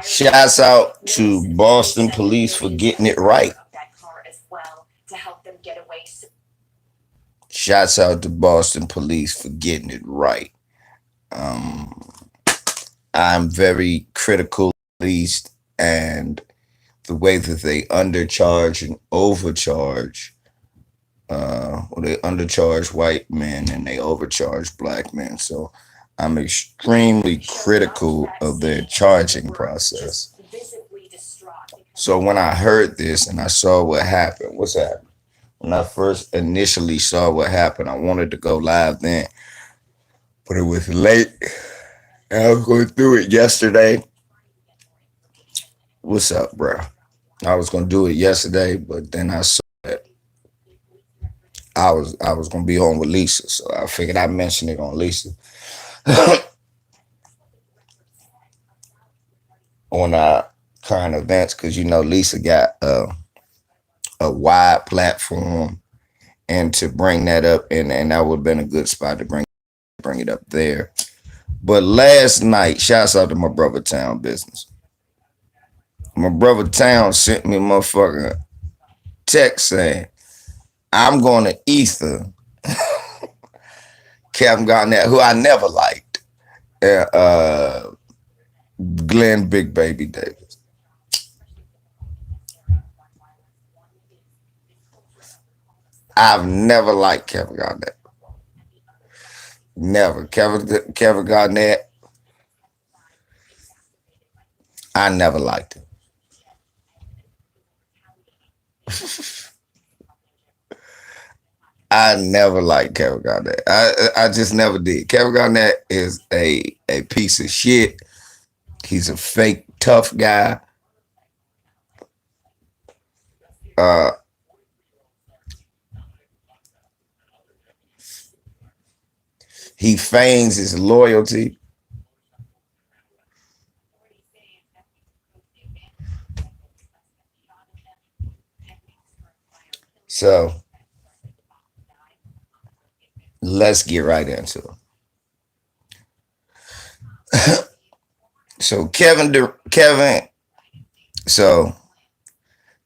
Shouts out to Boston police for getting it right. Shouts out to Boston police for getting it right. Um, I'm very critical, at least, and the way that they undercharge and overcharge, or they undercharge white men and they overcharge black men. So I'm extremely critical of their charging process. So when I heard this and I saw what happened, what's happened? When I first initially saw what happened, I wanted to go live then, but it was late. And I was going through it yesterday. What's up, bro? I was gonna do it yesterday, but then I saw that I was gonna be on with Lisa, so I figured I'd mention it on Lisa on current events because Lisa got a wide platform, and to bring that up, and that would have been a good spot to bring it up there. But last night, shouts out to my brother Town Business. My brother Town sent me a motherfucking text saying, I'm going to Ether Kevin Garnett, who I never liked, and Glenn Big Baby Davis. I've never liked Kevin Garnett. Never. Kevin Garnett, I never liked him. I never liked Kevin Garnett. I just never did. Kevin Garnett is a piece of shit. He's a fake tough guy. Uh, he feigns his loyalty. So let's get right into it. So so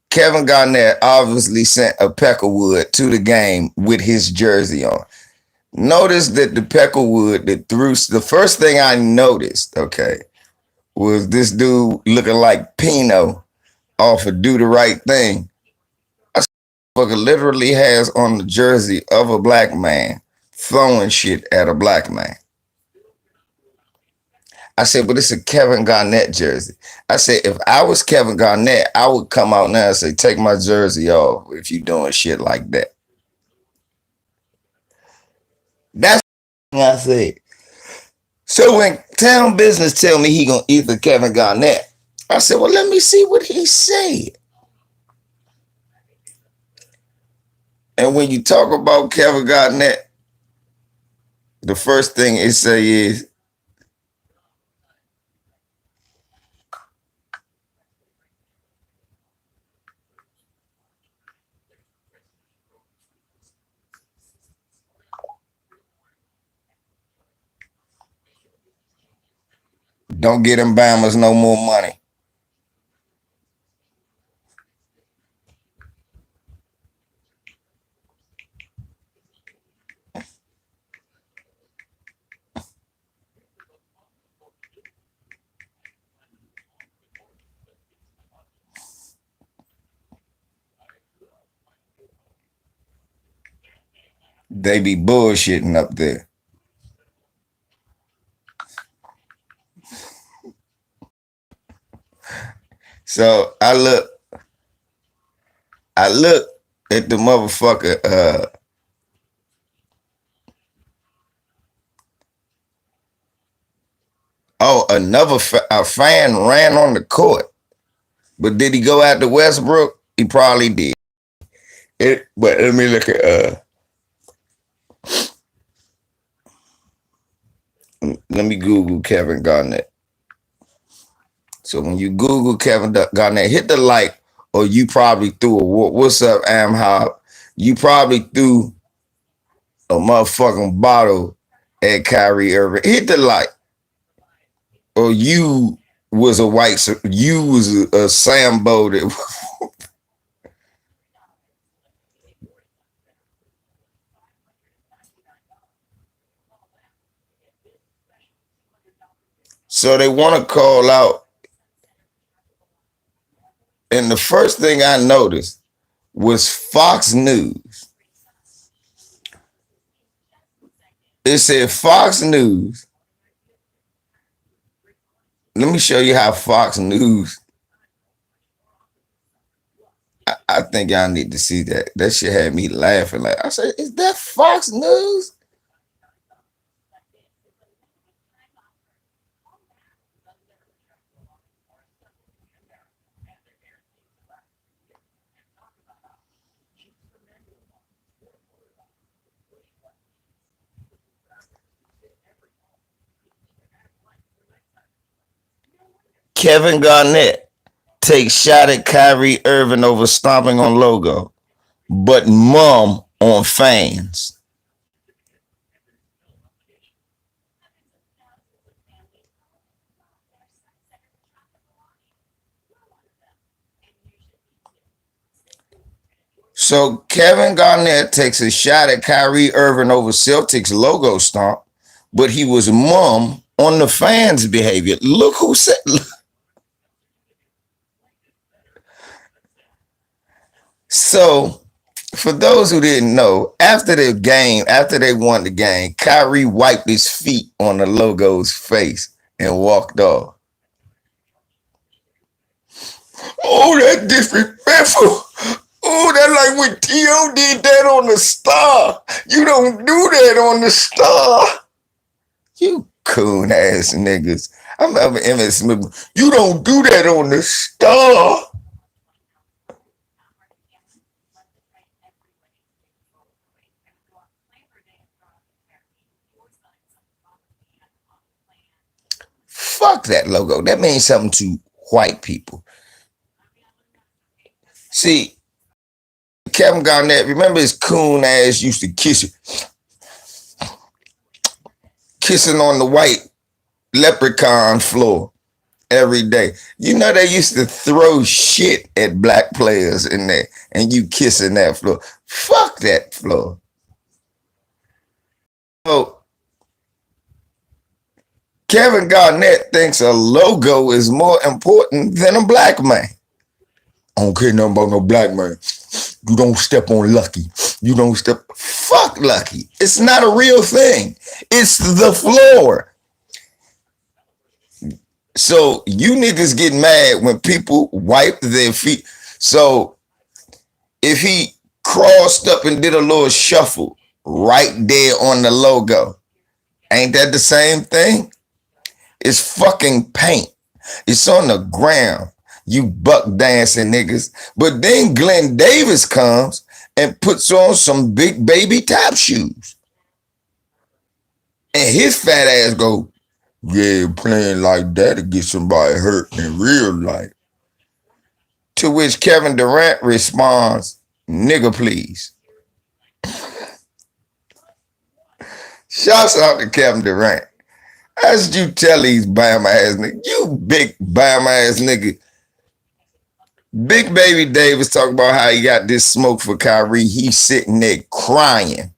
Kevin Garnett obviously sent a Peckerwood to the game with his jersey on. Notice that the Peckerwood that threw the first thing I noticed, okay, was this dude looking like Pino off of Do the Right Thing. I fucker literally has on the jersey of a black man throwing shit at a black man. I said, but it's a Kevin Garnett jersey. I said, if I was Kevin Garnett, I would come out now and say, take my jersey off if you doing shit like that. That's what I said. So when Town Business tell me he gonna eat the Kevin Garnett, I said, well, let me see what he said. And when you talk about Kevin Garnett, the first thing it say is, don't get them Bammers no more money. They be bullshitting up there. So I look at the motherfucker. A fan ran on the court, but did he go out to Westbrook? He probably did. But let me look at let me Google Kevin Garnett. So when you Google Kevin Garnett, hit the like, or you probably threw a what's up, Am Hop? You probably threw a motherfucking bottle at Kyrie Irving. Hit the like, or you was a you was a Sambo that. So they want to call out. And the first thing I noticed was Fox News. It said Fox News. Let me show you how Fox News. I think y'all need to see that. That shit had me laughing. Like I said, is that Fox News? Kevin Garnett takes shot at Kyrie Irving over stomping on logo, but mum on fans. So Kevin Garnett takes a shot at Kyrie Irving over Celtics logo stomp, but he was mum on the fans' behavior. Look who said. So, for those who didn't know, after the game, after they won the game, Kyrie wiped his feet on the logo's face and walked off. Oh, that disrespectful. Oh, that like when T.O. did that on the Star. You don't do that on the Star. You coon ass niggas. I remember Emmett Smith. You don't do that on the Star. Fuck that logo. That means something to white people. See, Kevin Garnett, remember his coon ass used to kissing on the white leprechaun floor every day. You know they used to throw shit at black players in there, and you kissing that floor. Fuck that floor. So Kevin Garnett thinks a logo is more important than a black man. I don't care nothing about no black man. You don't step on Lucky. You don't step. Fuck Lucky. It's not a real thing. It's the floor. So you niggas get mad when people wipe their feet. So if he crossed up and did a little shuffle right there on the logo, ain't that the same thing? It's fucking paint. It's on the ground. You buck dancing niggas. But then Glenn Davis comes and puts on some big baby top shoes. And his fat ass go, yeah, playing like that to get somebody hurt in real life. To which Kevin Durant responds, nigga, please. Shouts out to Kevin Durant. As you tell these Bama ass niggas, you big Bama ass nigga. Big Baby Davis talking about how he got this smoke for Kyrie. He's sitting there crying.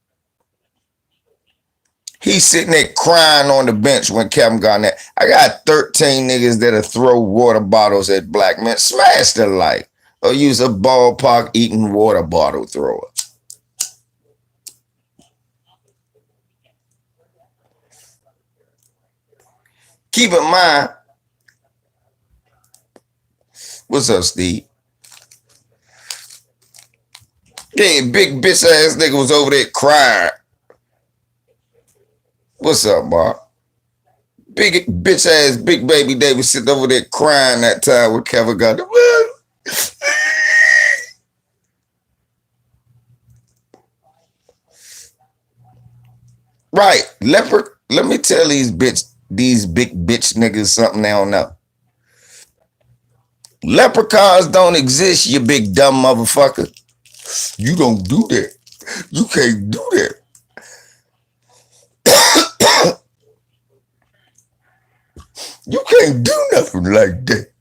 He's sitting there crying on the bench when Kevin Garnett. I got 13 niggas that'll throw water bottles at black men. Smash the light. Or use a ballpark eating water bottle thrower. Keep in mind, what's up, Steve? Yeah, big bitch ass nigga was over there crying. What's up, Mark? Big bitch ass Big Baby Davis sitting over there crying that time with Kevin Garnett. Right. Let me tell these big bitch niggas something they don't know. Leprechauns don't exist, you big dumb motherfucker. You don't do that. You can't do that. You can't do nothing like that.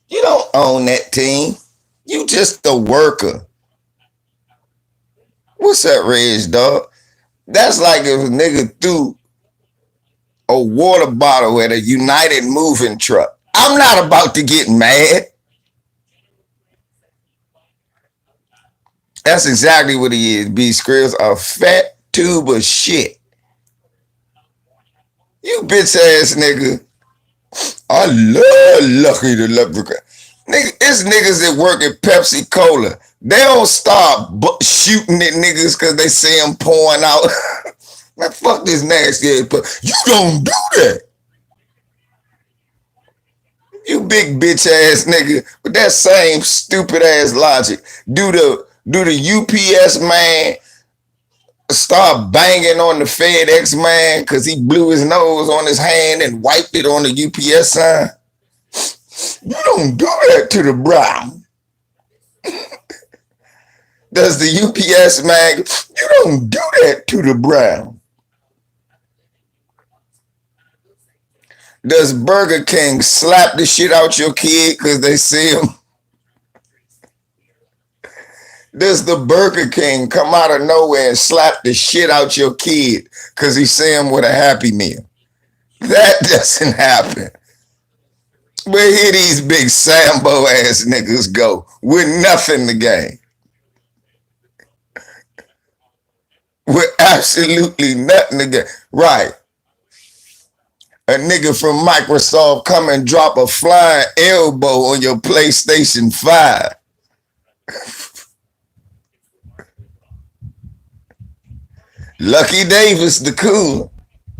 You don't own that team. You just a worker. What's that, Reg, dog? That's like if a nigga threw a water bottle at a United moving truck. I'm not about to get mad. That's exactly what he is. B Skrills, a fat tube of shit. You bitch ass nigga. I love Lucky the Leprechaun. Nigga, it's niggas that work at Pepsi Cola. They don't start shooting at niggas because they see them pouring out. Man, fuck this nasty ass. But you don't do that. You big bitch ass nigga with that same stupid ass logic. Do the UPS man start banging on the FedEx man because he blew his nose on his hand and wiped it on the UPS sign? You don't do that to the brown. Does the UPS man? You don't do that to the brown. Does Burger King slap the shit out your kid because they see him? Does the Burger King come out of nowhere and slap the shit out your kid because he see him with a Happy Meal? That doesn't happen. But here these big Sambo ass niggas go with nothing to gain. With absolutely nothing to gain. Right. A nigga from Microsoft come and drop a flying elbow on your PlayStation 5. Lucky Davis, the cool.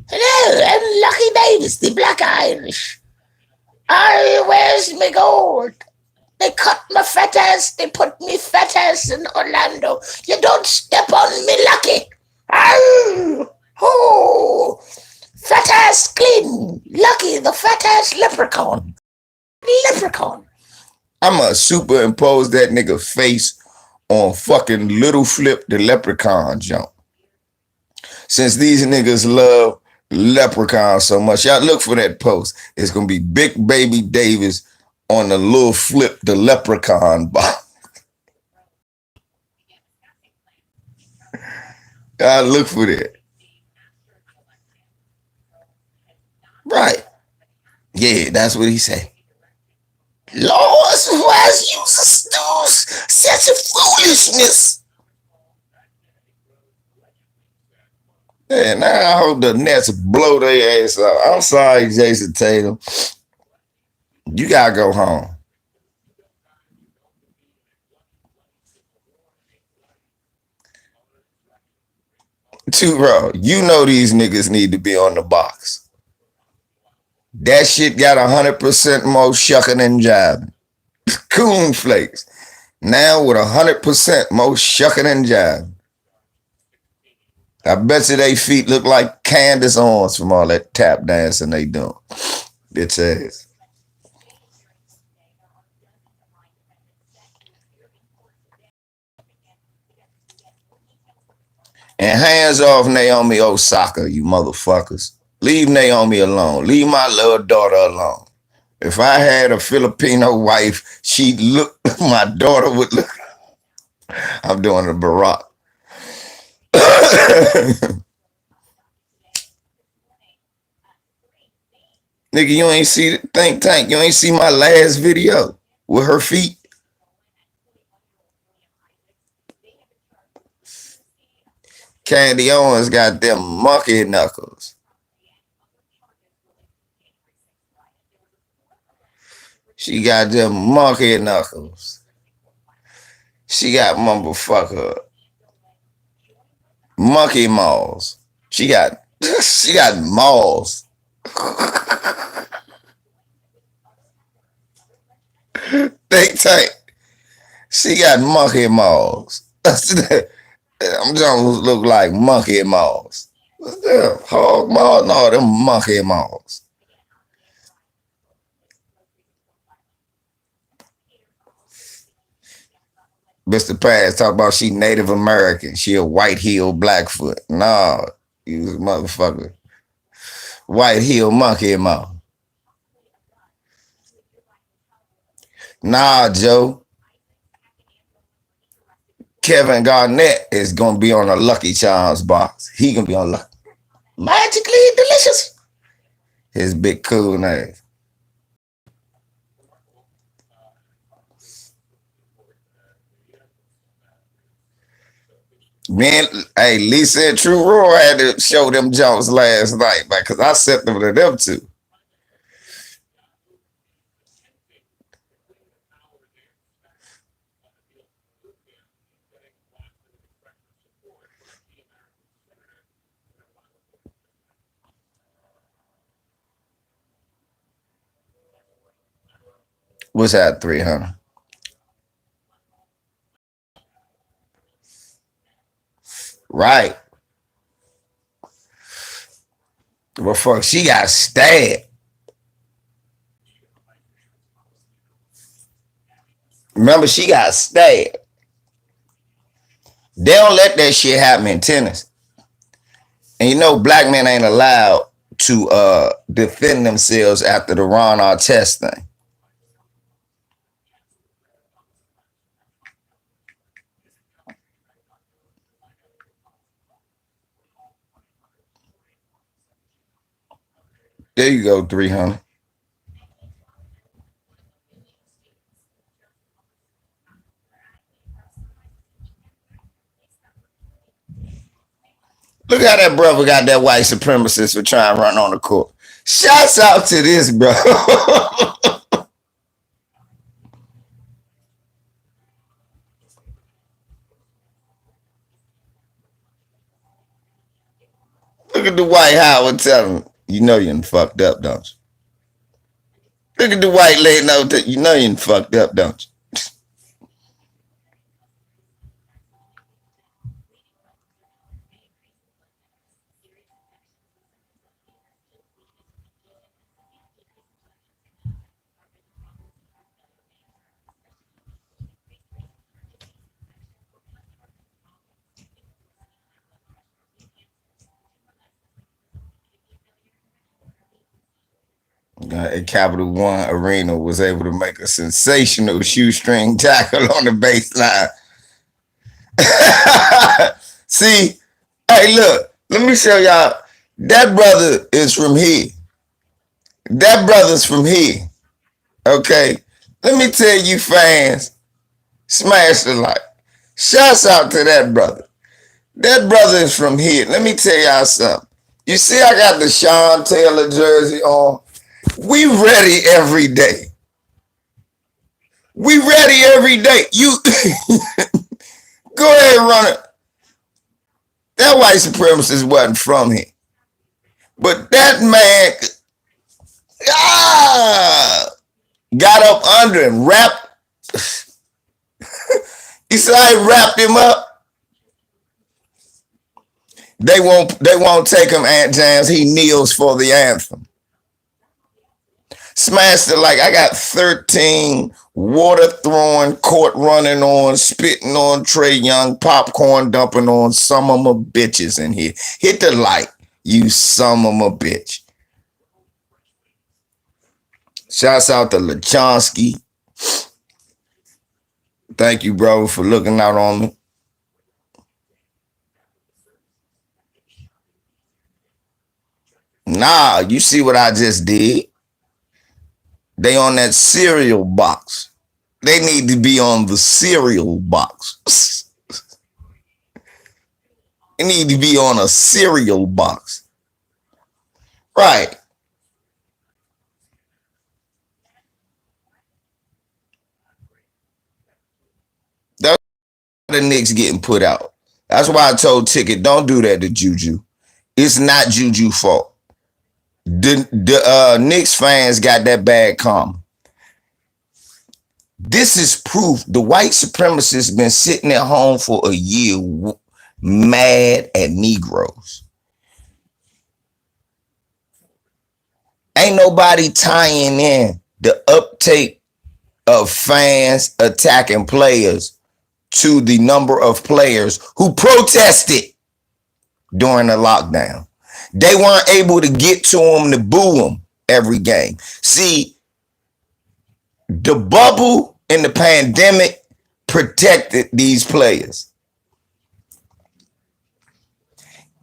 Hello, I'm Lucky Davis, the Black Irish. Where's my gold? They cut my fat ass, they put me fat ass in Orlando. You don't step on me, Lucky. Oh, fat ass clean. Lucky, the fat ass leprechaun. Leprechaun. I'ma superimpose that nigga face on fucking Little Flip the Leprechaun jump. Since these niggas love Leprechaun so much, y'all look for that post. It's gonna be Big Baby Davis on the Little Flip the Leprechaun box. Y'all look for that. Right. Yeah, that's what he said. Lord, why is you such a foolishness? And now I hope the Nets blow their ass up. I'm sorry, Jason Tatum. You gotta go home. Too raw. You know these niggas need to be on the box. That shit got 100% more shucking and jiving. Coon flakes. Now with 100% more shucking and jiving. I bet you they feet look like Candace Owens from all that tap dancing they doing. Bitch ass. And hands off Naomi Osaka, you motherfuckers. Leave Naomi alone. Leave my little daughter alone. If I had a Filipino wife, she'd look, my daughter would look. I'm doing a Barack. Nigga, you ain't see the think tank. You ain't see my last video with her feet. Candy Owens got them monkey knuckles. She got them monkey knuckles. She got motherfucker monkey maws. She got maws. Think tank. She got monkey maws. I'm trying to look like monkey maws. What's that? Hog maws? No, them monkey maws. Mr. Pass talk about she Native American. She a white heel Blackfoot. No, you motherfucker. White heel monkey maw. Nah, Joe. Kevin Garnett is gonna be on a Lucky Charms box. He gonna be on Magically Delicious. His big cool name. Man, hey, Lisa and True Roy had to show them jumps last night, man, because I sent them to them two. What's that, 300? Right. Well, fuck, she got stabbed. Remember, she got stabbed. They don't let that shit happen in tennis. And you know, black men ain't allowed to defend themselves after the Ron Artest thing. There you go, 300. Look how that brother got that white supremacist for trying to run on the court. Shouts out to this, bro. Look at the white Howard telling him, you know you done fucked up, don't you? Look at the white lady know that you know you done fucked up, don't you? At Capital One Arena was able to make a sensational shoestring tackle on the baseline. See, hey, look, let me show y'all. That brother is from here. That brother's from here. Okay. Let me tell you, fans, smash the like. Shouts out to that brother. That brother is from here. Let me tell y'all something. You see, I got the Sean Taylor jersey on. We ready every day. We ready every day. You go ahead and run it. That white supremacist wasn't from here. But that man ah, got up under him, wrapped. He said I wrapped him up. They won't take him, Aunt Jams. He kneels for the anthem. Smashed it like I got 13 water throwing, court running on, spitting on Trey Young, popcorn dumping on some of my bitches in here. Hit the like, you some of my bitch. Shouts out to Lachonsky. Thank you, bro, for looking out on me. Nah, you see what I just did? They on that cereal box. They need to be on the cereal box. They need to be on a cereal box. Right. That's why the Knicks getting put out. That's why I told Ticket, don't do that to Juju. It's not Juju fault. The Knicks fans got that bad karma. This is proof the white supremacists been sitting at home for a year mad at Negroes. Ain't nobody tying in the uptake of fans attacking players to the number of players who protested during the lockdown. They weren't able to get to them to boo them every game. See, the bubble And the pandemic protected these players.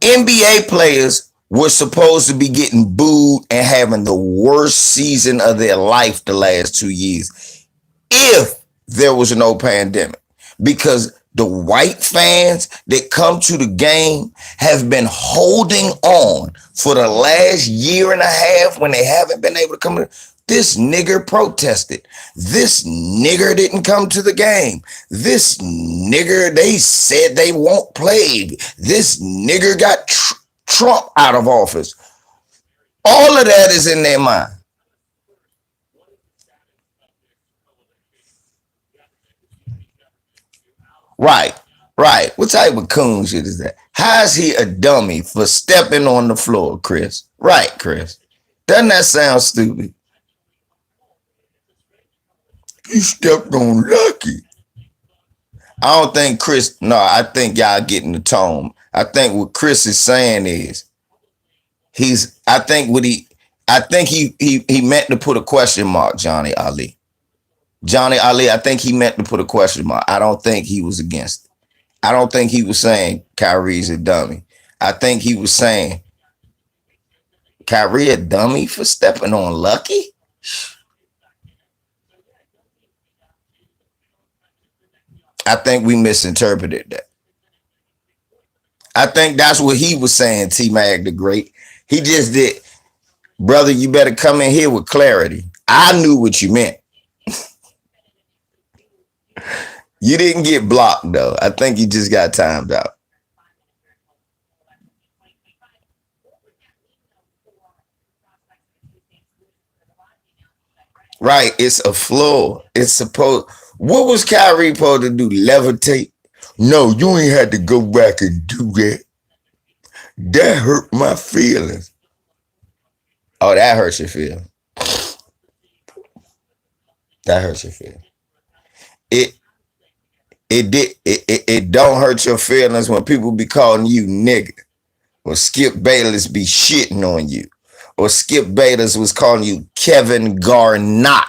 NBA players were supposed to be getting booed and having the worst season of their life the last 2 years if there was no pandemic. Because the white fans that come to the game have been holding on for the last year and a half when they haven't been able to come to. This nigger protested. This nigger didn't come to the game. This nigger, they said they won't play. This nigger got Trump out of office. All of that is in their mind. Right, right. What type of coon shit is that? How is he a dummy for stepping on the floor, Chris? Right, Chris. Doesn't that sound stupid? You stepped on Lucky. I don't think Chris. No, I think y'all getting the tone. I think what Chris is saying is he's. I think what he. I think he meant to put a question mark, Johnny Ali. Johnny Ali. I think he meant to put a question mark. I don't think he was against it. I don't think he was saying Kyrie's a dummy. I think he was saying Kyrie a dummy for stepping on Lucky. I think we misinterpreted that. I think that's what he was saying, T Mag the Great. He just did, brother, you better come in here with clarity. I knew what you meant. You didn't get blocked, though. I think you just got timed out. Right. It's a floor. It's supposed. What was Kyrie supposed to do? Levitate? No, you ain't had to go back and do that. That hurt my feelings. Oh, that hurts your feelings. That hurts your feelings. It it don't hurt your feelings when people be calling you nigga or Skip Bayless be shitting on you or Skip Bayless was calling you Kevin Garnett.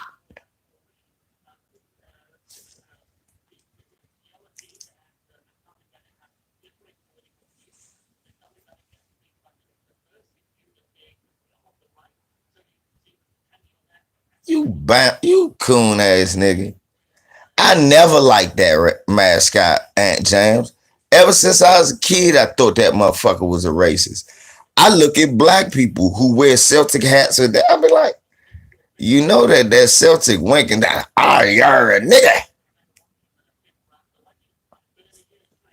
You coon ass nigga. I never liked that mascot, Aunt James. Ever since I was a kid, I thought that motherfucker was a racist. I look at black people who wear Celtic hats with that. I be like, you know that Celtic winking that, oh, you're a nigga.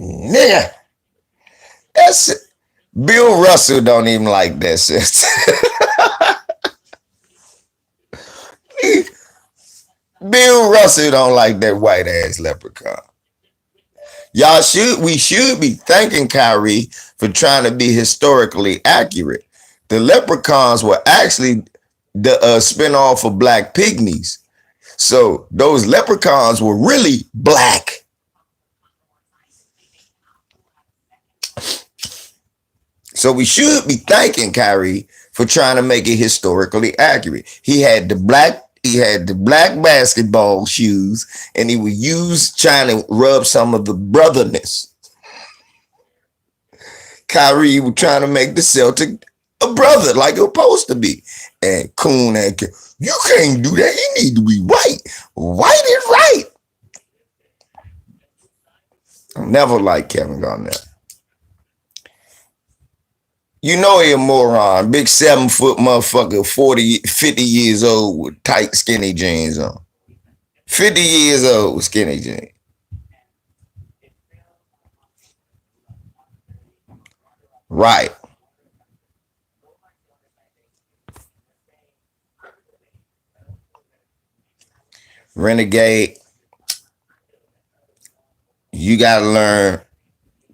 Nigga. That's it. Bill Russell don't even like that shit. Bill Russell don't like that white ass leprechaun. We should be thanking Kyrie for trying to be historically accurate. The leprechauns were actually the spinoff of Black Pygmies. So those leprechauns were really black. So we should be thanking Kyrie for trying to make it historically accurate. He had the black basketball shoes, and he would use trying to rub some of the brotherness. Kyrie was trying to make the Celtic a brother like it was supposed to be. And Coon and you can't do that. He need to be white. White is right. I never liked Kevin Garnett. You know he a moron. Big 7 foot motherfucker, 50 years old with tight skinny jeans on. 50 years old with skinny jeans. Right. Renegade, you gotta learn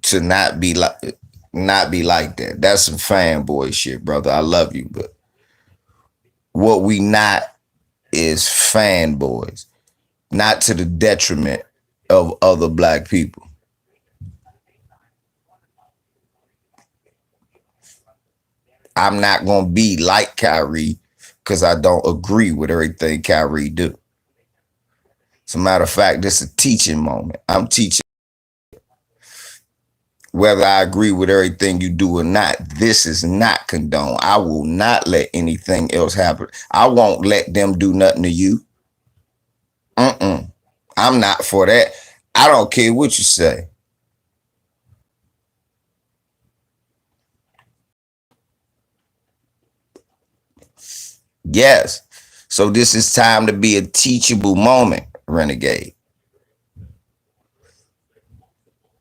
to not be like that. That's some fanboy shit, brother. I love you, but what we not is fanboys, not to the detriment of other black people. I'm not gonna be like Kyrie because I don't agree with everything Kyrie do. As a matter of fact, this is a teaching moment. I'm teaching whether I agree with everything you do or not. This is not condoned. I will not let anything else happen. I won't let them do nothing to you. I'm not for that. I don't care what you say. Yes. So this is time to be a teachable moment, renegade.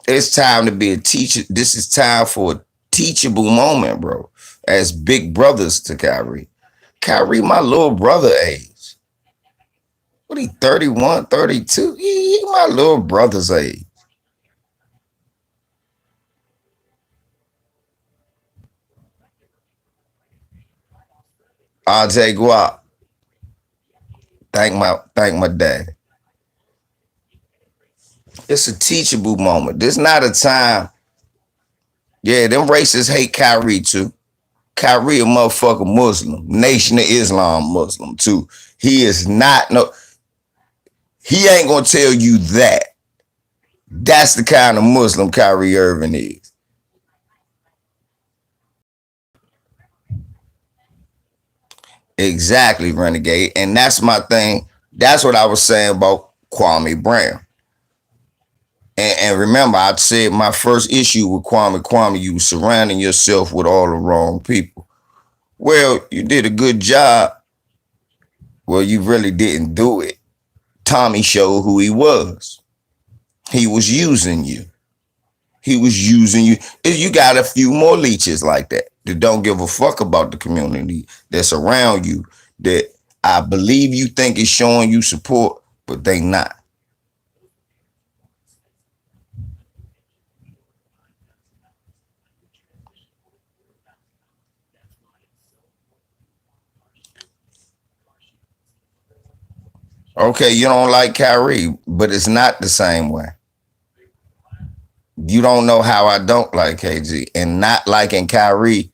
It's time to be a teacher. This is time for a teachable moment, bro. As big brothers to Kyrie. Kyrie, my little brother age. What he 31, 32? He my little brother's age. I'll take what? Thank my dad. It's a teachable moment. This not a time. Yeah, them racists hate Kyrie too. Kyrie a motherfucker Muslim, Nation of Islam Muslim too. He is not no. He ain't gonna tell you that. That's the kind of Muslim Kyrie Irving is. Exactly, renegade, and that's my thing. That's what I was saying about Kwame Brown. And remember, I said my first issue with Kwame, you was surrounding yourself with all the wrong people. Well, you did a good job. Well, you really didn't do it. Tommy showed who he was. He was using you. He was using you. You got a few more leeches like that don't give a fuck about the community that's around you that I believe you think is showing you support, but they not. Okay, you don't like Kyrie, but it's not the same way. You don't know how I don't like KG, and not liking Kyrie,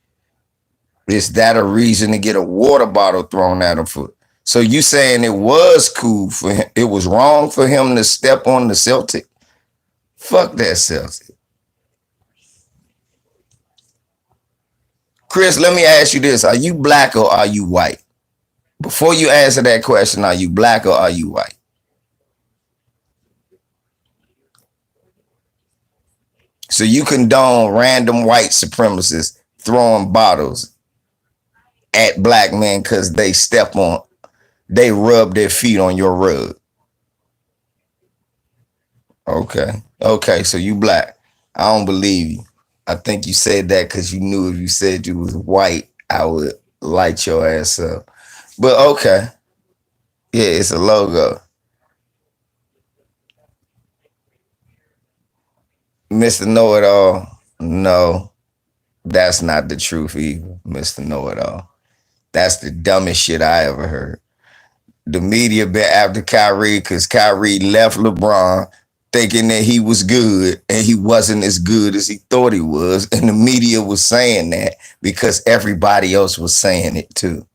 is that a reason to get a water bottle thrown at him for? So you saying it was cool for him? It was wrong for him to step on the Celtic? Fuck that Celtic. Chris, let me ask you this: are you black or are you white? Before you answer that question, are you black or are you white? So you condone random white supremacists throwing bottles at black men because they rub their feet on your rug. Okay. Okay. So you black. I don't believe you. I think you said that because you knew if you said you was white, I would light your ass up. But okay. Yeah, it's a logo. Mr. Know It All. No, that's not the truth either, Mr. Know It All. That's the dumbest shit I ever heard. The media been after Kyrie because Kyrie left LeBron thinking that he was good and he wasn't as good as he thought he was. And the media was saying that because everybody else was saying it too.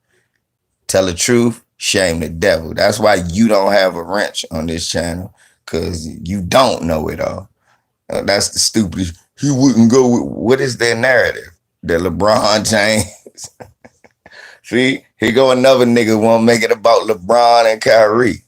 Tell the truth, shame the devil. That's why you don't have a wrench on this channel because you don't know it all. That's the stupidest. He wouldn't go with what is their narrative? That LeBron James. See, here go another nigga want to make it about LeBron and Kyrie.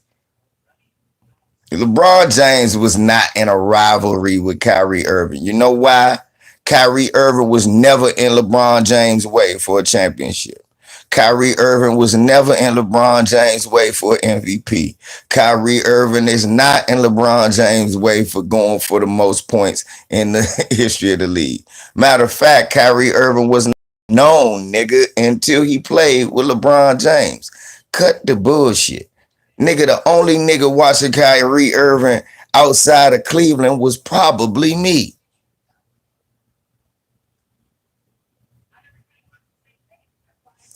LeBron James was not in a rivalry with Kyrie Irving. You know why? Kyrie Irving was never in LeBron James' way for a championship. Kyrie Irving was never in LeBron James' way for an MVP. Kyrie Irving is not in LeBron James' way for going for the most points in the history of the league. Matter of fact, Kyrie Irving was not known, nigga, until he played with LeBron James. Cut the bullshit. Nigga, the only nigga watching Kyrie Irving outside of Cleveland was probably me.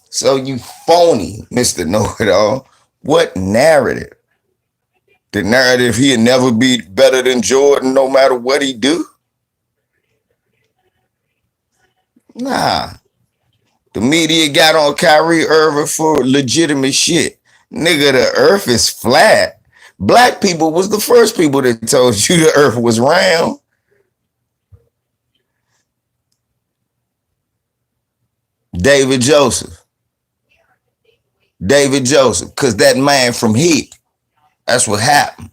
So you phony, Mr. Know-It-All. What narrative? The narrative he'd never be better than Jordan no matter what he do? Nah. The media got on Kyrie Irving for legitimate shit. Nigga, the earth is flat. Black people was the first people that told you the earth was round. David Joseph. David Joseph. Because that man from here, that's what happened.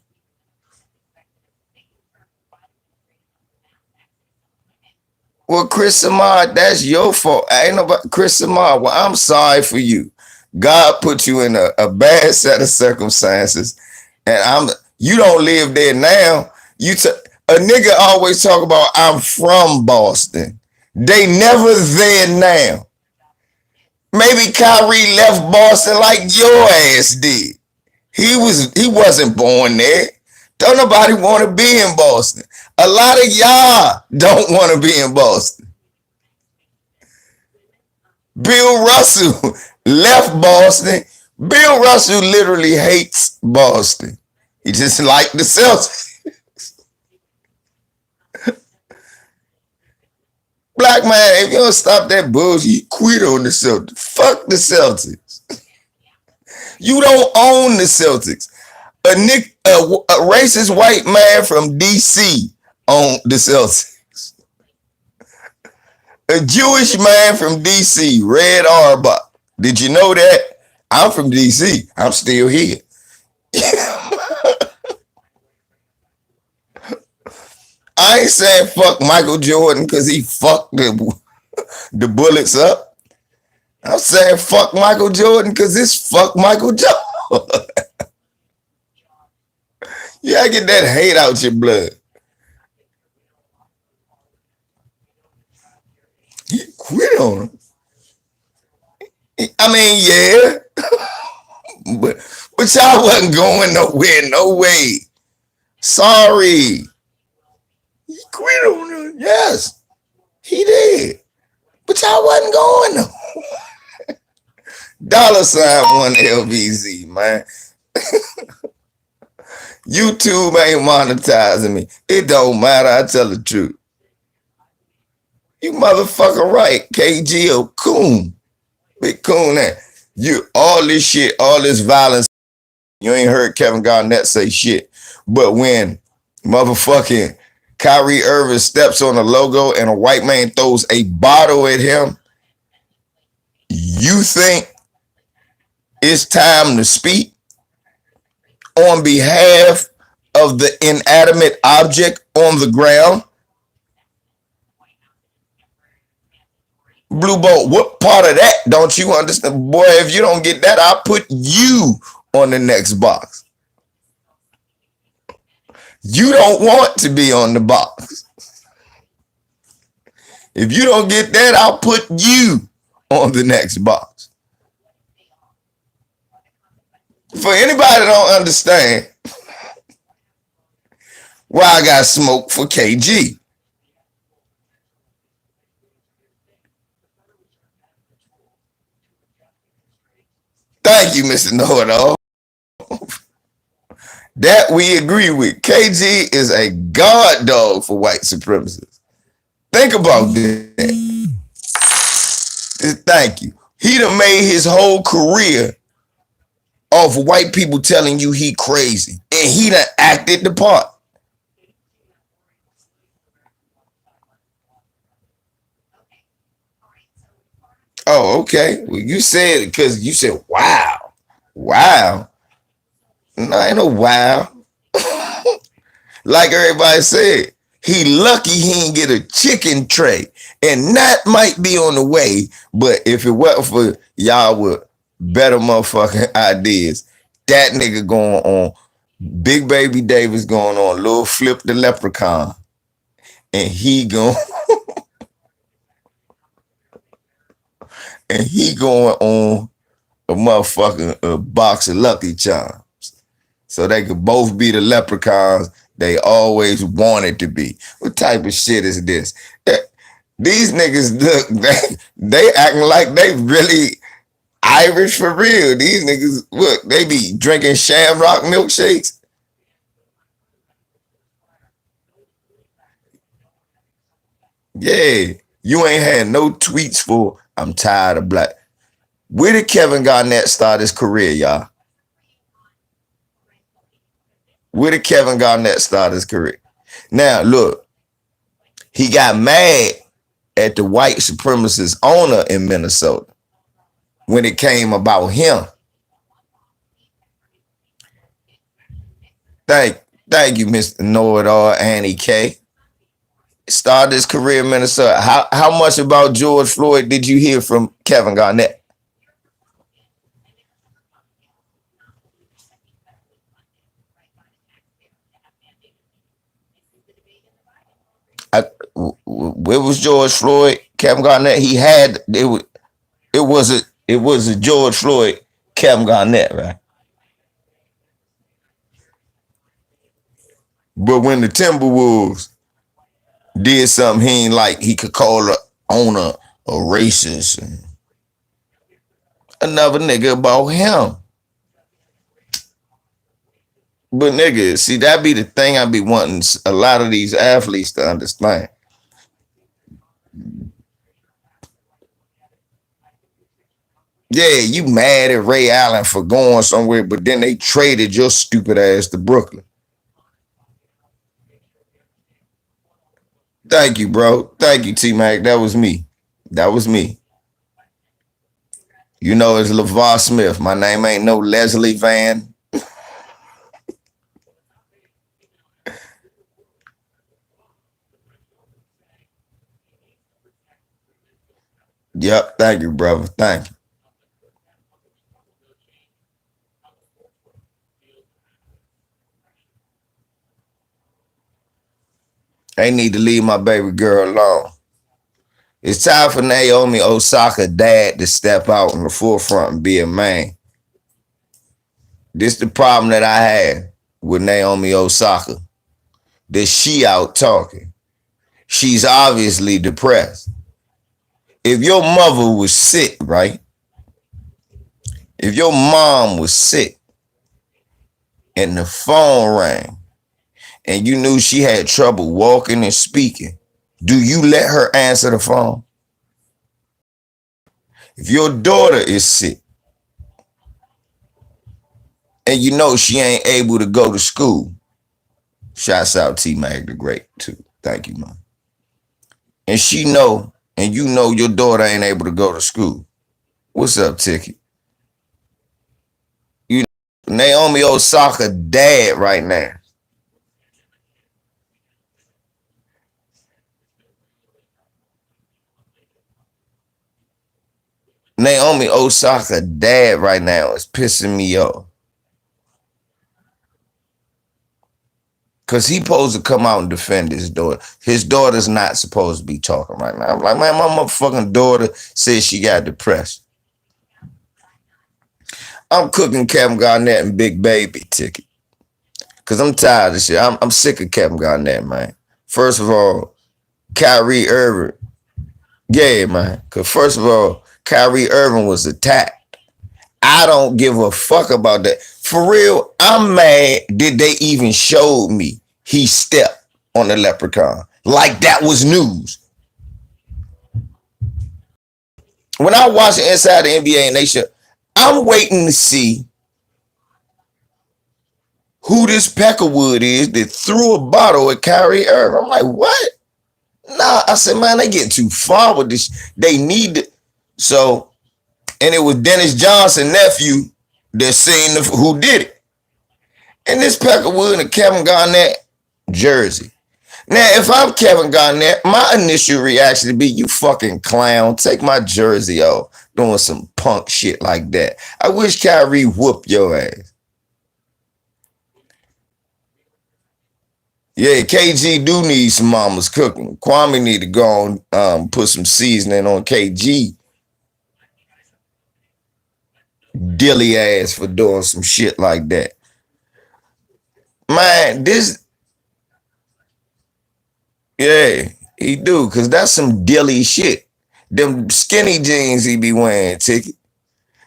Well, Chris Samad, that's your fault. I ain't nobody Chris Samad. Well, I'm sorry for you. God put you in a bad set of circumstances, and you don't live there now. A nigga always talk about I'm from Boston. They never there now. Maybe Kyrie left Boston like your ass did. He wasn't born there. Don't nobody want to be in Boston. A lot of y'all don't want to be in Boston. Bill Russell left Boston. Bill Russell literally hates Boston. He just liked the Celtics. Black man, if you don't stop that bullshit, you quit on the Celtics. Fuck the Celtics. You don't own the Celtics. A racist white man from DC owned the Celtics. A Jewish man from DC, Red Auerbach. Did you know that? I'm from DC. I'm still here. I ain't saying fuck Michael Jordan because he fucked the Bullets up. I'm saying fuck Michael Jordan because it's fuck Michael Jordan. You gotta get that hate out your blood. He quit on him. I mean, yeah. but y'all wasn't going nowhere, no way. Sorry. He quit on him. Yes, he did. But y'all wasn't going no. Dollar sign one LVZ, man. YouTube ain't monetizing me. It don't matter. I tell the truth. You motherfucker right. KG or coon. Big coon that. You all this shit, all this violence. You ain't heard Kevin Garnett say shit. But when motherfucking Kyrie Irving steps on a logo and a white man throws a bottle at him, you think it's time to speak on behalf of the inanimate object on the ground? Blue Bolt, what part of that don't you understand? Boy, if you don't get that, I'll put you on the next box. You don't want to be on the box. If you don't get that, I'll put you on the next box. For anybody that don't understand why I got smoke for KG. Thank you, Mr. Know-it-all. That we agree with. KG is a guard dog for white supremacists. Think about that. Thank you. He done made his whole career off white people telling you he crazy. And he done acted the part. Oh, okay. Well, you said it because you said, wow. Wow. No, ain't no wow. Like everybody said, he lucky he ain't get a chicken tray. And that might be on the way. But if it wasn't for y'all with better motherfucking ideas, that nigga going on, Big Baby Davis going on, Lil Flip the Leprechaun. And he going and he going on a motherfucking box of Lucky Charms. So they could both be the leprechauns they always wanted to be. What type of shit is this? These niggas look, they acting like they really Irish for real. These niggas, look, they be drinking Shamrock milkshakes. Yeah, you ain't had no tweets for I'm tired of black. Where did Kevin Garnett start his career, y'all? Where did Kevin Garnett start his career? Now, look, he got mad at the white supremacist owner in Minnesota when it came about him. Thank, thank you, Mr. Know-It-All, Annie K. Started his career in Minnesota. How much about George Floyd did you hear from Kevin Garnett? I, where was George Floyd? Kevin Garnett. He had it was a George Floyd, Kevin Garnett, right? But when the Timberwolves did something he ain't like, he could call the owner a racist. And another nigga about him. But nigga, see, that be the thing I be wanting a lot of these athletes to understand. Yeah, you mad at Ray Allen for going somewhere, but then they traded your stupid ass to Brooklyn. Thank you, bro. Thank you, T Mac. That was me. That was me. You know, it's LeVar Smith. My name ain't no Leslie Van. Yep. Thank you, brother. Thank you. They need to leave my baby girl alone. It's time for Naomi Osaka dad to step out in the forefront and be a man. This is the problem that I have with Naomi Osaka. That she out talking. She's obviously depressed. If your mother was sick, right? If your mom was sick and the phone rang and you knew she had trouble walking and speaking, do you let her answer the phone? If your daughter is sick and you know she ain't able to go to school, shouts out T Mag the Great too. Thank you, man. And she know, and you know your daughter ain't able to go to school. What's up, Ticket? You Naomi Osaka dad right now. Naomi Osaka dad right now is pissing me off. Cause he supposed to come out and defend his daughter. His daughter's not supposed to be talking right now. I'm like, man, my motherfucking daughter says she got depressed. I'm cooking Kevin Garnett and Big Baby Ticket. Cause I'm tired of shit. I'm sick of Kevin Garnett, man. First of all, Kyrie Irving. Yeah, man. Cause first of all, Kyrie Irving was attacked. I don't give a fuck about that. For real, I'm mad did they even show me he stepped on the leprechaun. Like that was news. When I watch it Inside the NBA and they show, I'm waiting to see who this Peckerwood is that threw a bottle at Kyrie Irving. I'm like, what? Nah, I said, man, they getting too far with this. They need to. So, and it was Dennis Johnson nephew that seen who did it. And this Peckerwood and Kevin Garnett jersey. Now, if I'm Kevin Garnett, my initial reaction would be, you fucking clown, take my jersey off, doing some punk shit like that. I wish Kyrie whooped your ass. Yeah, KG do need some mama's cooking. Kwame need to go on, put some seasoning on KG dilly ass for doing some shit like that. Man, this, yeah, he do, because that's some dilly shit. Them skinny jeans he be wearing, Ticket.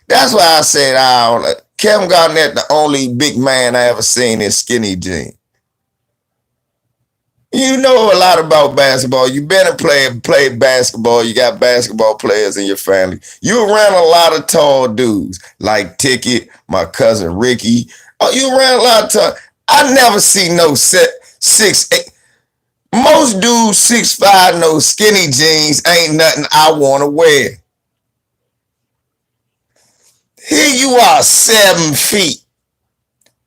That's why I said, Kevin Garnett, the only big man I ever seen in skinny jeans. You know a lot about basketball. You been and played basketball. You got basketball players in your family. You around a lot of tall dudes like Ticket, my cousin Ricky. Oh, you around a lot of tall. I never see no 6'8". Most dudes 6'5", no skinny jeans ain't nothing I want to wear. Here you are, 7 feet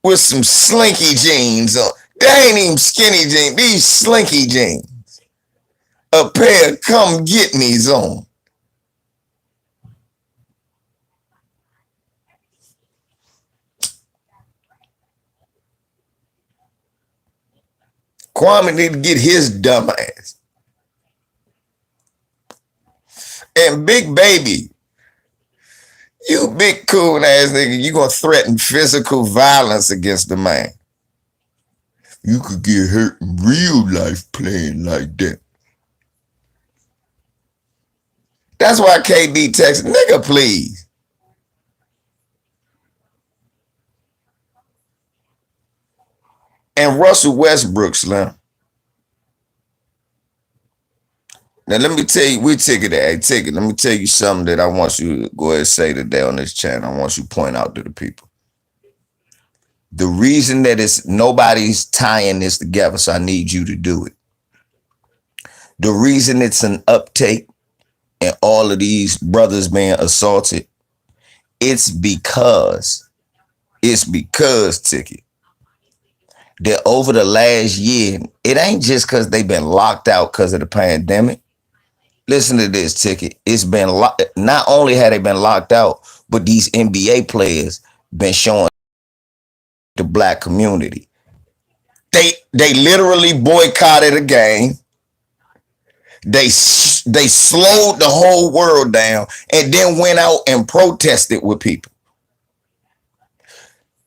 with some slinky jeans on. They ain't even skinny jeans. These slinky jeans. A pair of come get me's on. Kwame need to get his dumb ass. And Big Baby, you big coon ass nigga, you gonna threaten physical violence against the man. You could get hurt in real life playing like that. That's why KD texted, nigga, please. And Russell Westbrook, Slim. Now let me tell you, we ticket it, hey, ticket. Let me tell you something that I want you to go ahead and say today on this channel. I want you to point out to the people. The reason that it's nobody's tying this together, so I need you to do it. The reason it's an uptake and all of these brothers being assaulted, it's because ticket that over the last year, it ain't just because they've been locked out because of the pandemic. Listen to this, ticket. It's been not only had they been locked out, but these NBA players been showing the black community. They literally boycotted a game. They slowed the whole world down and then went out and protested with people.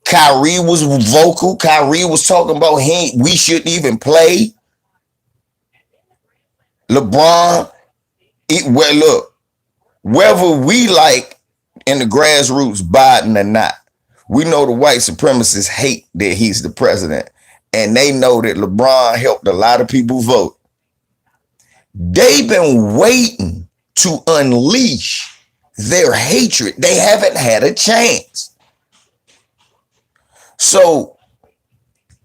Kyrie was vocal. Kyrie was talking about we shouldn't even play. LeBron, well, look, whether we like in the grassroots Biden or not, we know the white supremacists hate that he's the president. And they know that LeBron helped a lot of people vote. They've been waiting to unleash their hatred. They haven't had a chance. So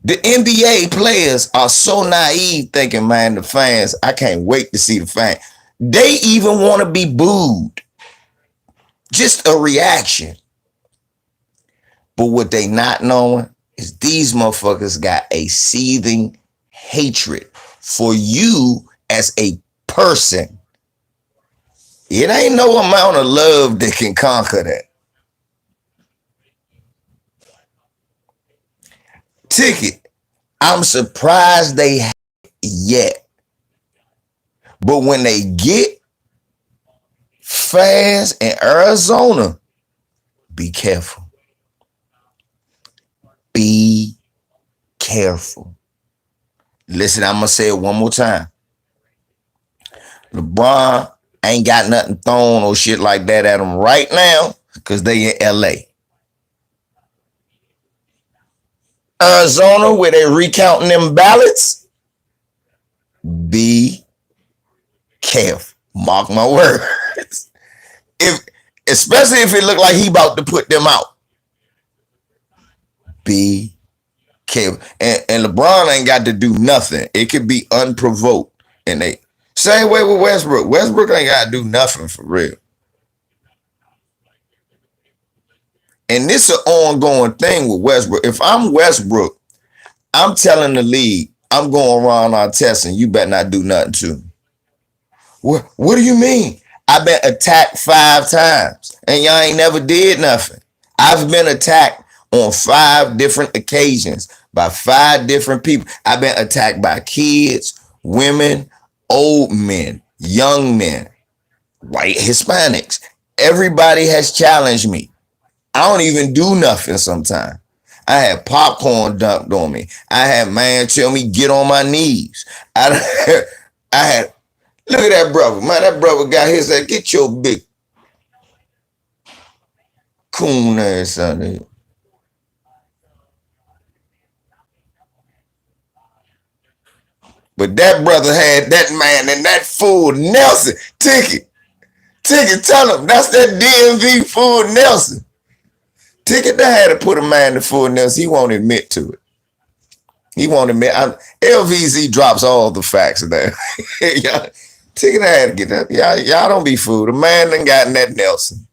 the NBA players are so naive thinking, man, the fans, I can't wait to see the fans. They even want to be booed. Just a reaction. But what they not knowing is these motherfuckers got a seething hatred for you as a person. It ain't no amount of love that can conquer that. Ticket, I'm surprised they have yet. But when they get fans in Arizona, be careful. Be careful. Listen, I'm going to say it one more time. LeBron ain't got nothing thrown or shit like that at him right now because they in LA. Arizona, where they recounting them ballots, be careful. Mark my words. Especially if it look like he about to put them out. Be careful. And LeBron ain't got to do nothing. It could be unprovoked. And they same way with Westbrook. Westbrook ain't got to do nothing for real. And this is an ongoing thing with Westbrook. If I'm Westbrook, I'm telling the league, I'm going around our testing. You better not do nothing to me. What do you mean? I've been attacked 5 times and y'all ain't never did nothing. I've been attacked on 5 different occasions by 5 different people. I've been attacked by kids, women, old men, young men, white Hispanics. Everybody has challenged me. I don't even do nothing sometimes. I had popcorn dumped on me. I had man tell me get on my knees. I had, look at that brother. Man, that brother got his, get your big coon ass out of here. But that brother had that man and that fool Nelson. Ticket, tell him that's that DMV fool Nelson. Ticket, they had to put a man to full Nelson. He won't admit to it. He won't admit. LVZ drops all the facts of that. Y'all, Ticket had to get that. Y'all don't be fooled. A man done got that Nelson.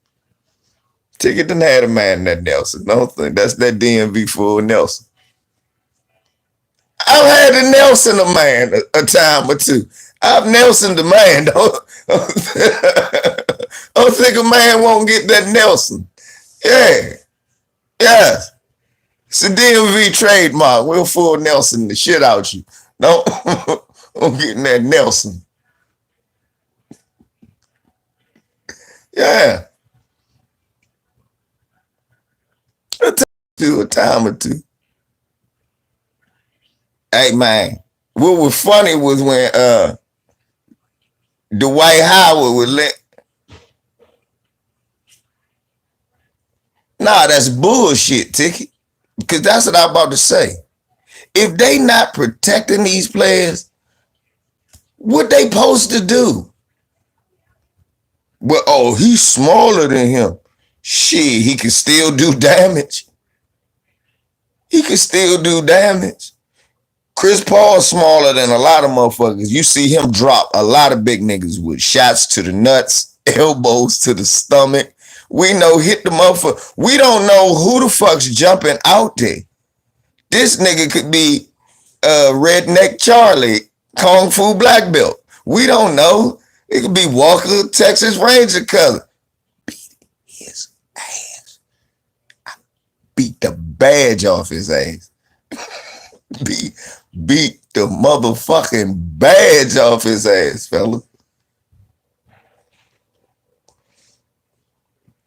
Ticket done had a man that Nelson. Don't think that's that DMV fool Nelson. I've had a Nelson a man a time or two. I've Nelson the man. Don't think a man won't get that Nelson. Yeah. Yes. It's a DMV trademark. We'll fool Nelson the shit out you. No, I'm getting that Nelson. Yeah. A time or two. Hey man, what was funny was when Dwight Howard would let. Nah, that's bullshit, Ticket. Because that's what I'm about to say. If they not protecting these players, what they supposed to do? Well, oh, he's smaller than him. Shit, he can still do damage. He can still do damage. Chris Paul's smaller than a lot of motherfuckers. You see him drop a lot of big niggas with shots to the nuts, elbows to the stomach. We know hit the motherfucker. We don't know who the fuck's jumping out there. This nigga could be Redneck Charlie, Kung Fu black belt. We don't know. It could be Walker, Texas Ranger color. Beat his ass. I beat the badge off his ass. Beat the motherfucking badge off his ass, fella.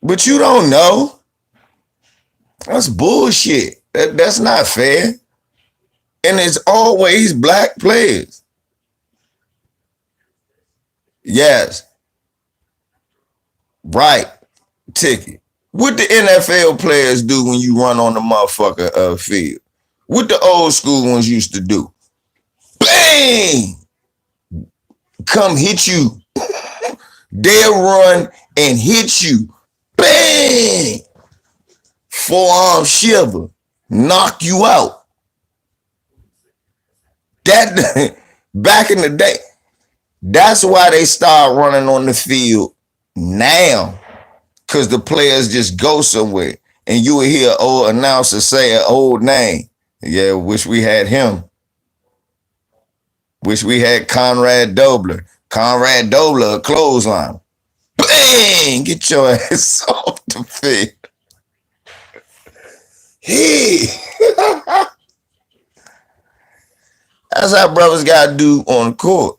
But you don't know. That's bullshit. That's not fair. And it's always black players. Yes. Right. Ticket. What the NFL players do when you run on the motherfucker field? What the old school ones used to do? Bang! Come hit you. They'll run and hit you. Bang! Forearm shiver. Knock you out. That back in the day, that's why they start running on the field now. Because the players just go somewhere. And you will hear an old announcer say an old name. Yeah, wish we had him. Wish we had Conrad Dobler. Conrad Dobler, a clothesline. Bang! Get your ass off the field. Hey. That's how brothers got to do on the court.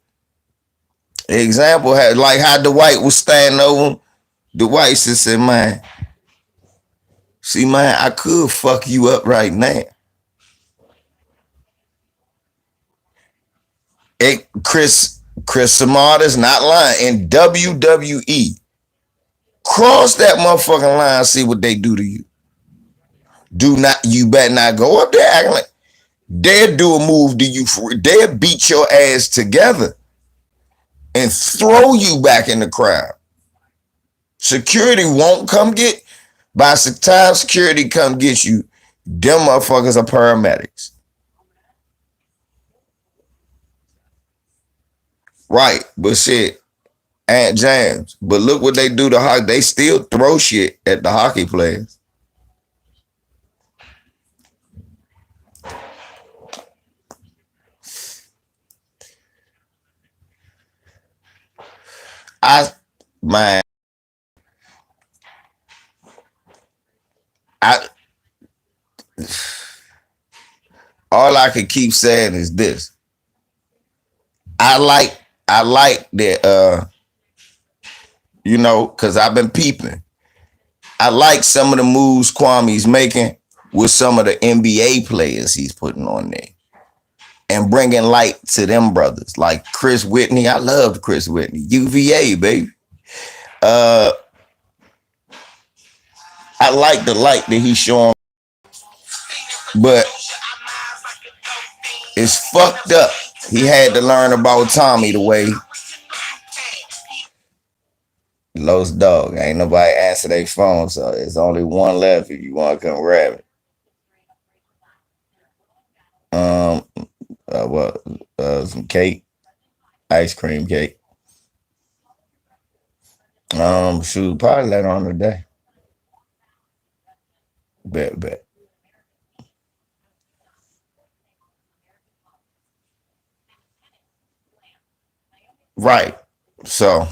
The example had like how Dwight was standing over him. Dwight said, man, see, man, I could fuck you up right now. Chris Samada's not lying. In WWE, cross that motherfucking line, see what they do to you. You better not go up there acting like they'll do a move to you. They'll beat your ass together and throw you back in the crowd. Security won't come get. By the time security come get you, them motherfuckers are paramedics. Right, but shit, Aunt James. But look what they do to hockey. They still throw shit at the hockey players. All I can keep saying is this. I like that because I've been peeping. I like some of the moves Kwame's making with some of the NBA players he's putting on there and bringing light to them brothers like Chris Whitney. I love Chris Whitney. UVA, baby. I like the light that he's showing, but it's fucked up. He had to learn about Tommy the way. Los dog. Ain't nobody answer their phone, so there's only one left if you want to come grab it. what? Some cake, ice cream cake. Shoot, probably later on today. Bet, bet. Right. So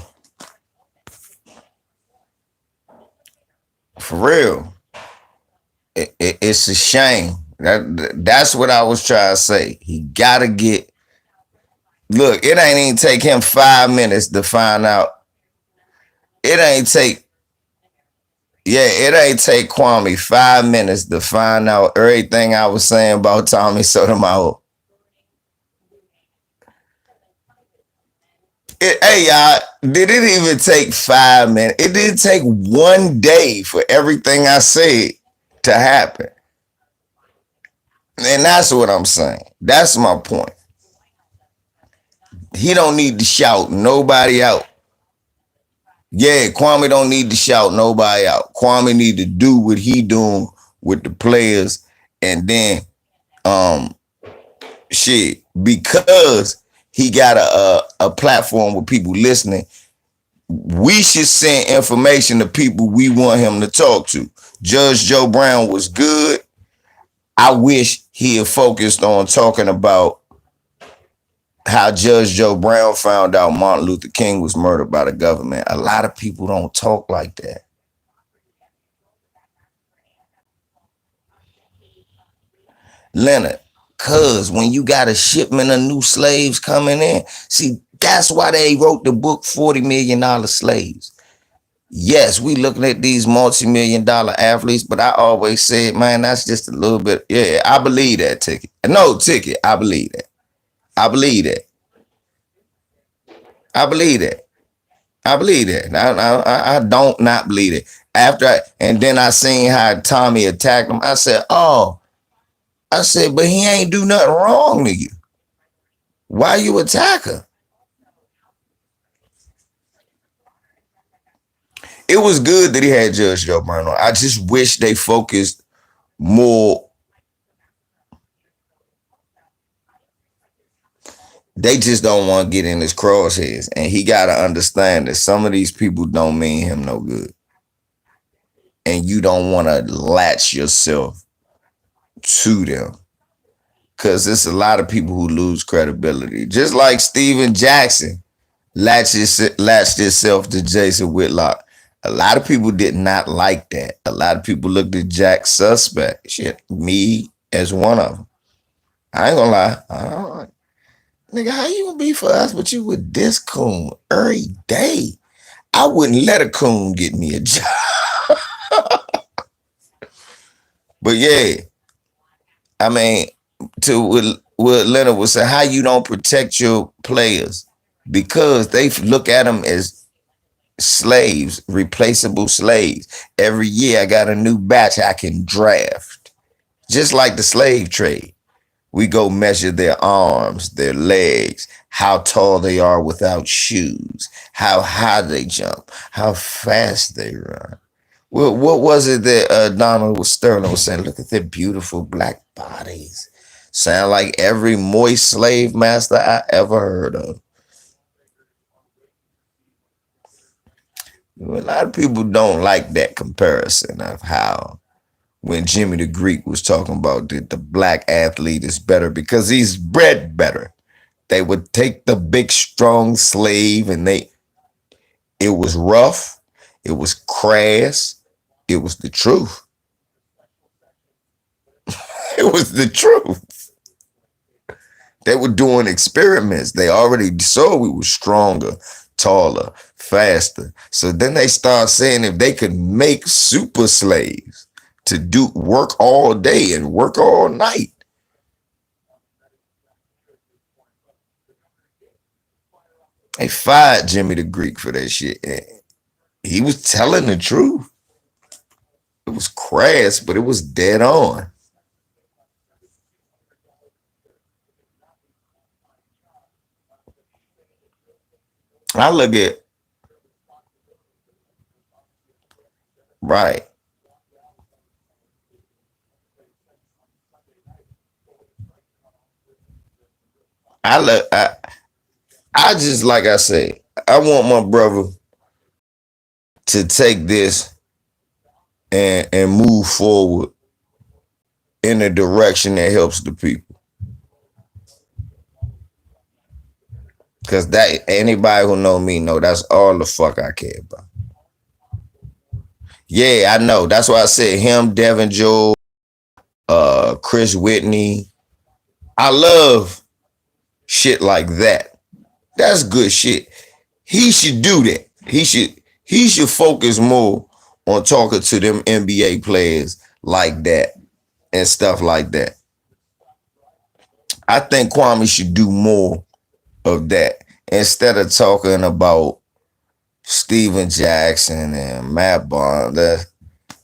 for real, it's a shame. That's what I was trying to say. He gotta get. Look, it ain't even take him 5 minutes to find out. It ain't take. Yeah, it ain't take Kwame 5 minutes to find out everything I was saying about Tommy Sotomayor. Hey y'all, did it even take 5 minutes? It didn't take one day for everything I said to happen. And that's what I'm saying. That's my point. He don't need to shout nobody out. Yeah, Kwame don't need to shout nobody out. Kwame need to do what he doing with the players, and then um shit, because he got a platform with people listening. We should send information to people we want him to talk to. Judge Joe Brown was good. I wish he had focused on talking about how Judge Joe Brown found out Martin Luther King was murdered by the government. A lot of people don't talk like that. Leonard, cuz when you got a shipment of new slaves coming in, see, that's why they wrote the book $40 million Slaves. Yes, we looking at these multi-million-dollar athletes, but I always said, man, that's just a little bit. Yeah, I believe that ticket. No ticket. I believe that. I believe that. I believe that. I believe that. I don't not believe it. And then I seen how Tommy attacked him. I said, oh, I said, but he ain't do nothing wrong to you. Why you attack her? It was good that he had Judge Joe Brown on. I just wish they focused more. They just don't want to get in his crosshairs. And he got to understand that some of these people don't mean him no good. And you don't want to latch yourself to them. Because there's a lot of people who lose credibility. Just like Steven Jackson latched himself to Jason Whitlock. A lot of people did not like that. A lot of people looked at Jack suspect. Shit, me as one of them. I ain't gonna lie. Nigga, how you gonna be for us, but you with this coon every day? I wouldn't let a coon get me a job. But yeah, I mean, to what Leonard was saying, how you don't protect your players because they look at them as slaves, replaceable slaves. Every year I got a new batch I can draft, just like the slave trade. We go measure their arms, their legs, how tall they are without shoes, how high they jump, how fast they run. Well, what was it that Donald Sterling was saying? Look at their beautiful black bodies. Sound like every moist slave master I ever heard of. A lot of people don't like that comparison of how when Jimmy the Greek was talking about that the black athlete is better because he's bred better. They would take the big strong slave and it was rough, it was crass, it was the truth. It was the truth. They were doing experiments. They already saw we were stronger, taller, faster. So then they start saying if they could make super slaves to do work all day and work all night. They fired Jimmy the Greek for that shit. And he was telling the truth. It was crass, but it was dead on. I look at right. I look. I just like I say. I want my brother to take this and move forward in a direction that helps the people. Cause that anybody who know me know that's all the fuck I care about. Yeah, I know. That's why I said him, Devin Joe, Chris Whitney. I love shit like that. That's good shit. He should do that. He should focus more on talking to them NBA players like that and stuff like that. I think Kwame should do more of that instead of talking about Steven Jackson and Matt Bond.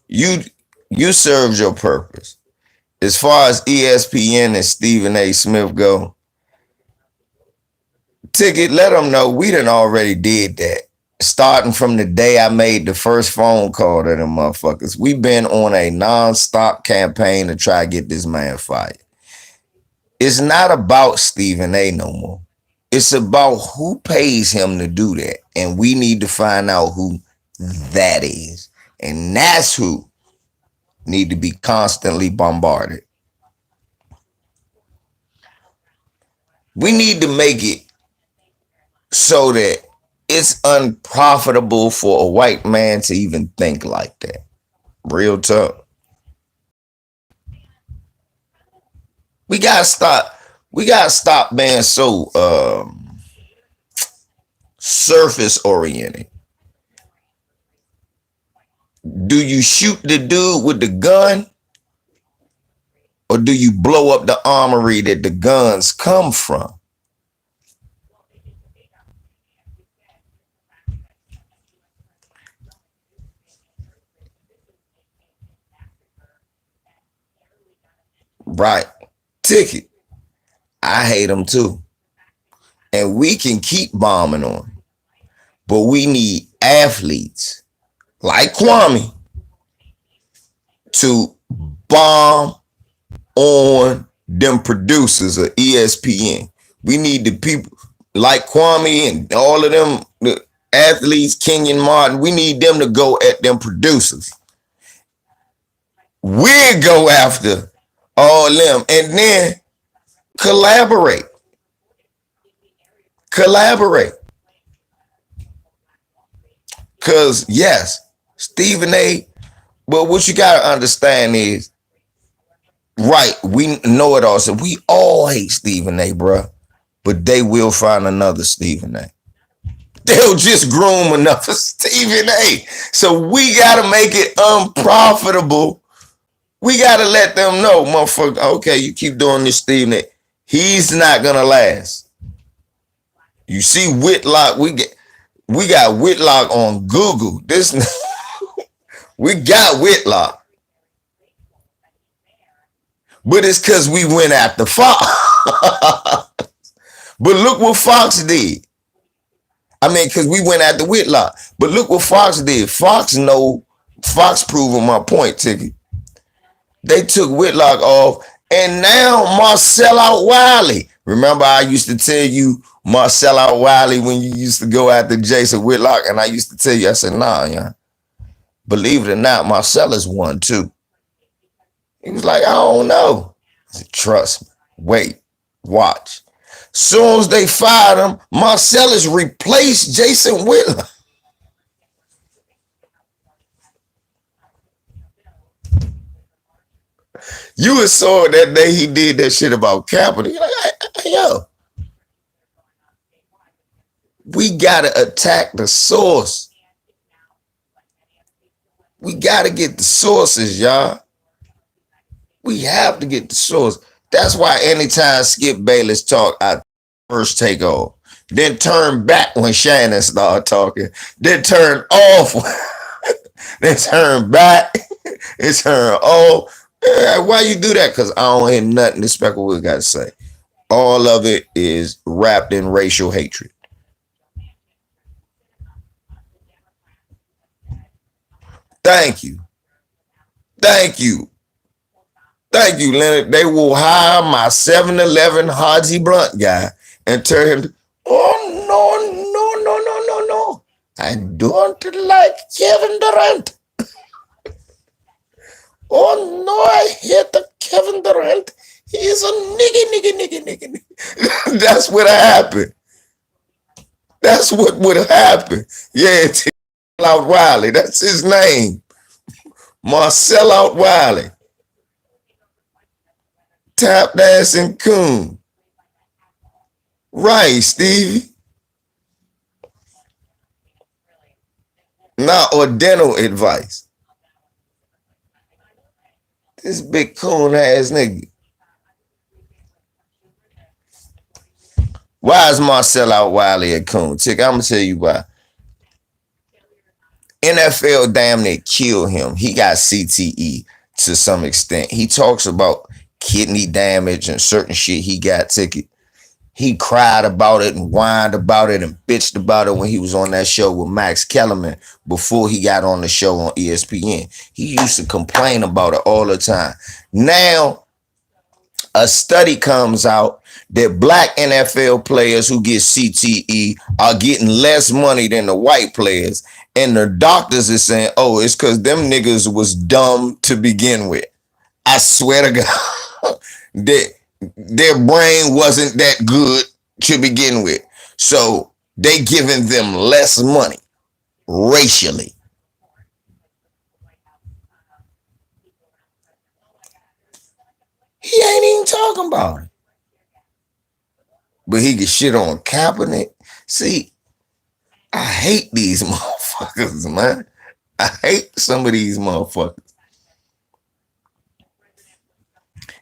You you served your purpose. As far as ESPN and Stephen A. Smith go, Ticket, let them know we done already did that. Starting from the day I made the first phone call to them motherfuckers, we've been on a non-stop campaign to try to get this man fired. It's not about Stephen A. no more. It's about who pays him to do that. And we need to find out who that is. And that's who need to be constantly bombarded. We need to make it so that it's unprofitable for a white man to even think like that. Real talk. We gotta stop. We gotta stop being so surface oriented. Do you shoot the dude with the gun, or do you blow up the armory that the guns come from? Right. Ticket. I hate them too. And we can keep bombing on him. But we need athletes like Kwame to bomb on them producers of ESPN. We need the people like Kwame and all of them, the athletes, Kenyon Martin. We need them to go at them producers. We go after all them and then collaborate. Collaborate. Because, yes, Stephen A., but what you got to understand is, right, we know it all. So we all hate Stephen A., bro. But they will find another Stephen A. They'll just groom another Stephen A. So we got to make it unprofitable. We got to let them know, motherfucker, okay, you keep doing this, Stephen A. He's not going to last. You see Whitlock, we got Whitlock on Google. We got Whitlock. But it's because we went after Fox. But look what Fox did. I mean, because we went after Whitlock. But look what Fox did. Fox proving my point, Ticket. They took Whitlock off, and now Marcel Out Wiley. Remember, I used to tell you Marcel Out Wiley when you used to go after Jason Whitlock, and I used to tell you, I said, nah, yeah. Believe it or not, Marcellus won too. He was like, I don't know. I said, trust me. Wait. Watch. Soon as they fired him, Marcellus replaced Jason Whitlock. You saw that day he did that shit about Capital. You're like, hey, yo. We gotta attack the source. We gotta get the sources, y'all. We have to get the source. That's why anytime Skip Bayless talk, I first take off. Then turn back when Shannon start talking. Then turn off. Then turn back. Then turn off. Why you do that? Because I don't hear nothing this Specklewood got to say. All of it is wrapped in racial hatred. Thank you. Thank you. Thank you, Leonard. They will hire my 7-Eleven Haji Blunt guy, and tell him, oh, no. I don't like Kevin Durant. Oh, no, I hate the Kevin Durant. He's a nigga. That's what happened. That's what would have happened. Yeah, out Wiley. That's his name. Marcel out Wiley. Tap dancing coon. Right, Stevie. Not or dental advice. This big coon ass nigga. Why is Marcel out Wiley a coon? Chick, I'm gonna tell you why. NFL damn near killed him. He got CTE to some extent. He talks about kidney damage and certain shit he got ticket. He cried about it and whined about it and bitched about it when he was on that show with Max Kellerman before he got on the show on ESPN. He used to complain about it all the time. Now, a study comes out that black NFL players who get CTE are getting less money than the white players. And the doctors are saying, oh, it's because them niggas was dumb to begin with. I swear to God, that their brain wasn't that good to begin with. So they giving them less money racially. He ain't even talking about it. But he can shit on Kaepernick. See, I hate these motherfuckers, man. I hate some of these motherfuckers.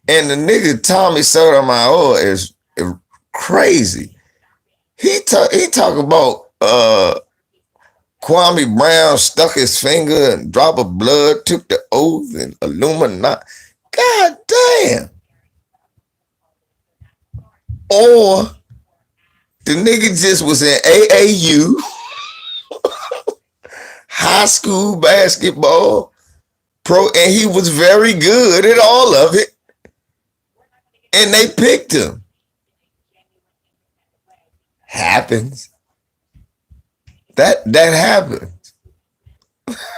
And the nigga Tommy Sotomayor is crazy. He talk about Kwame Brown stuck his finger and drop of blood, took the oath and Illuminati. God damn. Or the nigga just was in AAU, high school basketball, and he was very good at all of it. And they picked him. Happens. That happens.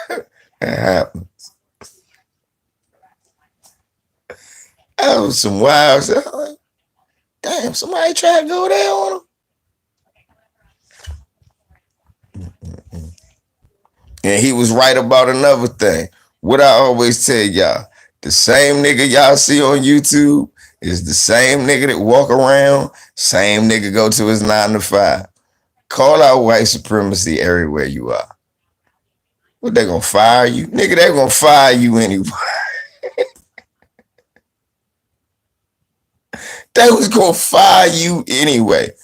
That happens. That was some wild stuff. Like, damn, somebody tried to go there on him. And he was right about another thing. What I always tell y'all, the same nigga y'all see on YouTube is the same nigga that walk around, same nigga go to his 9 to 5. Call out white supremacy everywhere you are. What, they gonna fire you? Nigga, they gonna fire you anyway. They was gonna fire you anyway.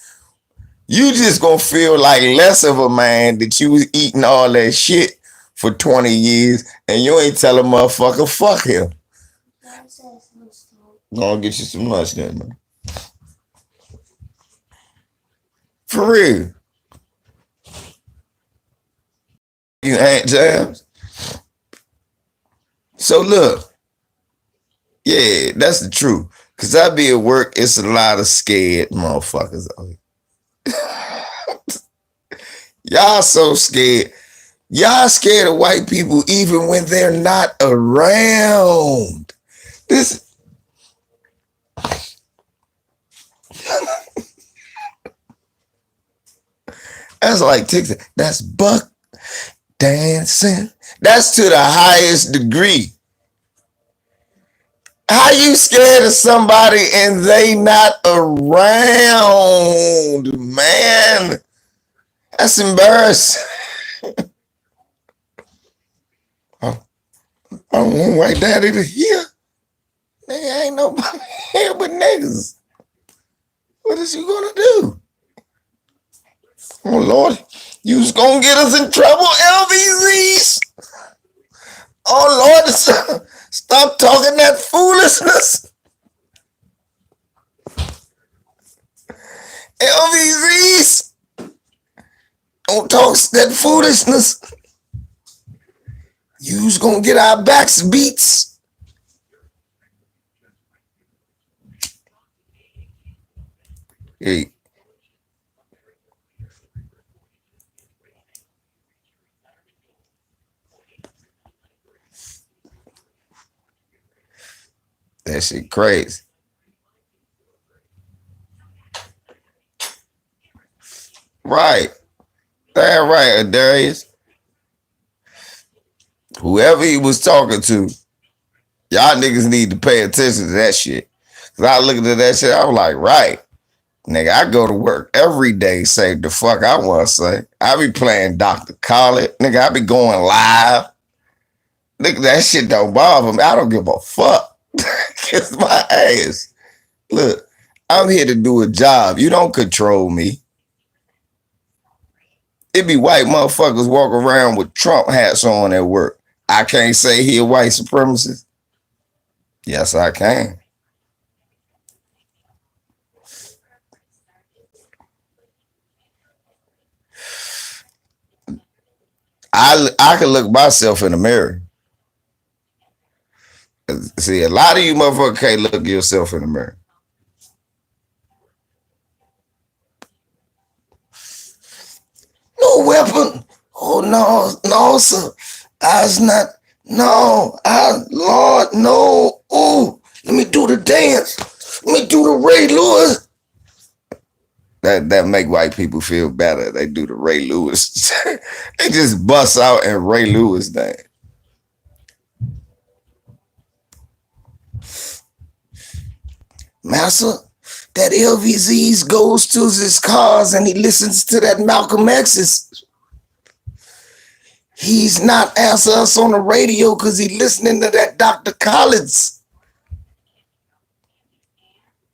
You just gonna feel like less of a man that you was eating all that shit for 20 years and you ain't tell a motherfucker fuck him. Gonna get you some lunch then, man. For real. You ain't jams. So look, yeah, that's the truth. Cause I be at work, it's a lot of scared motherfuckers out here. Y'all so scared. Y'all scared of white people even when they're not around. This that's like TikTok. That's buck dancing. That's to the highest degree. How you scared of somebody and they not around, man? That's embarrassing. I don't want white daddy to hear. Nigga, ain't nobody here but niggas. What is you gonna do? Oh Lord, you was gonna get us in trouble, LVZs. Oh Lord, stop talking that foolishness. LVZs, don't talk that foolishness. You's gonna get our backs beats. Hey, That shit crazy. Right. Damn right, Darius. Whoever he was talking to, y'all niggas need to pay attention to that shit. Cause I looked at that shit, I was like, right. Nigga, I go to work every day, say the fuck I want to say. I be playing Dr. Khaled. Nigga, I be going live. Nigga, that shit don't bother me. I don't give a fuck. Kiss my ass. Look, I'm here to do a job. You don't control me. It be white motherfuckers walk around with Trump hats on at work. I can't say he a white supremacist. Yes, I can. I can look myself in the mirror. See, a lot of you motherfuckers can't look yourself in the mirror. No weapon. Oh no, no, sir. I was not. No, Lord, no. Oh, let me do the dance. Let me do the Ray Lewis. That make white people feel better. They do the Ray Lewis. They just bust out and Ray Lewis dance. Master, that LVZ goes to his cars and he listens to that Malcolm X's. He's not answer us on the radio because he's listening to that Dr. Collins.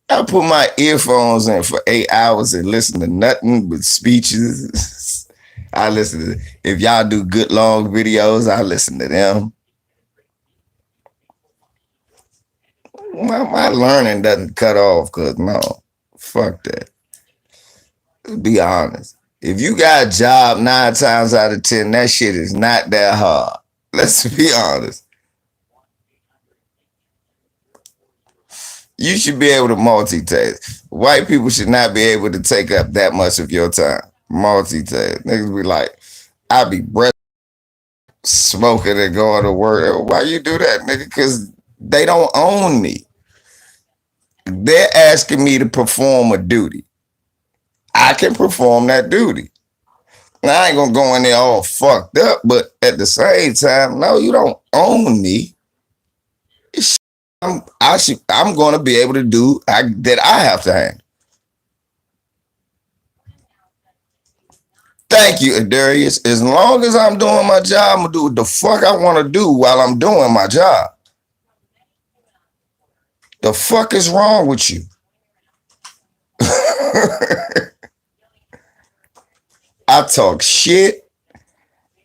I put my earphones in for 8 hours and listen to nothing but speeches. I listen to, if y'all do good long videos, I listen to them. My learning doesn't cut off because no, fuck that. Be honest. If you got a job 9 times out of 10, that shit is not that hard. Let's be honest. You should be able to multitask. White people should not be able to take up that much of your time. Multitask. Niggas be like, I be breath smoking and going to work. Why you do that, nigga? Because they don't own me. They're asking me to perform a duty. I can perform that duty. Now, I ain't gonna go in there all fucked up, but at the same time, no, you don't own me. I'm gonna be able to do that I have to handle. Thank you, Darius. As long as I'm doing my job, I'm gonna do what the fuck I want to do while I'm doing my job. The fuck is wrong with you? I talk shit.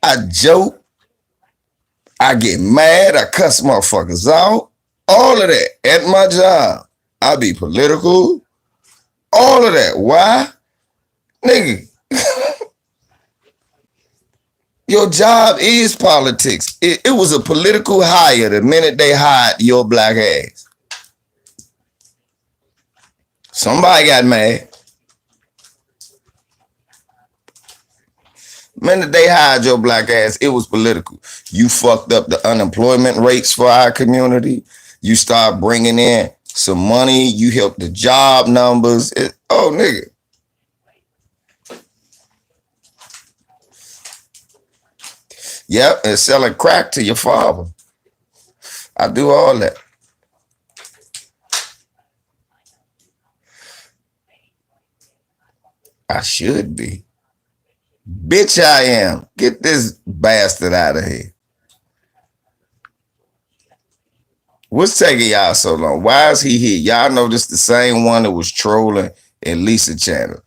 I joke. I get mad. I cuss motherfuckers out. All of that at my job. I be political. All of that. Why? Nigga. Your job is politics. It was a political hire the minute they hired your black ass. Somebody got mad. The minute they hired your black ass, it was political. You fucked up the unemployment rates for our community. You start bringing in some money. You help the job numbers. Oh, nigga. Yep, and selling crack to your father. I do all that. I should be. Bitch, I am. Get this bastard out of here. What's taking y'all so long? Why is he here? Y'all know this the same one that was trolling in Lisa channel.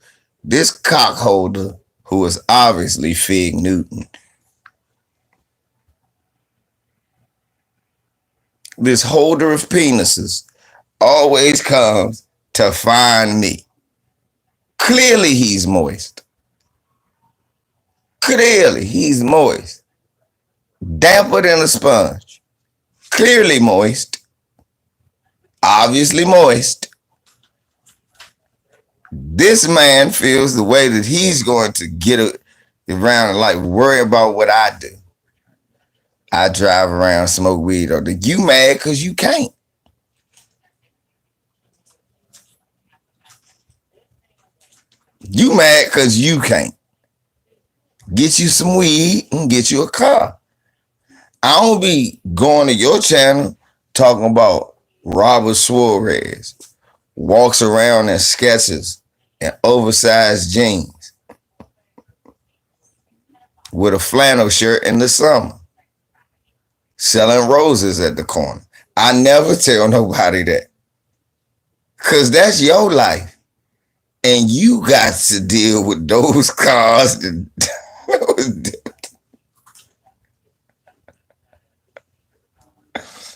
This cockholder who is obviously Fig Newton. This holder of penises always comes to find me. Clearly he's moist. Clearly he's moist. Damper than a sponge. Clearly moist. Obviously moist. This man feels the way that he's going to get around and like worry about what I do. I drive around, smoke weed. Or you mad because you can't. You mad because you can't. Get you some weed and get you a car. I don't be going to your channel talking about Robert Suarez walks around in Skechers and oversized jeans with a flannel shirt in the summer, selling roses at the corner. I never tell nobody that. Because that's your life. And you got to deal with those cars.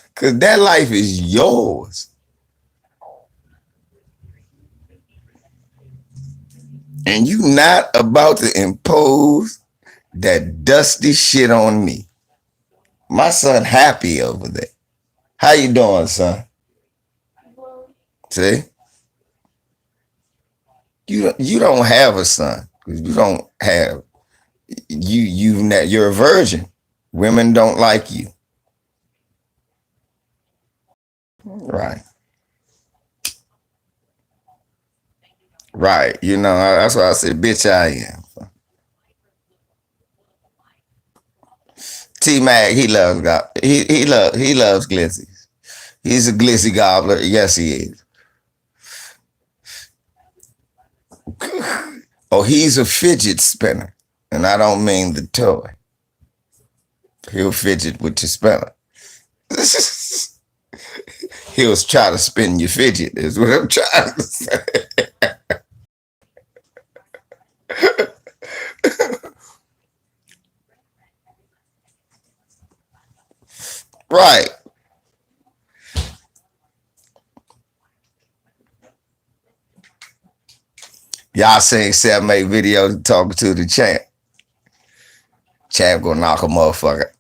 Because that life is yours. And you not about to impose that dusty shit on me. My son happy over there. How you doing, son? See? You don't have a son. You don't have you're a virgin. Women don't like you. Right. Right. You know, that's why I said, bitch, I am. T Mac, he loves God. He loves glissies. He's a glissy gobbler. Yes, he is. Oh, he's a fidget spinner. And I don't mean the toy. He'll fidget with your spinner. He'll try to spin your fidget, is what I'm trying to say. Right. Y'all seen 7-8 videos talking to the champ. Champ gonna knock a motherfucker.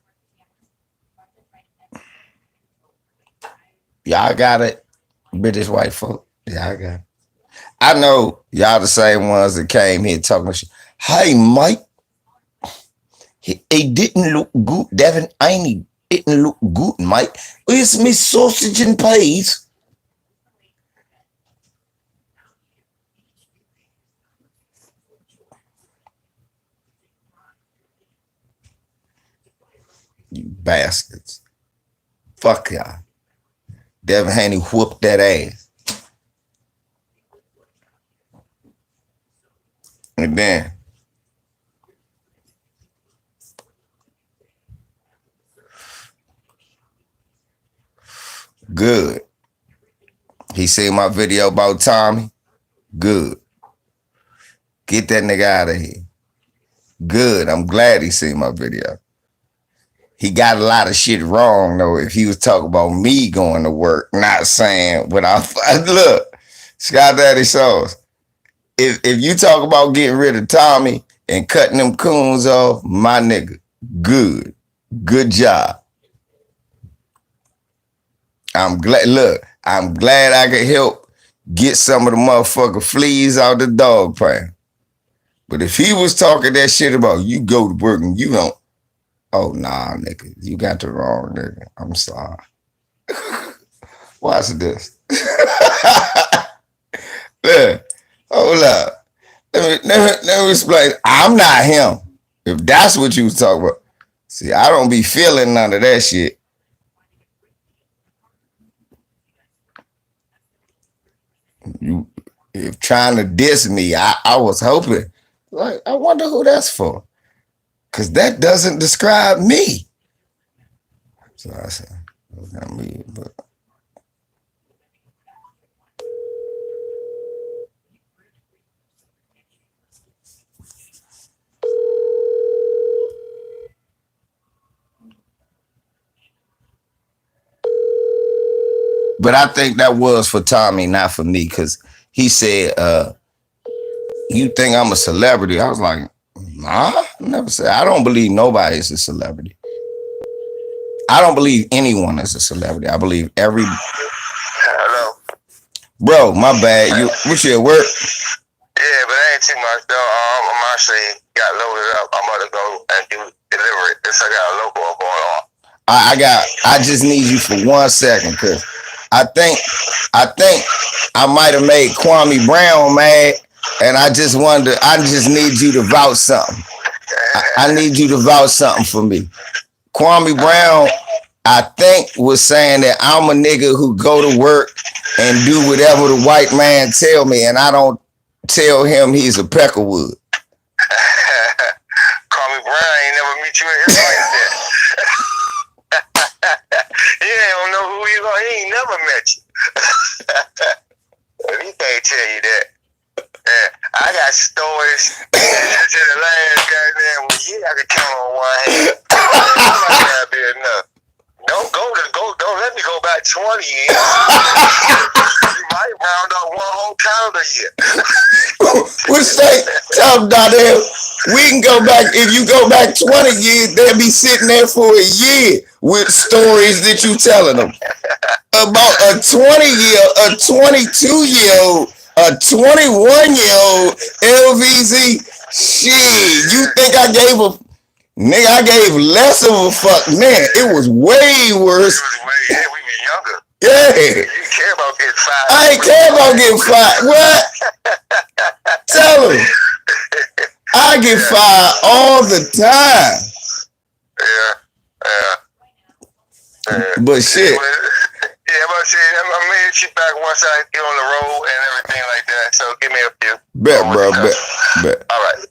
Y'all got it, British white folk. Y'all got it. I know y'all the same ones that came here talking shit. Hey, Mike. It didn't look good. Devin Ainey didn't look good, Mike. Where's me sausage and peas? You bastards. Fuck y'all. Devin Haney whooped that ass. And then good. He seen my video about Tommy. Good. Get that nigga out of here. Good. I'm glad he seen my video. He got a lot of shit wrong though. If he was talking about me going to work, not saying what I look, Scott Daddy Sauce. If you talk about getting rid of Tommy and cutting them coons off, my nigga, good job. I'm glad. Look, I'm glad I could help get some of the motherfucking fleas out the dog pound. But if he was talking that shit about you go to work and you don't, oh nah, nigga, you got the wrong nigga. I'm sorry. Watch this. Look, hold up. Let me explain. I'm not him. If that's what you was talking about. See, I don't be feeling none of that shit. You if trying to diss me, I was hoping. Like, I wonder who that's for. Cause that doesn't describe me. So I said, not me, but I think that was for Tommy, not for me, because he said, you think I'm a celebrity? I was like, nah, I never said. I don't believe nobody is a celebrity. I don't believe anyone is a celebrity. I believe every. Hello. Bro, my bad. You, what's your work? Yeah, but that ain't too much though. I'm actually got loaded up. I'm about to go and deliver it. This I got a local going on. I just need you for 1 second, because I think I might have made Kwame Brown mad and I just need you to vouch something. I need you to vouch something for me. Kwame Brown, I think, was saying that I'm a nigga who go to work and do whatever the white man tell me, and I don't tell him he's a Peckerwood. Kwame Brown ain't never meet you in his life then. He don't know who you are. He ain't never met you. He can't tell you that. Yeah, I got stories to the last goddamn year I could count on one hand. That might not be enough. Don't let me go back 20 years. You might round up one whole calendar year. Which say, tell Donnell, we can go back, if you go back 20 years, they'll be sitting there for a year with stories that you telling them. About a 22-year-old, a 21-year-old LVZ. Shit, you think I gave a nigga? I gave less of a fuck. Man, it was way worse. We was younger. Yeah. You care about getting fired. I ain't care about getting fired. What? Tell him. I get fired all the time. Yeah. But shit. Yeah, but see, I'm gonna hit you back once I get on the road and everything like that. So give me a few. Bet, bro. Bet. All right.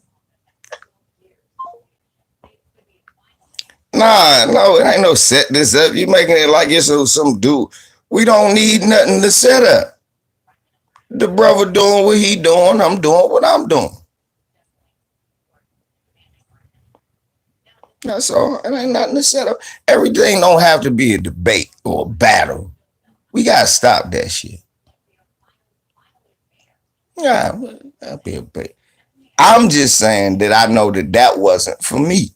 Nah, no, it ain't no set this up. You making it like it's some dude. We don't need nothing to set up. The brother doing what he doing. I'm doing what I'm doing. That's all. It ain't nothing to set up. Everything don't have to be a debate or a battle. We gotta stop that shit. Yeah, that'll be a debate. I'm just saying that I know that wasn't for me.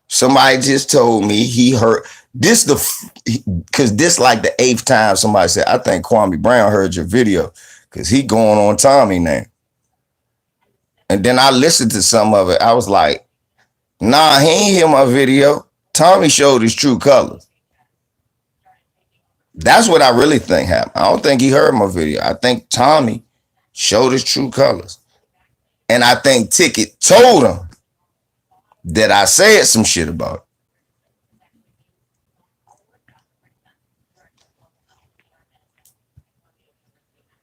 Somebody just told me he heard this because this like the 8th time somebody said, I think Kwame Brown heard your video because he going on Tommy now. And then I listened to some of it. I was like, nah, he ain't hear my video. Tommy showed his true colors. That's what I really think happened. I don't think he heard my video. I think Tommy showed his true colors. And I think Ticket told him that I said some shit about it.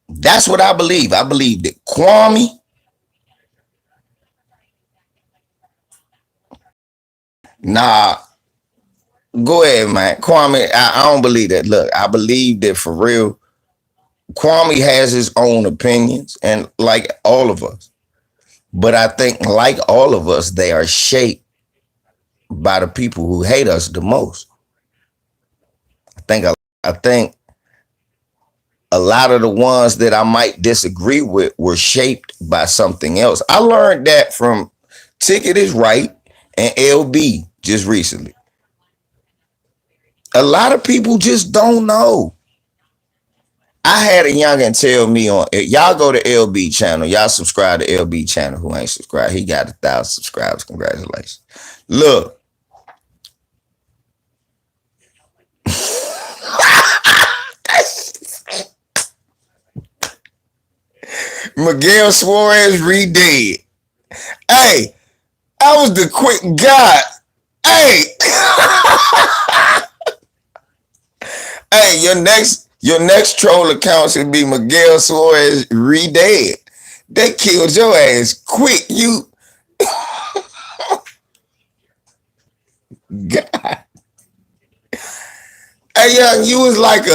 That's what I believe. I believe that Kwame nah, go ahead, man. Kwame, I don't believe that. Look, I believe that for real, Kwame has his own opinions, and like all of us. But I think, like all of us, they are shaped by the people who hate us the most. I think a lot of the ones that I might disagree with were shaped by something else. I learned that from Ticket is Right and LB just recently. A lot of people just don't know. I had a youngin tell me on, y'all go to LB channel, y'all subscribe to LB channel who ain't subscribed. He got 1,000 subscribers. Congratulations. Look. Miguel Suarez re-dead. Hey, I was the quick guy. Hey. Hey, your next troll account should be Miguel Suarez re-dead. They killed your ass quick. You God. Hey, young, you're like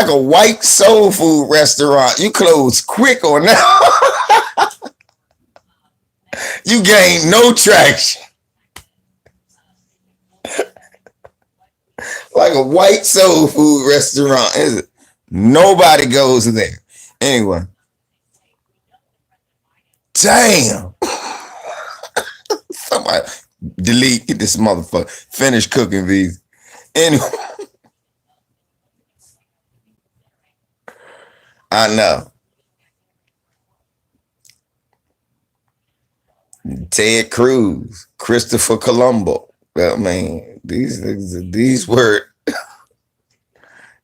a white soul food restaurant. You close quick on that. You gain no traction. Like a white soul food restaurant. Is it? Nobody goes there. Anyway. Damn. Somebody delete this motherfucker. Finish cooking these. Anyway. I know. Ted Cruz, Christopher Colombo. I mean, these were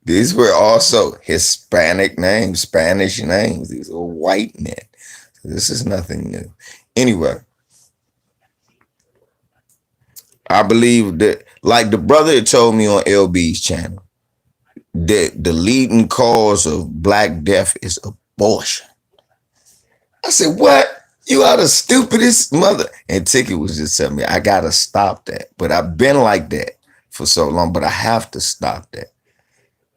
These were also Hispanic names, Spanish names. These were white men. This is nothing new. Anyway, I believe that, like the brother that told me on LB's channel, that the leading cause of black death is abortion. I said, what? You are the stupidest mother. And Ticket was just telling me, I got to stop that. But I've been like that for so long, but I have to stop that.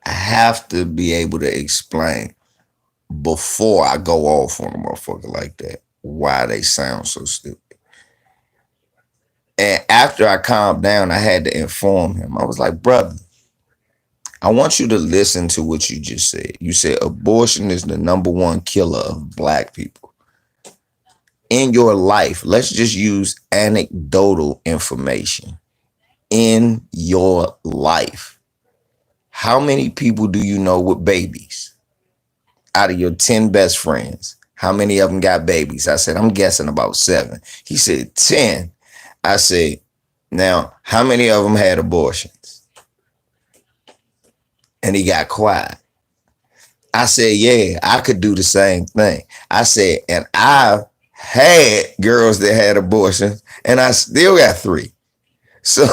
I have to be able to explain before I go off on a motherfucker like that why they sound so stupid. And after I calmed down, I had to inform him. I was like, brother, I want you to listen to what you just said. You said abortion is the number one killer of black people. In your life, let's just use anecdotal information. In your life, how many people do you know with babies? Out of your 10 best friends, how many of them got babies? I said, I'm guessing about 7. He said 10. I said, now, how many of them had abortions? And he got quiet. I said, yeah, I could do the same thing. I said, and I've had girls that had abortions, and I still got 3. So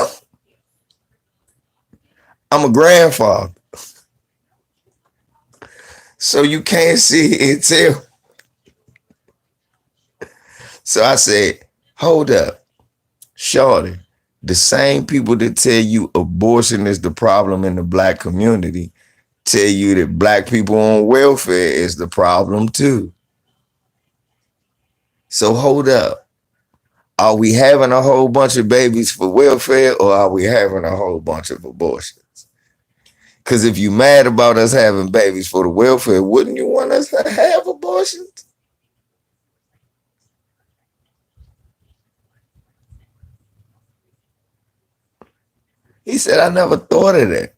I'm a grandfather. So you can't see and tell. So I said, hold up, shorty. The same people that tell you abortion is the problem in the black community tell you that black people on welfare is the problem too. So hold up. Are we having a whole bunch of babies for welfare, or are we having a whole bunch of abortions? Because if you're mad about us having babies for the welfare, wouldn't you want us to have abortions? He said, I never thought of that.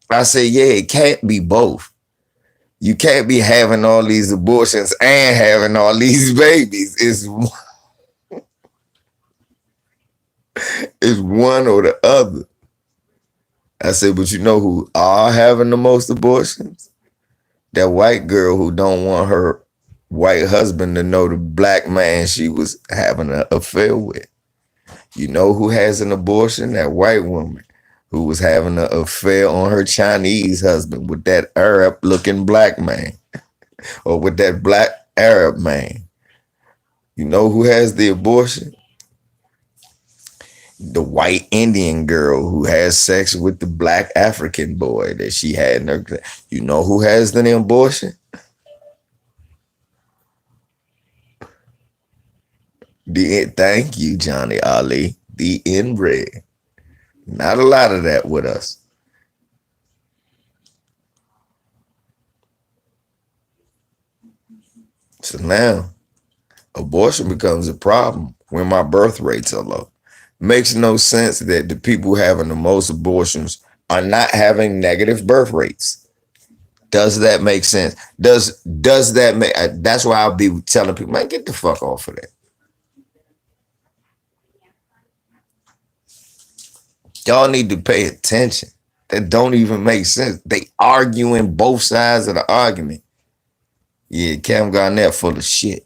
I said, yeah, it can't be both. You can't be having all these abortions and having all these babies. It's one or the other. I said, but you know who are having the most abortions? That white girl who don't want her white husband to know the black man she was having an affair with. You know who has an abortion? That white woman who was having an affair on her Chinese husband with that Arab looking black man, or with that black Arab man. You know who has the abortion? The white Indian girl who has sex with the black African boy that she had in her. You know who has the abortion? Thank you, Johnny Ali. The inbred. Not a lot of that with us. So now, abortion becomes a problem when my birth rates are low. Makes no sense that the people having the most abortions are not having negative birth rates. Does that make sense? Does that make? That's why I'll be telling people, man, get the fuck off of that. Y'all need to pay attention. That don't even make sense. They arguing both sides of the argument. Yeah, Cam Garnett full of shit.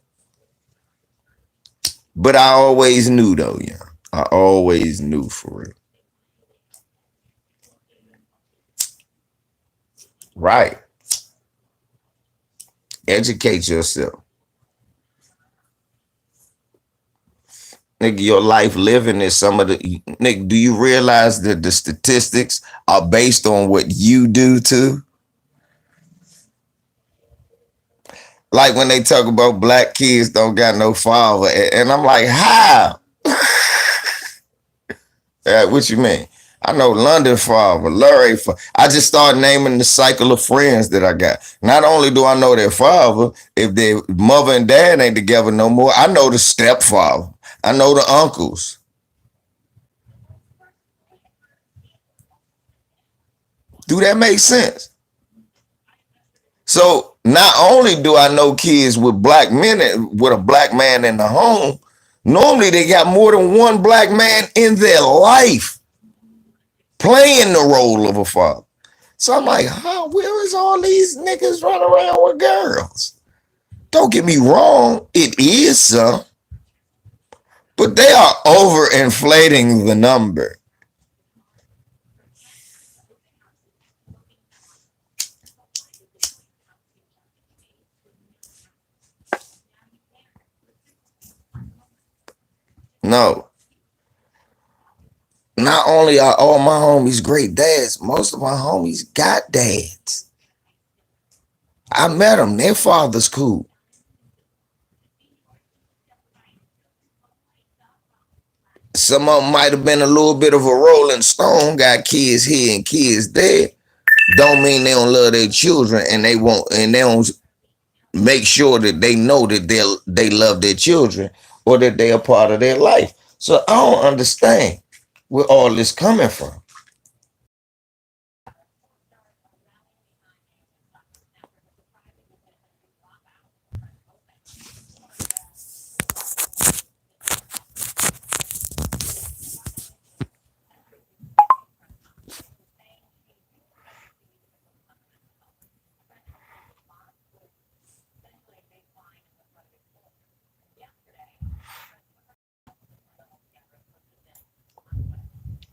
But I always knew though, yeah. I always knew for real. Right. Educate yourself. Nigga, your life living is some of the nigga, do you realize that the statistics are based on what you do too? Like when they talk about black kids don't got no father, and I'm like, how? What you mean? I know London father, Larry father. I just started naming the cycle of friends that I got. Not only do I know their father, if their mother and dad ain't together no more, I know the stepfather. I know the uncles. Do that make sense? So not only do I know kids with black men, with a black man in the home, normally they got more than one black man in their life playing the role of a father. So I'm like, huh, where is all these niggas running around with girls? Don't get me wrong, it is some, but they are overinflating the number. No, not only are all my homies great dads, most of my homies got dads. I met them, their father's cool. Some of them might have been a little bit of a rolling stone, got kids here and kids there. Don't mean they don't love their children and they won't, and they don't make sure that they know that they love their children or that they are part of their life. So I don't understand where all this coming from.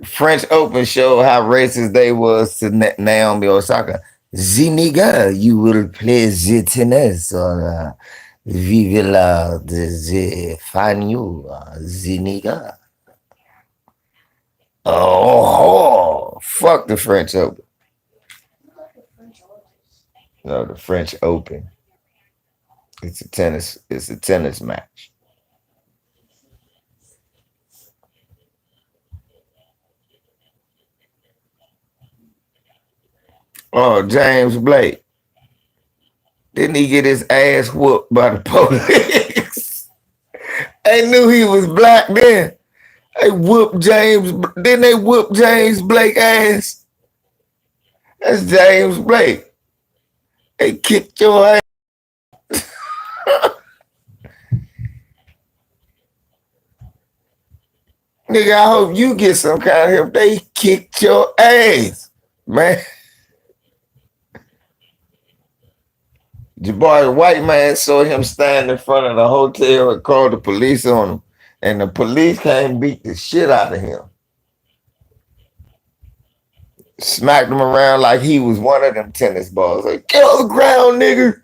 French Open showed how racist they was to Naomi Osaka. Ziniga, you will play the tennis or we will find you, Ziniga. Oh, fuck the French Open. No, the French Open. It's a tennis. It's a tennis match. Oh, James Blake. Didn't he get his ass whooped by the police? They knew he was black then. They whooped James. Didn't they whoop James Blake ass? That's James Blake. They kicked your ass. Nigga, I hope you get some kind of help. They kicked your ass, man. Jabari White man saw him stand in front of the hotel and called the police on him. And the police came and beat the shit out of him. Smacked him around like he was one of them tennis balls. Like, get on the ground, nigga.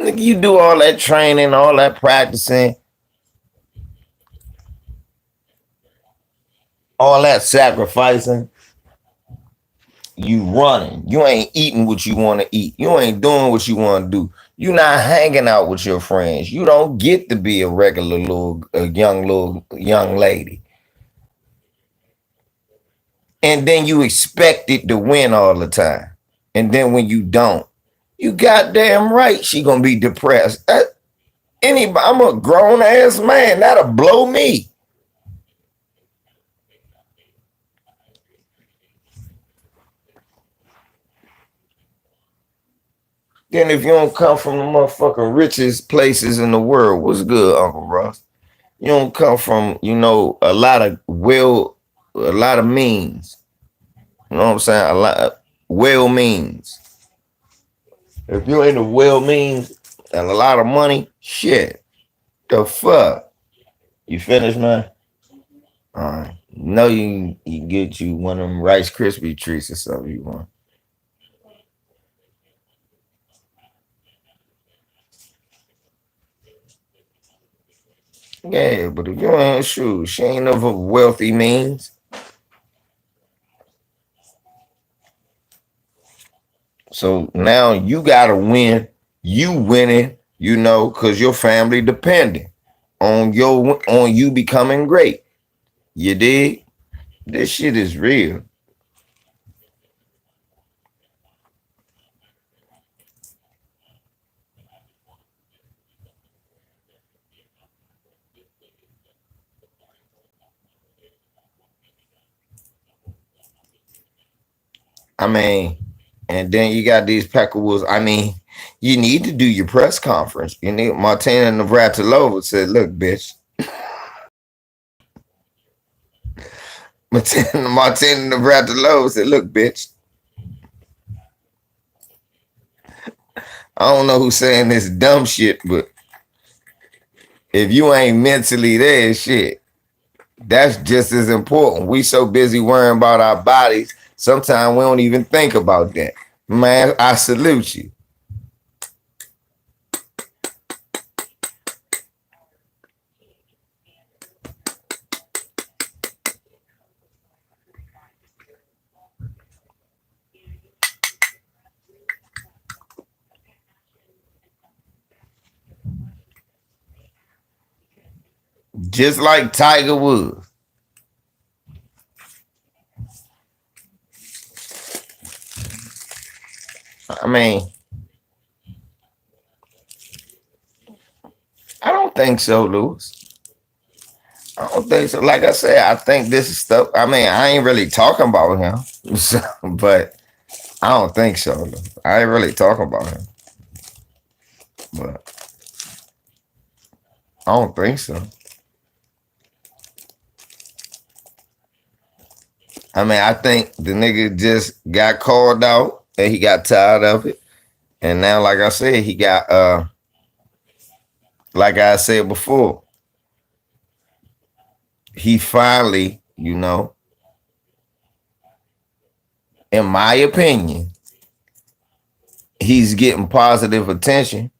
Nigga, you do all that training, all that practicing, all that sacrificing. You running. You ain't eating what you want to eat. You ain't doing what you want to do. You not hanging out with your friends. You don't get to be a regular little young lady. And then you expect it to win all the time. And then when you don't, you goddamn right she gonna be depressed. Anybody, I'm a grown ass man. That'll blow me. Then if you don't come from the motherfucking richest places in the world, what's good, Uncle Ross? You don't come from, a lot of means. You know what I'm saying? A lot of well means. If you ain't a well means and a lot of money, shit. The fuck? You finished, man? All right. No, you get you one of them Rice Krispie treats or something you want. Yeah, but if you ain't sure, she ain't of a wealthy means. So now you gotta win. You winning, cause your family depending on you becoming great. You dig? This shit is real. I mean, and then you got these Peckerwoods. I mean, you need to do your press conference. You need Martina Navratilova said, "Look, bitch." Martina Navratilova said, "Look, bitch. I don't know who's saying this dumb shit, but if you ain't mentally there, shit, that's just as important. We so busy worrying about our bodies, sometimes we don't even think about that. Man, I salute you. Just like Tiger Woods. I mean, I don't think so, Lewis. I don't think so. Like I said, I think this is stuff. I mean, I ain't really talking about him, so, but I don't think so. I ain't really talking about him, but I don't think so. I mean, I think the nigga just got called out and he got tired of it. And now, like I said, he got like I said before, he finally, in my opinion, he's getting positive attention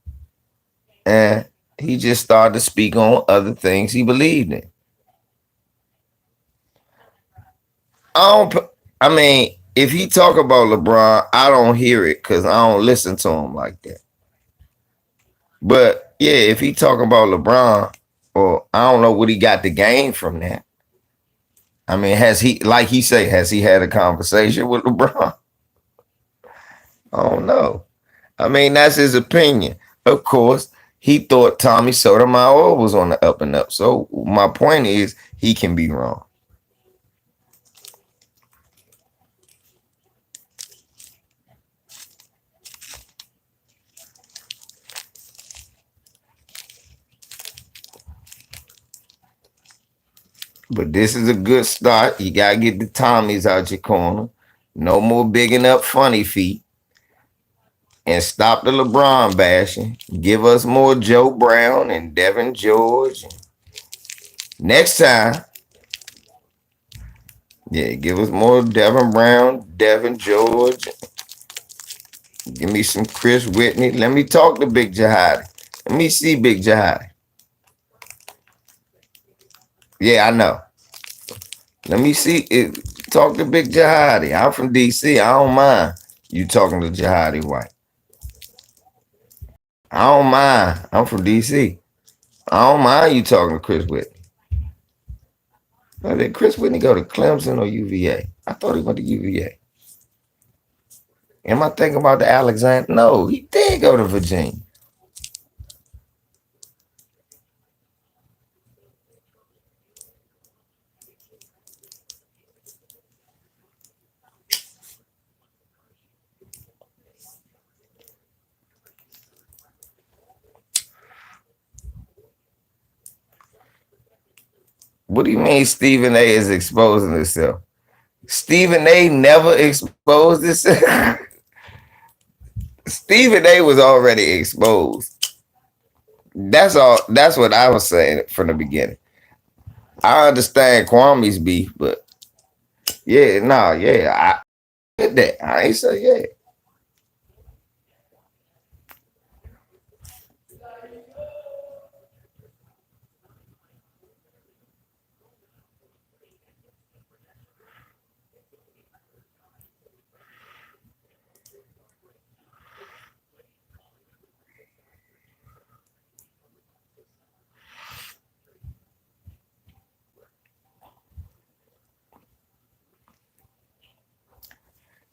and he just started to speak on other things he believed in. I don't. I mean, if he talk about LeBron, I don't hear it because I don't listen to him like that. But yeah, if he talk about LeBron, or I don't know what he got to gain from that. I mean, has he, like he say, has he had a conversation with LeBron? I don't know. I mean, that's his opinion. Of course, he thought Tommy Sotomayor was on the up and up. So my point is, he can be wrong. But this is a good start. You gotta get the Tommies out your corner. No more bigging up funny feet. And stop the LeBron bashing. Give us more Joe Brown and Devin George. Next time, yeah, give us more Devin Brown, Devin George. Give me some Chris Whitney. Let me talk to Big Jihadi. Let me see Big Jihadi. Yeah, I know. Let me see it. Talk to Big Jihadi. I'm from DC. I don't mind you talking to Jihadi White. I don't mind. I'm from DC. I don't mind you talking to Chris Whitney. Now, did Chris Whitney go to Clemson or UVA? I thought he went to UVA. Am I thinking about the Alexander? No, he did go to Virginia. What do you mean Stephen A is exposing himself? Stephen A never exposed himself. Stephen A was already exposed. That's all. That's what I was saying from the beginning. I understand Kwame's beef, but yeah, nah, yeah, I did that. I ain't say yeah.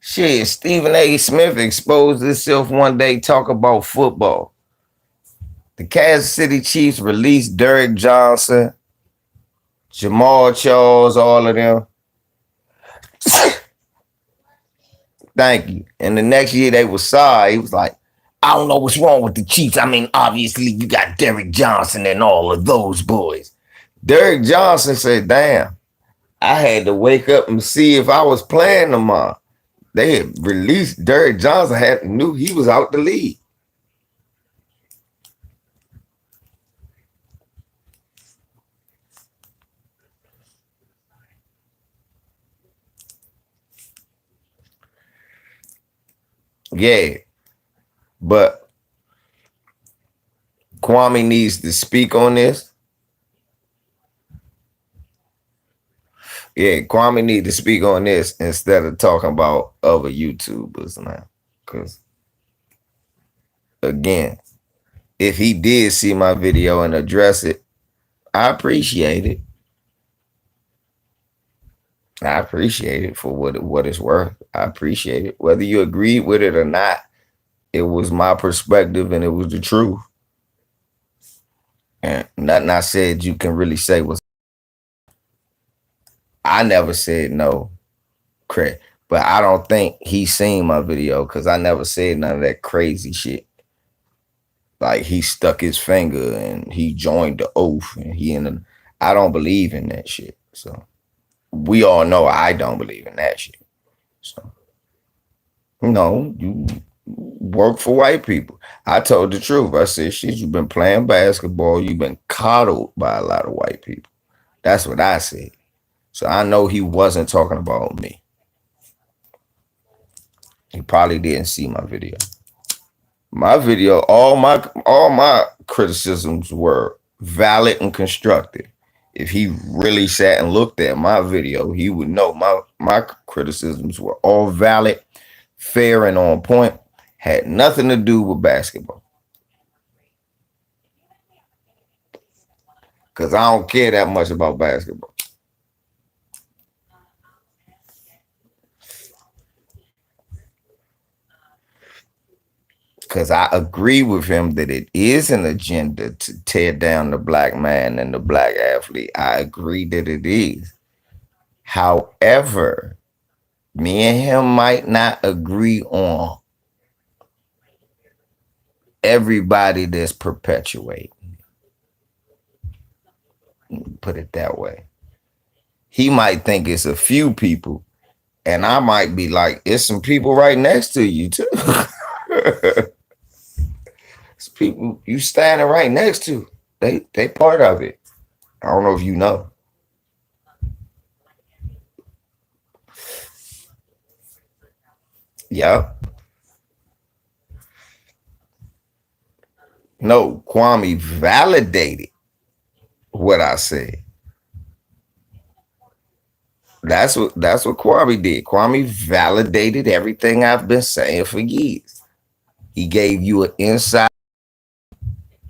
Shit, Stephen A. Smith exposed himself one day, talk about football. The Kansas City Chiefs released Derrick Johnson, Jamal Charles, all of them. Thank you. And the next year they was sorry. He was like, I don't know what's wrong with the Chiefs. I mean, obviously you got Derrick Johnson and all of those boys. Derrick Johnson said, damn, I had to wake up and see if I was playing tomorrow. They had released Derrick Johnson, had knew he was out the league. Yeah, but Kwame needs to speak on this. Yeah, Kwame needs to speak on this instead of talking about other YouTubers now. Because again, if he did see my video and address it, I appreciate it. I appreciate it for what it's worth. I appreciate it. Whether you agreed with it or not, it was my perspective and it was the truth. And nothing I said you can really say was I never said no, Craig. But I don't think he seen my video because I never said none of that crazy shit. Like he stuck his finger and he joined the oath and I don't believe in that shit. So we all know I don't believe in that shit. So no, you work for white people. I told the truth. I said, shit, you've been playing basketball. You've been coddled by a lot of white people. That's what I said. So I know he wasn't talking about me. He probably didn't see my video. My video, all my criticisms were valid and constructive. If he really sat and looked at my video, he would know my criticisms were all valid, fair, and on point. Had nothing to do with basketball. Because I don't care that much about basketball. Because I agree with him that it is an agenda to tear down the black man and the black athlete. I agree that it is. However, me and him might not agree on everybody that's perpetuating. Put it that way. He might think it's a few people, and I might be like, it's some people right next to you too. It's people you standing right next to. They part of it. I don't know if you know. Yep. No, Kwame validated what I said. That's what Kwame did. Kwame validated everything I've been saying for years. He gave you an inside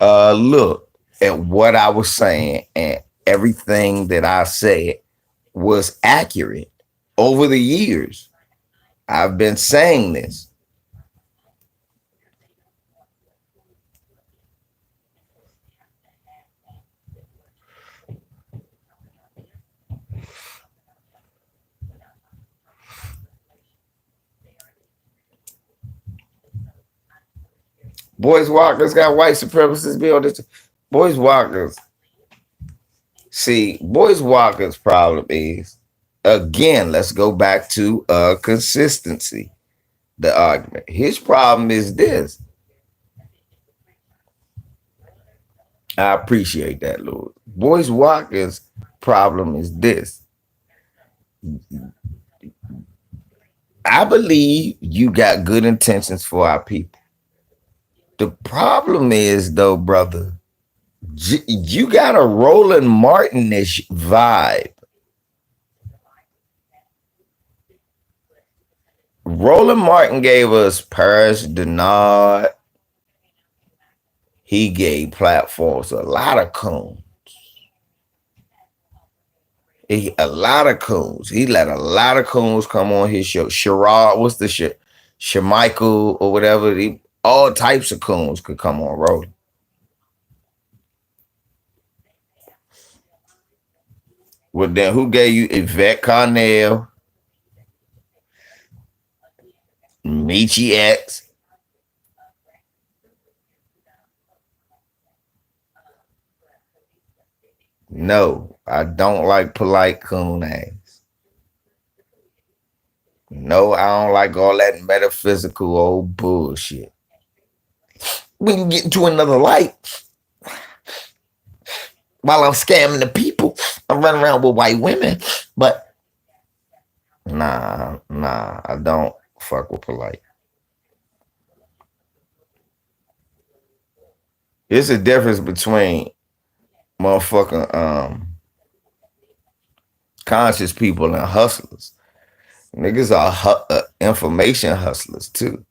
look at what I was saying, and everything that I said was accurate over the years. I've been saying this. Boys Walkers got white supremacists built it. Boys Walkers. See, Boys Walkers' problem is, again, let's go back to consistency. The argument. His problem is this. I appreciate that, Lord. Boys Walker's problem is this. I believe you got good intentions for our people. The problem is, though, brother, you got a Roland Martin-ish vibe. Roland Martin gave us Paris Denard. He gave platforms a lot of coons. A lot of coons. He let a lot of coons come on his show. Sherrod, what's the shit? Shemichael or whatever. All types of coons could come on Roland. Well, then who gave you Yvette Carnell? Michi X. No, I don't like polite coon ass. No, I don't like all that metaphysical old bullshit. We can get into another light while I'm scamming the people. I'm running around with white women, but nah, I don't fuck with polite. There's a difference between motherfucking conscious people and hustlers. Niggas are information hustlers too.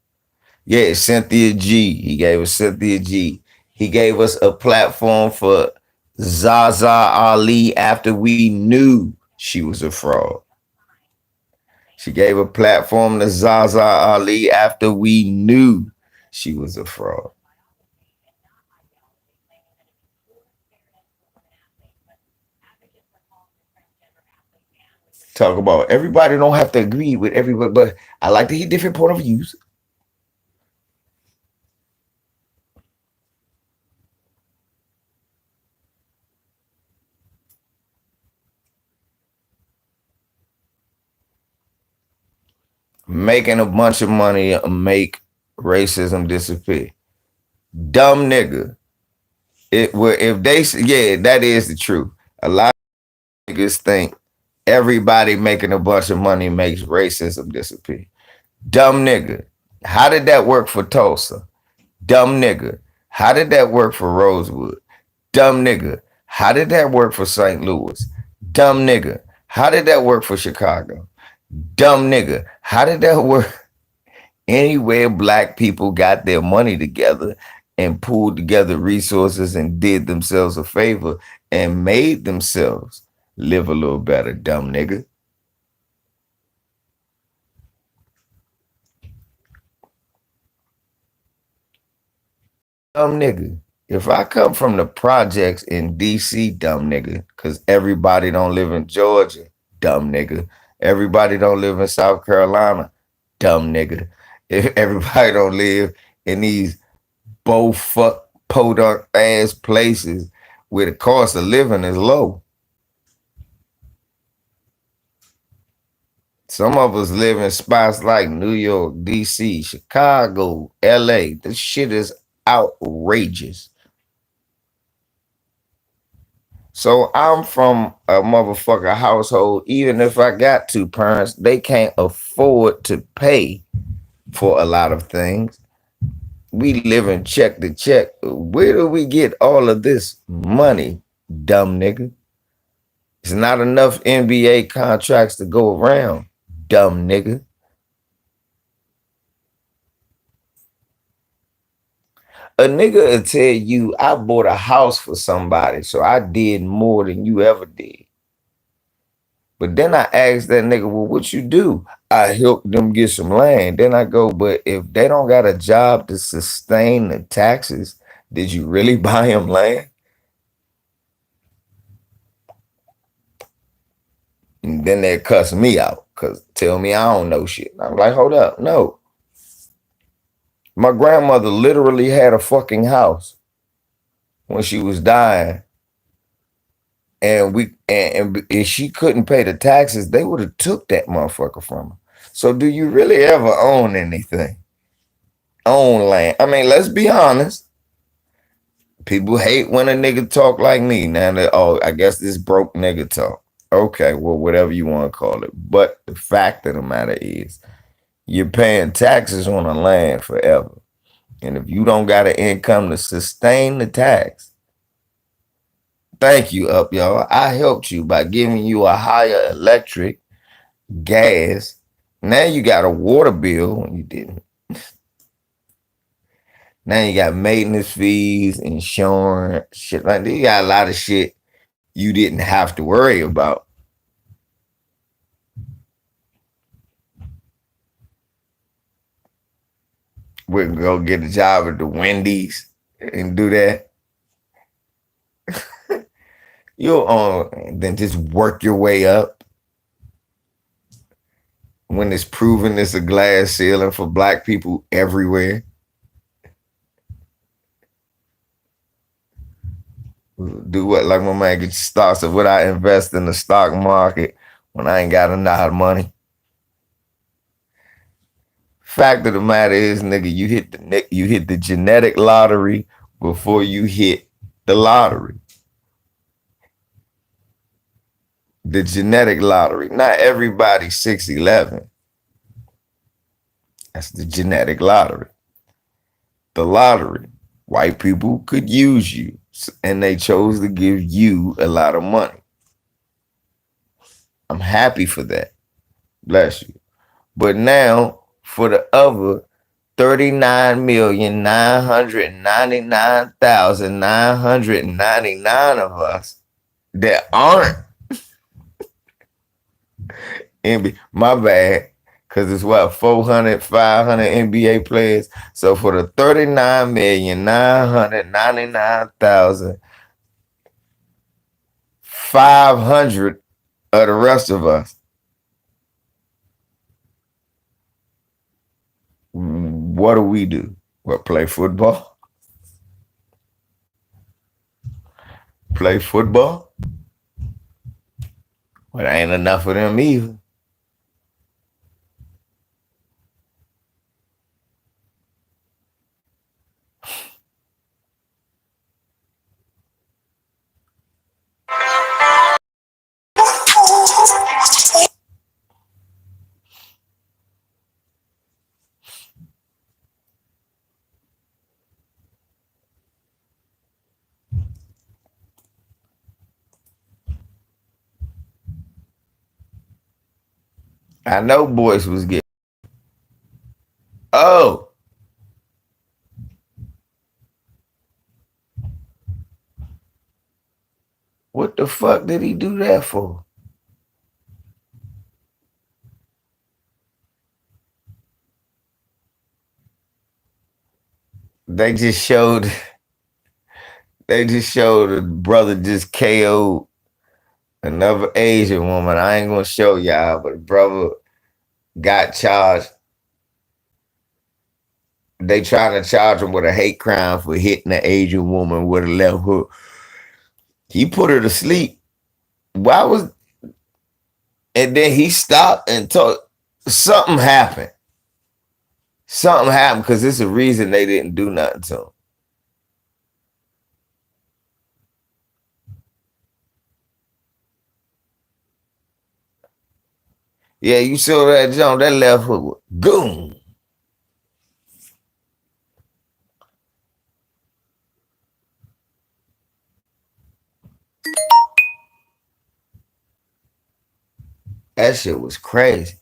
Yeah, Cynthia G. He gave us Cynthia G. He gave us a platform for Zaza Ali after we knew she was a fraud. She gave a platform to Zaza Ali after we knew she was a fraud. Talk about everybody don't have to agree with everybody, but I like to hear different point of views. Making a bunch of money make racism disappear. Dumb nigga. If they yeah, that is the truth. A lot of niggas think everybody making a bunch of money makes racism disappear. Dumb nigga. How did that work for Tulsa? Dumb nigga. How did that work for Rosewood? Dumb nigga. How did that work for St. Louis? Dumb nigga. How did that work for Chicago? Dumb nigga. How did that work anywhere black people got their money together and pulled together resources and did themselves a favor and made themselves live a little better, dumb nigga? Dumb nigga. If I come from the projects in DC, dumb nigga, because everybody don't live in Georgia, dumb nigga. Everybody don't live in South Carolina, dumb nigga. If everybody don't live in these both fuck podunk ass places where the cost of living is low. Some of us live in spots like New York, DC, Chicago, LA. This shit is outrageous. So I'm from a motherfucker household. Even if I got two parents, they can't afford to pay for a lot of things. We live in check to check. Where do we get all of this money, dumb nigga? It's not enough NBA contracts to go around, dumb nigga. A nigga will tell you, I bought a house for somebody, so I did more than you ever did. But then I asked that nigga, well, what you do? I helped them get some land. Then I go, but if they don't got a job to sustain the taxes, did you really buy them land? And then they cuss me out because tell me I don't know shit. I'm like, hold up, no. My grandmother literally had a fucking house when she was dying, and if she couldn't pay the taxes, they would have took that motherfucker from her. So, do you really ever own anything? Own land? I mean, let's be honest. People hate when a nigga talk like me. Now that I guess this broke nigga talk. Okay, well, whatever you want to call it. But the fact of the matter is, you're paying taxes on the land forever. And if you don't got an income to sustain the tax, thank you, up y'all. I helped you by giving you a higher electric, gas. Now you got a water bill when you didn't. Now you got maintenance fees, insurance, shit like that. You got a lot of shit you didn't have to worry about. We can go get a job at the Wendy's and do that. You'll then just work your way up. when it's proven it's a glass ceiling for black people everywhere. Do what? Like my man gets stocks. So would I invest in the stock market when I ain't got enough money? Fact of the matter is, nigga, you hit the genetic lottery before you hit the lottery. The genetic lottery. Not everybody's 6'11". That's the genetic lottery. The lottery. White people could use you, and they chose to give you a lot of money. I'm happy for that. Bless you. But now, for the other 39,999,999 of us that aren't my bad, because it's what, 400, 500 NBA players. So for the 39,999,500 of the rest of us, what do we do? What, play football? Play football? Well, there ain't enough of them either. I know boys was getting. Oh, what the fuck did he do that for? They just showed. They just showed a brother just KO'd another Asian woman. I ain't gonna show y'all, but the brother got charged. They trying to charge him with a hate crime for hitting an Asian woman with a left hook. He put her to sleep. Why was and then he stopped and told something happened. Something happened because it's a reason they didn't do nothing to him. Yeah, you saw that jump, that left hook, boom. That shit was crazy.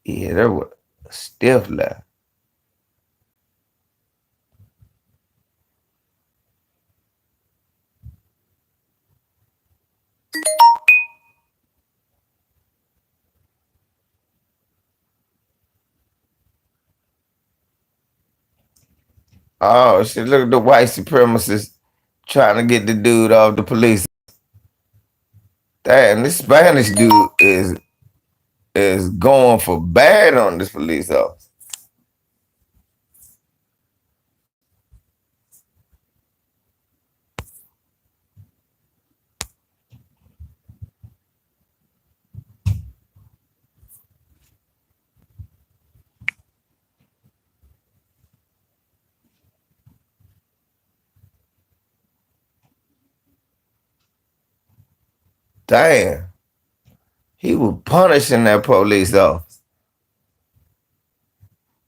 Yeah, there was stiff left. Oh shit! Look at the white supremacists trying to get the dude off the police. Damn, this Spanish dude is going for bad on this police officer. Damn, he was punishing that police officer.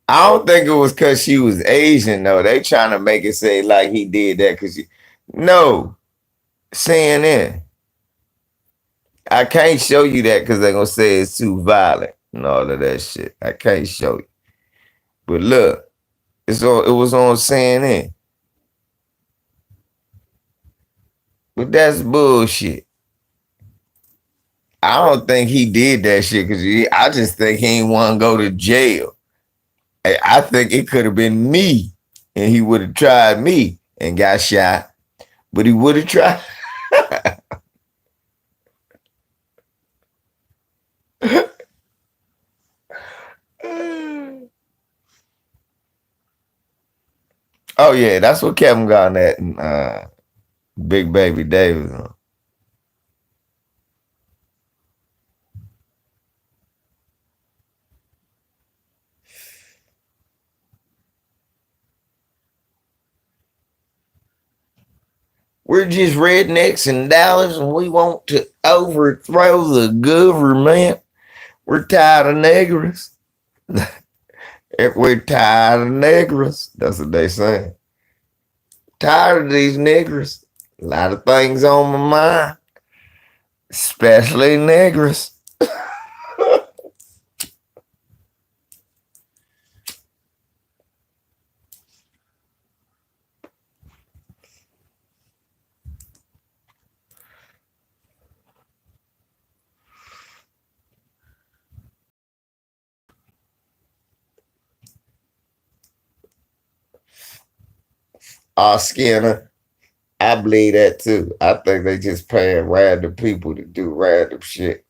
I don't think it was because she was Asian though. They trying to make it say like he did that because no, CNN. I can't show you that because they're gonna say it's too violent and all of that shit. I can't show you. But look, it was on CNN. But that's bullshit. I don't think he did that shit because I just think he ain't want to go to jail. I think it could have been me and he would have tried me and got shot, but he would have tried. Oh yeah, that's what Kevin Garnett and Big Baby Davis. We're just rednecks in Dallas and we want to overthrow the government. We're tired of niggers. We're tired of niggers. That's what they say. Tired of these niggers. A lot of things on my mind, especially niggers. Skinner, I believe that too. I think they just paying random people to do random shit.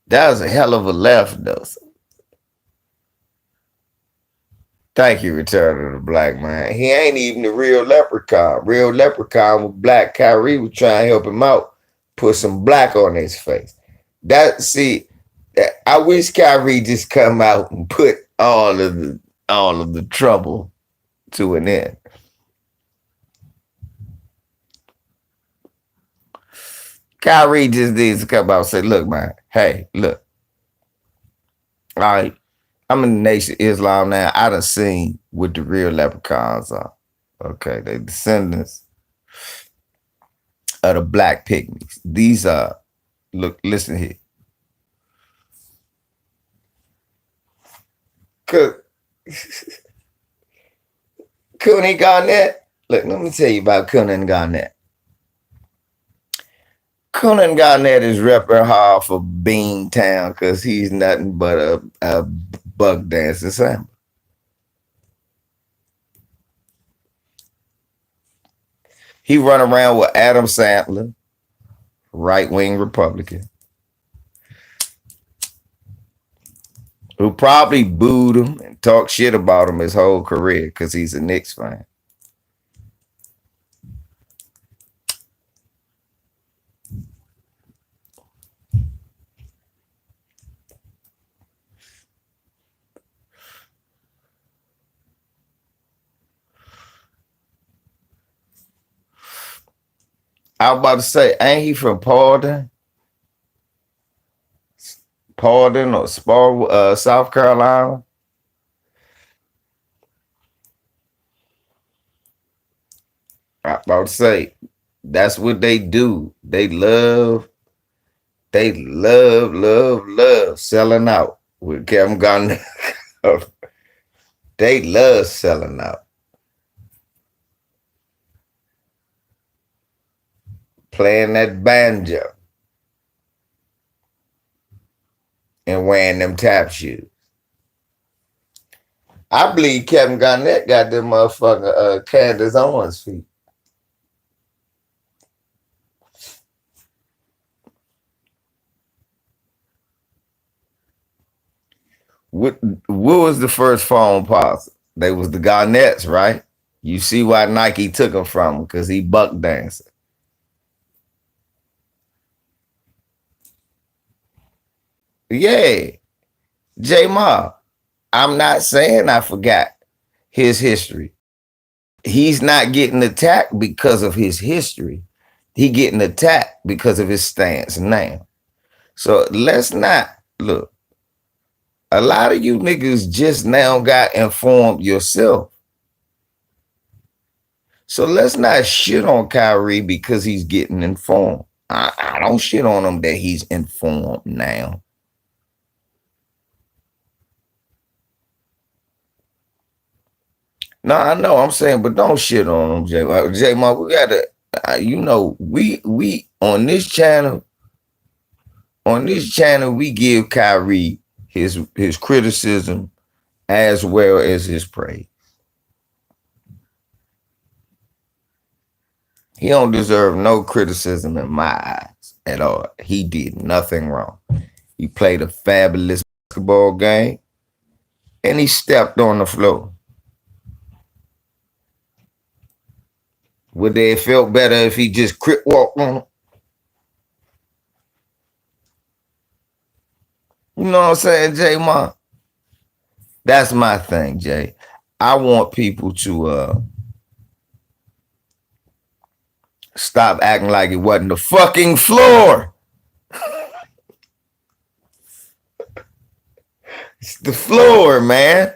That was a hell of a left, though. Thank you, Return of the Black Man. He ain't even the real leprechaun. Real leprechaun was black. Kyrie was trying to help him out, put some black on his face. I wish Kyrie just come out and put all of the trouble to an end. Kyrie just needs to come out and say, look, man, hey, look, all right, I'm in the Nation of Islam now. I done seen what the real leprechauns are. Okay, they descendants of the black pygmies. These are, look, listen here. Cook, Cooney Garnett. Look, let me tell you about Cooney Garnett. Conan Garnett is repping hard for Beantown because he's nothing but a buck dancing samba. He run around with Adam Sandler, right wing Republican, who probably booed him and talked shit about him his whole career because he's a Knicks fan. I was about to say, ain't he from Paulden? Paulden or South Carolina? I was about to say, that's what they do. They love selling out with Kevin Garnett. They love selling out, playing that banjo and wearing them tap shoes. I believe Kevin Garnett got them motherfucker Candace Owens feet. What was the first phone pause? They was the Garnetts, right? You see why Nike took him from him because he buck dancing. Yeah, J Ma. I'm not saying I forgot his history. He's not getting attacked because of his history. He getting attacked because of his stance now. So let's not look. A lot of you niggas just now got informed yourself. So let's not shit on Kyrie because he's getting informed. I don't shit on him that he's informed now. No, I know I'm saying, but don't shit on him, J. J. Ma, we gotta, we on this channel, we give Kyrie his criticism as well as his praise. He don't deserve no criticism in my eyes at all. He did nothing wrong. He played a fabulous basketball game and he stepped on the floor. Would they have felt better if he just crip walked on it? You know what I'm saying, Jay Ma? That's my thing, Jay. I want people to stop acting like it wasn't the fucking floor. It's the floor, man.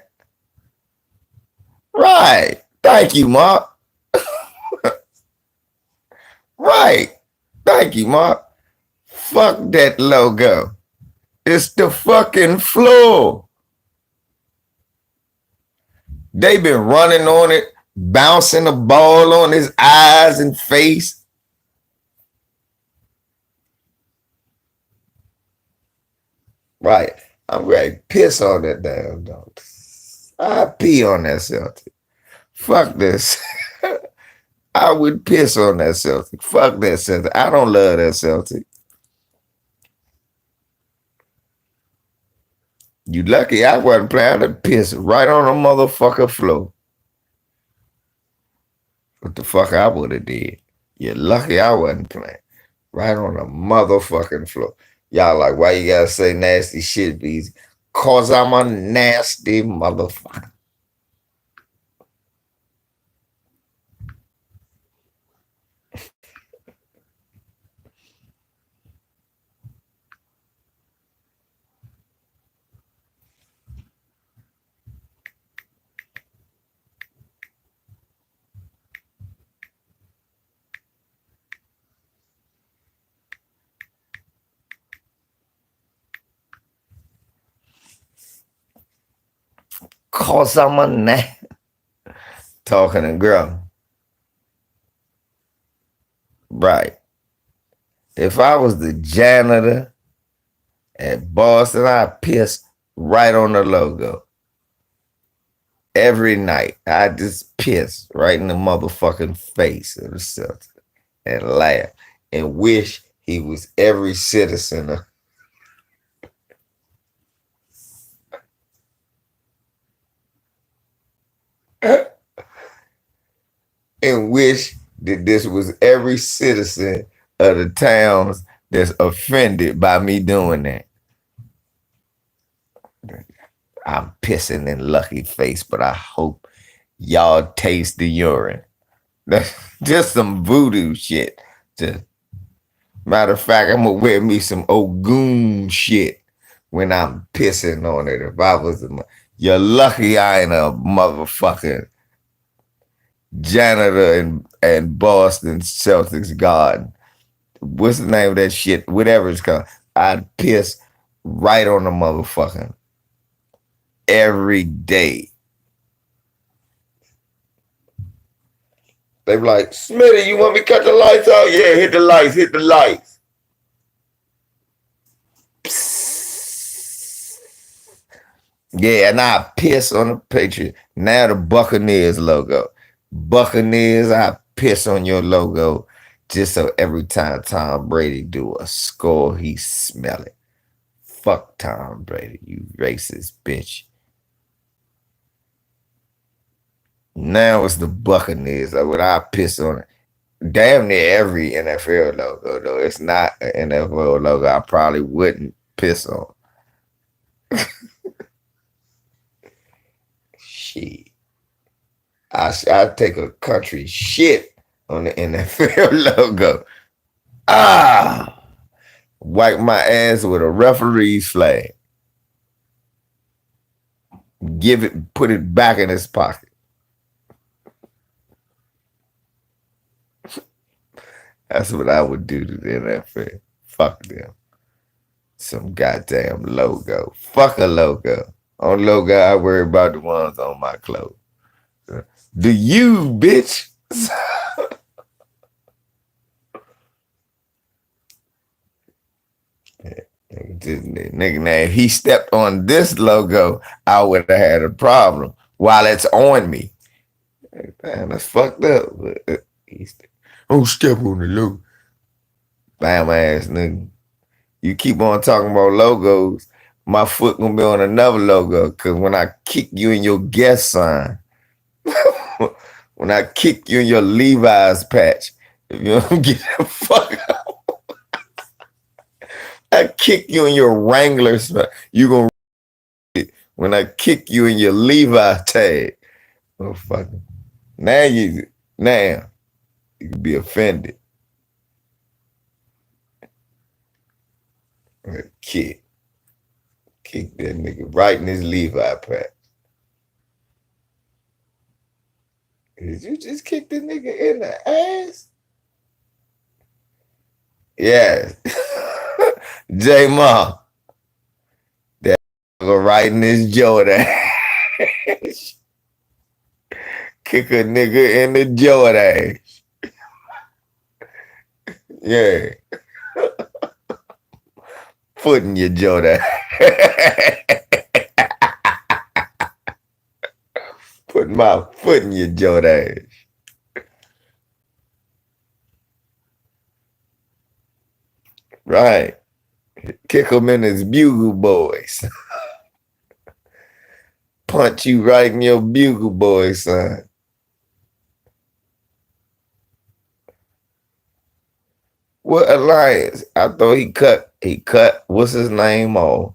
Right. Thank you, Mark. Right. Thank you, Mark. Fuck that logo. It's the fucking floor. They been running on it, bouncing the ball on his eyes and face. Right. I'm ready to piss on that damn dog. I pee on that Celtic. Fuck this. I would piss on that Celtic. Fuck that Celtic. I don't love that Celtic. You lucky I wasn't playing to piss right on the motherfucker floor. What the fuck I would have did. You're lucky I wasn't playing. Right on the motherfucking floor. Y'all like, why you gotta say nasty shit, Bees? Cause I'm a nasty motherfucker. Cause I'm a talking to girl. Right. If I was the janitor at Boston, I'd piss right on the logo. Every night, I just piss right in the motherfucking face of the Celtics and laugh and wish he was every citizen of and wish that this was every citizen of the towns that's offended by me doing that. I'm pissing in Lucky face, but I hope y'all taste the urine. That's just some voodoo shit. Just, matter of fact, I'm gonna wear me some Ogun shit when I'm pissing on it. If I was, you're lucky I ain't a motherfucking janitor in Boston Celtics garden. What's the name of that shit? Whatever it's called. I'd piss right on the motherfucking every day. They be like, Smitty, you want me to cut the lights out? Yeah, hit the lights, hit the lights. Psst. Yeah, and I piss on the picture. Now the Buccaneers logo. Buccaneers, I piss on your logo just so every time Tom Brady do a score, he smell it. Fuck Tom Brady, you racist bitch. Now it's the Buccaneers. When I piss on it. Damn near every NFL logo, though. It's not an NFL logo I probably wouldn't piss on. Shit. I'd take a country shit on the NFL logo. Ah! Wipe my ass with a referee's flag. Give it, put it back in his pocket. That's what I would do to the NFL. Fuck them. Some goddamn logo. Fuck a logo. On logo, I worry about the ones on my clothes. Do you, bitch? Nigga, now if he stepped on this logo, I would have had a problem while it's on me. Damn, that's fucked up. Don't step on the logo. Bam ass nigga. You keep on talking about logos, My foot gonna be on another logo. Cause when I kick you in your guest sign, when I kick you in your Levi's patch, if you don't get the fuck out, I kick you in your Wranglers. You gonna when I kick you in your Levi tag. Oh fucking now you can be offended. Kick. Kick that nigga right in his Levi patch. Did you just kick the nigga in the ass? Yes. J Ma. That go right in his Jordan. Kick a nigga in the Jordan. Yeah. Foot in your Jordan. Put my foot in your Jordan. Right. Kick him in his bugle boys. Punch you right in your bugle boys, son. What alliance? I thought he cut, what's his name off.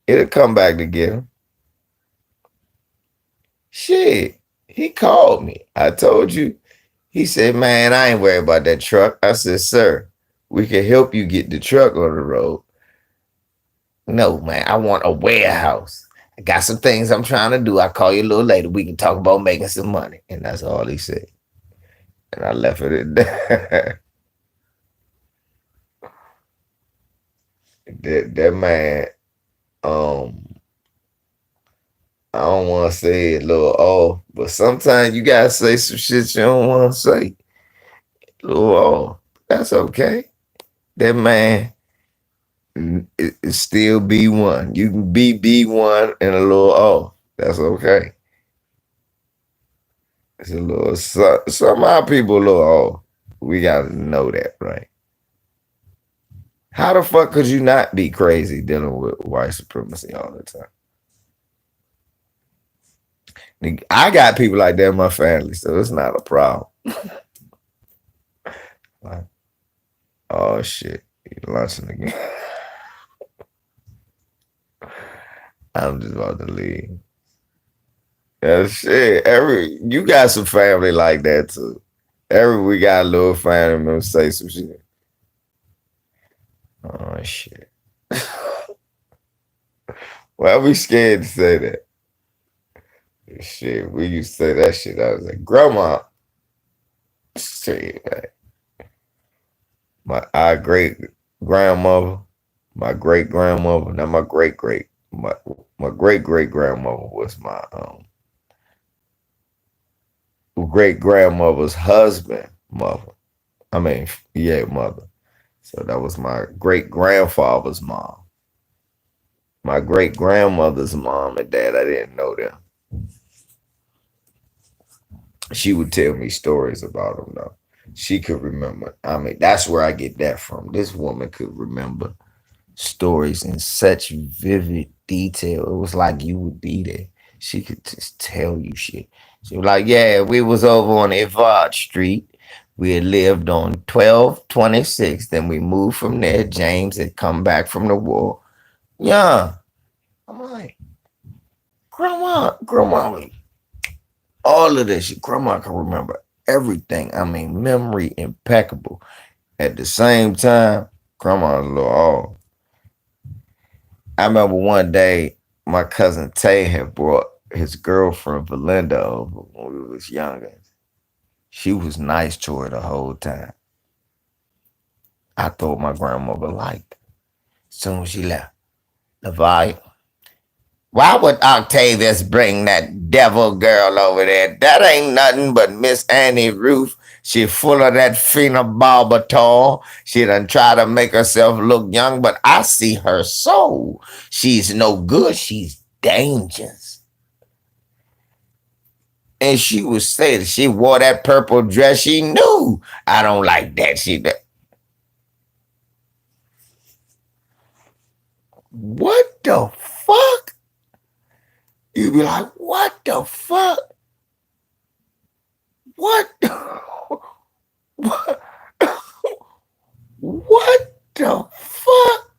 It'll come back to get him. Shit. He called me. I told you. He said, man, I ain't worried about that truck. I said, sir, we can help you get the truck on the road. No, man, I want a warehouse. I got some things I'm trying to do. I'll call you a little later. We can talk about making some money. And that's all he said. And I left it at that. that man, I don't want to say it a little off, but sometimes you gotta say some shit you don't want to say. A little off. That's okay. That man is still B1. You can be B1 and a little off. That's okay. It's a little some of our people a little off. We gotta know that, right? How the fuck could you not be crazy dealing with white supremacy all the time? I got people like that in my family, so it's not a problem. Like, oh shit, you lunching again. I'm just about to leave. Yeah, shit. You got some family like that too. We got a little family member say some shit. Oh shit. Why we scared to say that? Shit, we used to say that shit. I was like, grandma. Shit, man. Our great grandmother, my great grandmother, not my my great great grandmother was my great grandmother's husband mother. I mean, yeah, mother. So that was my great grandfather's mom. My great grandmother's mom and dad, I didn't know them. She would tell me stories about them though. She could remember. I mean, that's where I get that from. This woman could remember stories in such vivid detail. It was like you would be there. She could just tell you shit. She was like, yeah, we was over on Evard Street. We had lived on 1226. Then we moved from there. James had come back from the war. Yeah. I'm like, grandma, all of this. Grandma can remember everything. I mean, memory impeccable. At the same time, grandma's a little off. I remember one day my cousin Tay had brought his girlfriend Belinda over when we was younger. She was nice to her the whole time. I thought my grandmother liked her. Soon as she left, Levi, why would Octavius bring that devil girl over there? That ain't nothing but Miss Annie Ruth. She full of that phenobarbital. She done try to make herself look young, but I see her soul. She's no good. She's dangerous. And she was saying she wore that purple dress. She knew I don't like that. what the fuck? You be like, what the fuck? What? What? What the fuck?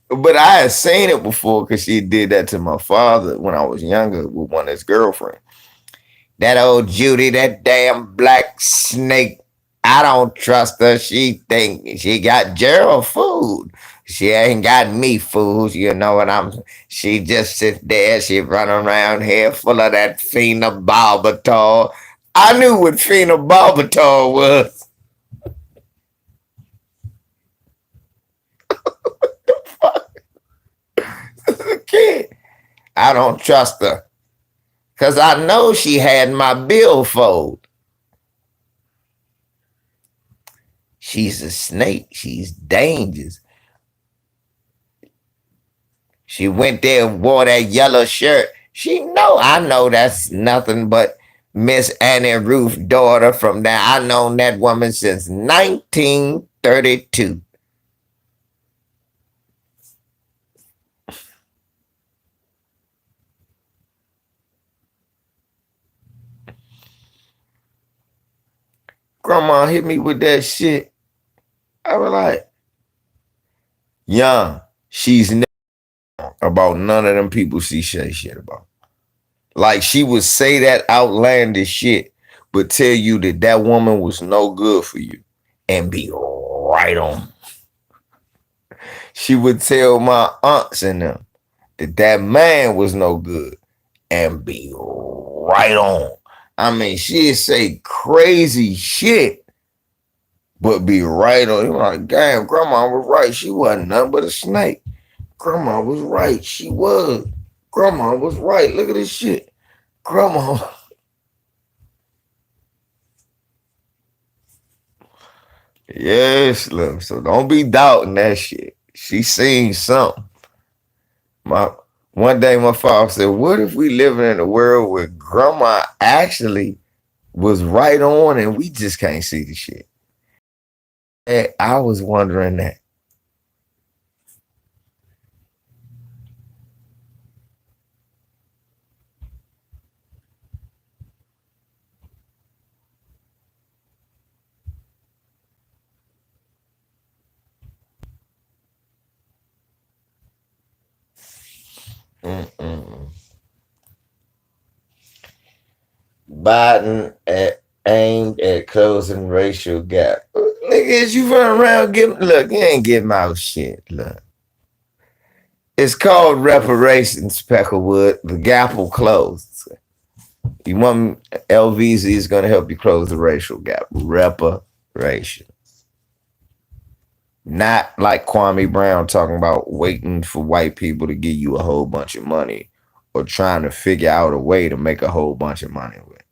But I had seen it before because she did that to my father when I was younger with one of his girlfriends. That old Judy, that damn black snake. I don't trust her. She think she got Gerald food. She ain't got me food. You know what I'm? She just sit there. She run around here full of that phenobarbital. I knew what phenobarbital was. As a kid, I don't trust her because I know she had my billfold. She's a snake. She's dangerous. She went there and wore that yellow shirt. I know that's nothing but Miss Annie Ruth's daughter from there. I known that woman since 1932. Grandma hit me with that shit. I was like, young, she's never about none of them people she say shit about. Like she would say that outlandish shit, but tell you that that woman was no good for you and be right on. She would tell my aunts and them that that man was no good and be right on. I mean, she'd say crazy shit, but be right on. You're like, damn, grandma was right. She wasn't nothing but a snake. Grandma was right. She was. Grandma was right. Look at this shit. Grandma. Yes, Slim. So don't be doubting that shit. She seen something. My one day my father said, what if we living in a world where grandma actually was right on and we just can't see the shit? And I was wondering that. Mm-mm. Biden aimed at closing racial gap. Niggas, you run around giving, look, you ain't getting out shit. Look. It's called reparations, Peckerwood. The gap will close. You want LVZ is going to help you close the racial gap. Reparation. Not like Kwame Brown talking about waiting for white people to give you a whole bunch of money or trying to figure out a way to make a whole bunch of money with.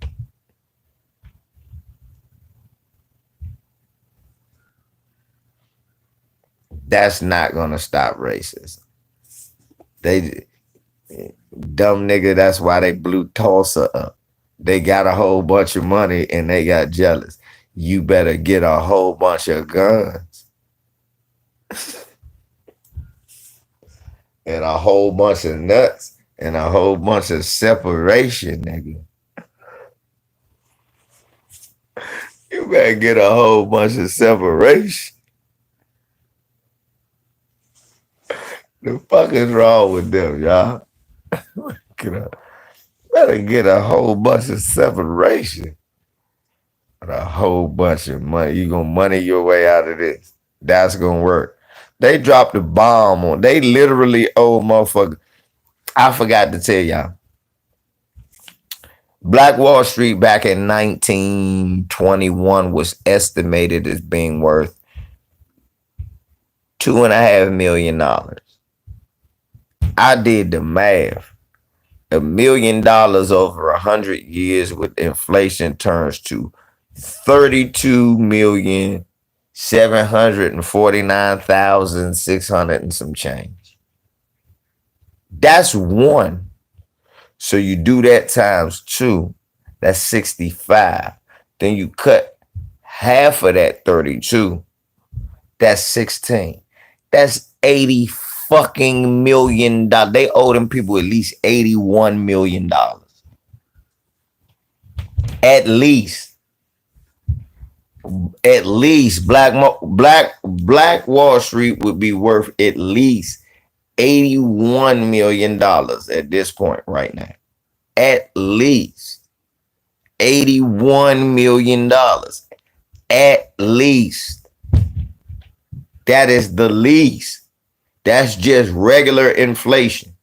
That's not going to stop racism. They dumb nigga, that's why they blew Tulsa up. They got a whole bunch of money and they got jealous. You better get a whole bunch of guns and a whole bunch of nuts and a whole bunch of separation, nigga. You better get a whole bunch of separation. The fuck is wrong with them, y'all? Better get a whole bunch of separation. A whole bunch of money. You gonna money your way out of this. That's gonna work. They dropped a bomb on. They literally owe motherfucker. I forgot to tell y'all. Black Wall Street back in 1921 was estimated as being worth $2.5 million. I did the math. $1 million over 100 years with inflation turns to 32,749,600 and some change. That's one. So you do that times two, that's 65. Then you cut half of that 32, that's 16. That's 84 fucking million. They owe them people at least $81 million. At least. At least Black Wall Street would be worth at least $81 million at this point right now. At least $81 million. At least. That is the least. That's just regular inflation.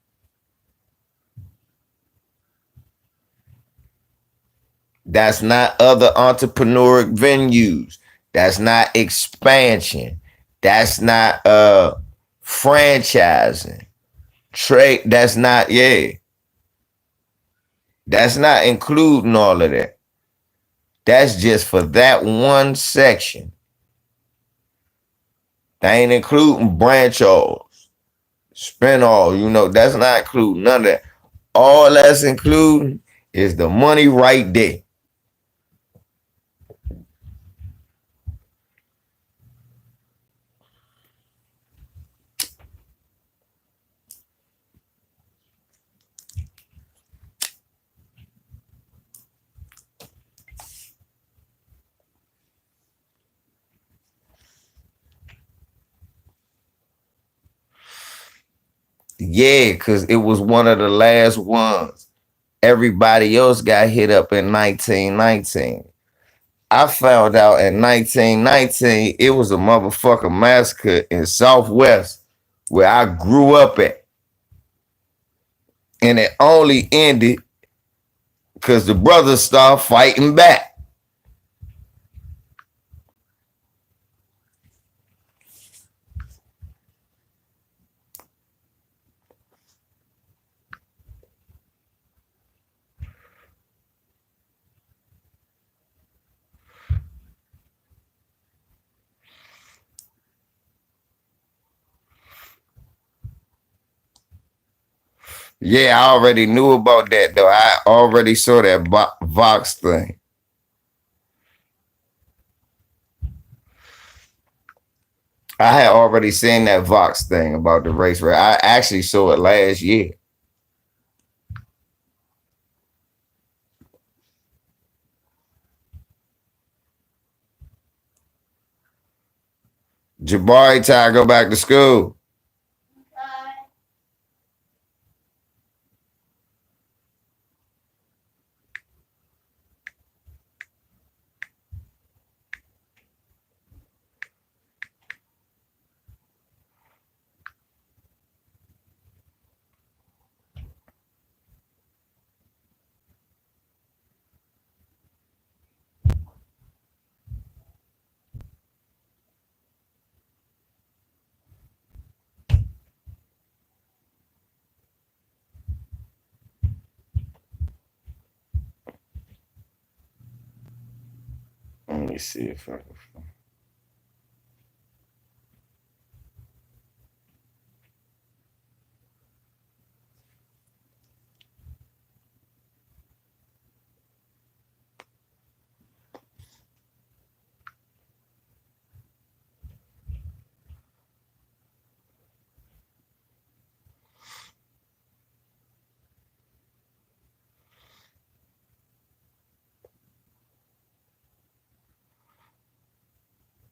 That's not other entrepreneurial venues. That's not expansion. That's not franchising. Trade. That's not, yeah. That's not including all of that. That's just for that one section. That ain't including branch offs, spin off, that's not including none of that. All that's including is the money right there. Yeah, because it was one of the last ones. Everybody else got hit up in 1919. I found out in 1919 it was a motherfucking massacre in Southwest where I grew up at. And it only ended because the brothers started fighting back. Yeah, I already knew about that though. I already saw that Vox thing. I had already seen that Vox thing about the race rate. I actually saw it last year. Jabari Ty go back to school. Let me see if I can.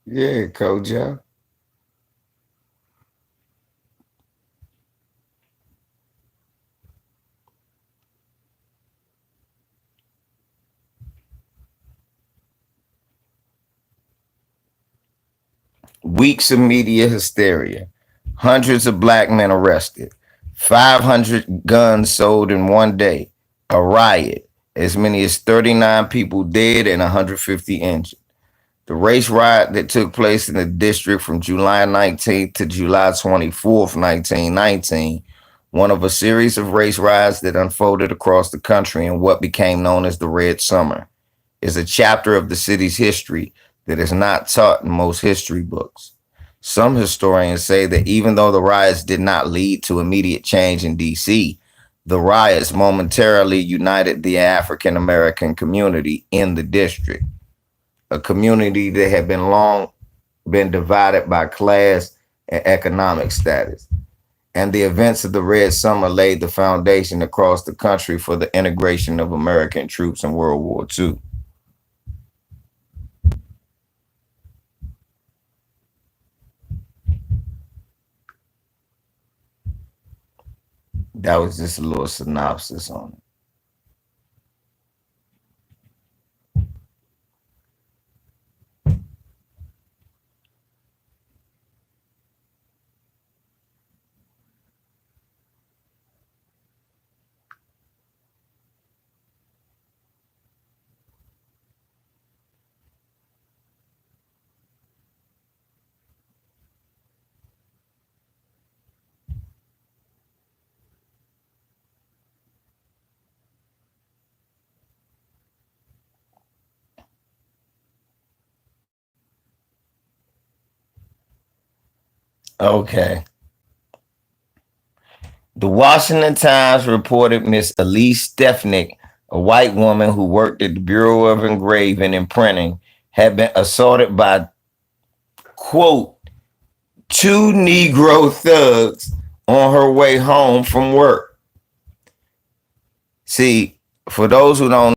Yeah, Koja. Weeks of media hysteria. Hundreds of black men arrested. 500 guns sold in one day. A riot. As many as 39 people dead and 150 injured. The race riot that took place in the district from July 19th to July 24th, 1919, one of a series of race riots that unfolded across the country in what became known as the Red Summer, is a chapter of the city's history that is not taught in most history books. Some historians say that even though the riots did not lead to immediate change in DC, the riots momentarily united the African American community in the district, a community that had been long been divided by class and economic status. and the events of the Red Summer laid the foundation across the country for the integration of American troops in World War II. That was just a little synopsis on it. Okay. The Washington Times reported Miss Elise Stefnik, a white woman who worked at the Bureau of Engraving and Printing, had been assaulted by, quote, two Negro thugs on her way home from work. See, for those who don't,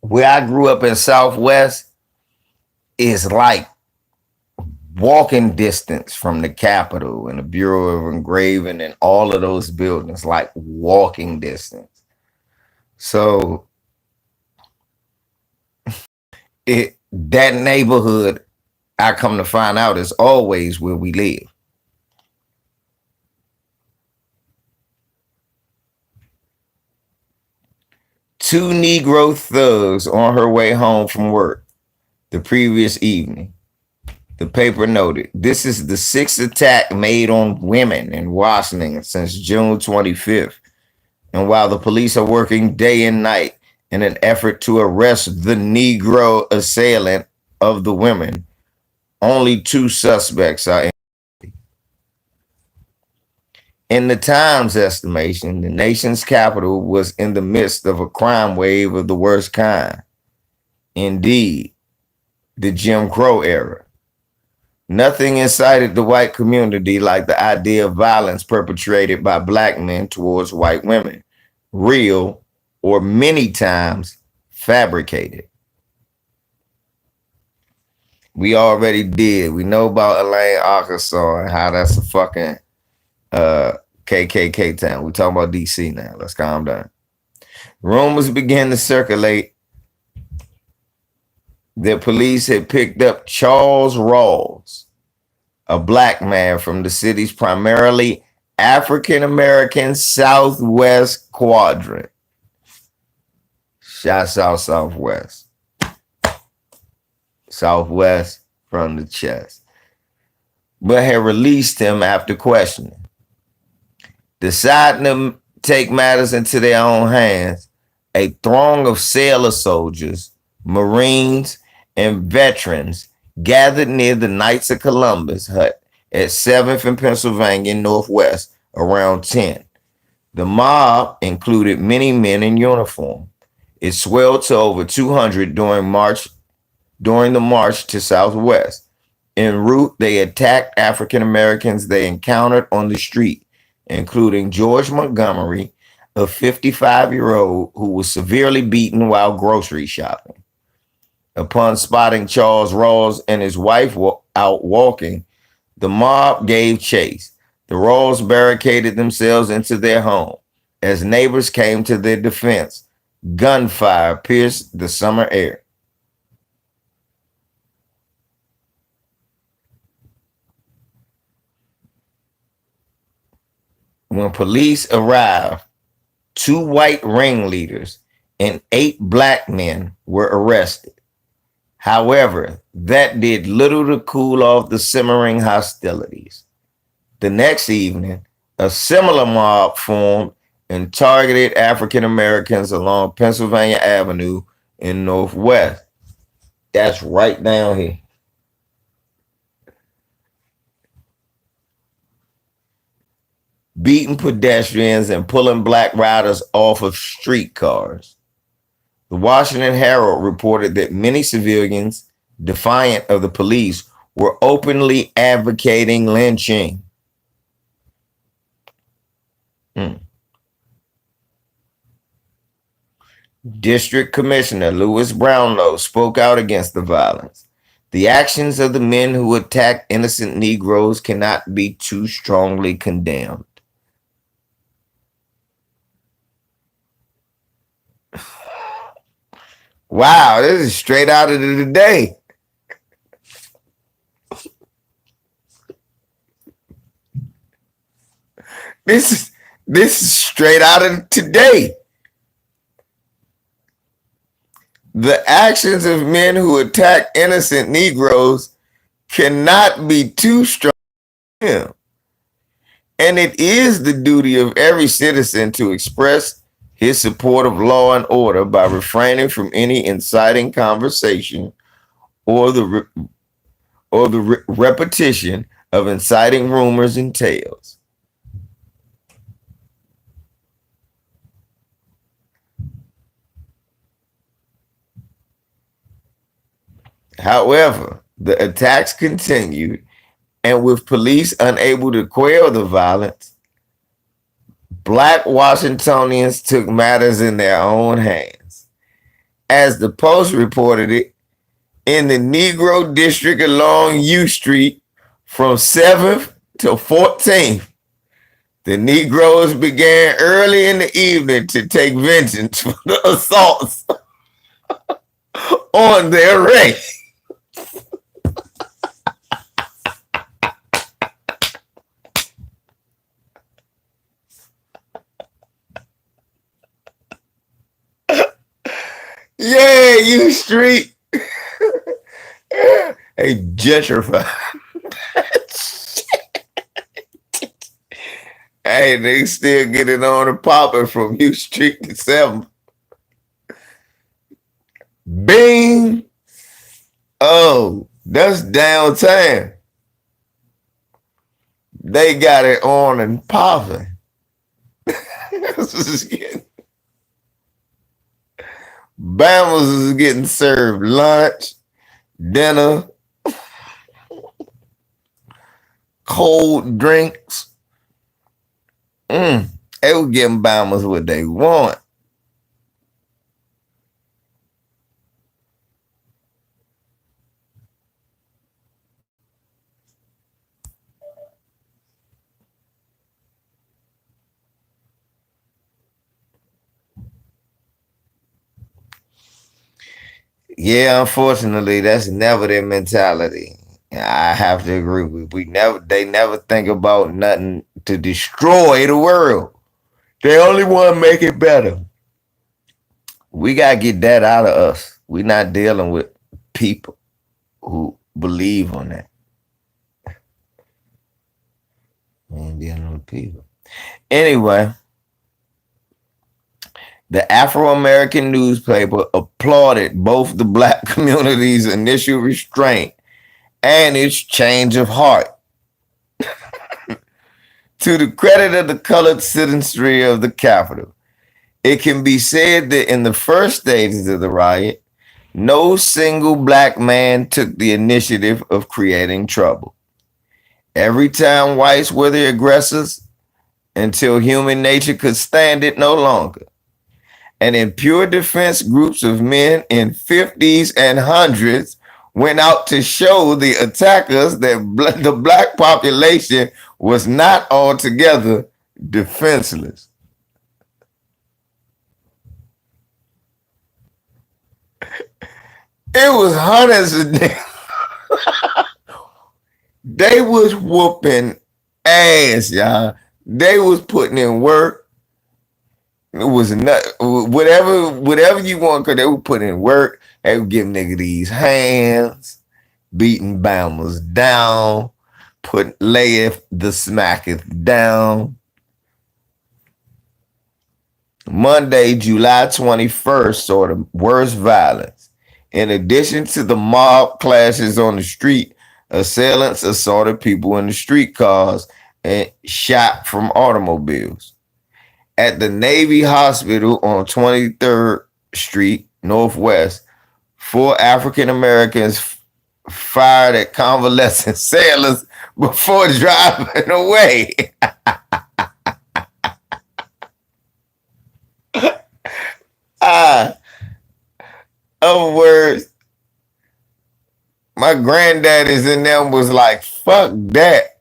where I grew up in Southwest is like walking distance from the Capitol and the Bureau of Engraving and all of those buildings, like walking distance. So that neighborhood, I come to find out, is always where we live. Two Negro thugs on her way home from work the previous evening. The paper noted, this is the sixth attack made on women in Washington since June 25th. And while the police are working day and night in an effort to arrest the Negro assailant of the women, only two suspects are in. In the Times estimation, the nation's capital was in the midst of a crime wave of the worst kind. Indeed, the Jim Crow era. Nothing incited the white community like the idea of violence perpetrated by black men towards white women, real or many times fabricated. We already did. We know about Elaine, Arkansas, and how that's a fucking KKK town. We talking about DC now. Let's calm down. Rumors began to circulate that police had picked up Charles Rawls, a black man from the city's primarily African-American Southwest quadrant. Shouts out Southwest. Southwest from the chest. But had released him after questioning. Deciding to take matters into their own hands, a throng of sailor soldiers, Marines, and veterans gathered near the Knights of Columbus hut at 7th and Pennsylvania Northwest around 10. The mob included many men in uniform. It swelled to over 200 during the march to Southwest. En route, they attacked African Americans they encountered on the street, including George Montgomery, a 55-year-old who was severely beaten while grocery shopping. Upon spotting Charles Rawls and his wife out walking, the mob gave chase. The Rawls barricaded themselves into their home. As neighbors came to their defense, gunfire pierced the summer air. When police arrived, 2 white ringleaders and 8 black men were arrested. However, that did little to cool off the simmering hostilities. The next evening, a similar mob formed and targeted African Americans along Pennsylvania Avenue in Northwest. That's right down here. Beating pedestrians and pulling black riders off of streetcars. The Washington Herald reported that many civilians, defiant of the police, were openly advocating lynching. Hmm. District Commissioner Louis Brownlow spoke out against the violence. The actions of the men who attacked innocent Negroes cannot be too strongly condemned. Wow, this is straight out of the day. This is this is straight out of today. The actions of men who attack innocent Negroes cannot be too strong. And it is the duty of every citizen to express his support of law and order by refraining from any inciting conversation or the repetition of inciting rumors and tales. However, the attacks continued, and with police unable to quell the violence, Black Washingtonians took matters in their own hands. As the Post reported it, in the Negro district along U Street from 7th to 14th, the Negroes began early in the evening to take vengeance for the assaults on their race. Yeah, U Street. Hey, gentrified. Hey, they still getting on and popping from U Street to 7th. Bing. Oh, that's downtown. They got it on and popping. Bama's is getting served lunch, dinner, cold drinks. They were giving Bama's what they want. Yeah, unfortunately, that's never their mentality. I have to agree with. They never think about nothing to destroy the world. They only want to make it better. We gotta get that out of us. We're not dealing with people who believe on that. We ain't dealing with people. Anyway, the Afro American newspaper applauded both the Black community's initial restraint and its change of heart. To the credit of the colored citizenry of the Capitol, it can be said that in the first stages of the riot, no single Black man took the initiative of creating trouble. Every time whites were the aggressors until human nature could stand it no longer. And in pure defense, groups of men in 50s and hundreds went out to show the attackers that the Black population was not altogether defenseless. It was hundreds of them. They was whooping ass, y'all. They was putting in work. It was not whatever you want, because they were putting in work. They would give nigga these hands, beating Bama's down, layeth the smacketh down. Monday, July 21st, saw the worst violence. In addition to the mob clashes on the street, assailants assaulted people in the streetcars and shot from automobiles. At the Navy Hospital on 23rd Street Northwest, 4 African Americans fired at convalescent sailors before driving away. Ah, other words, my granddaddies in them was like, fuck that,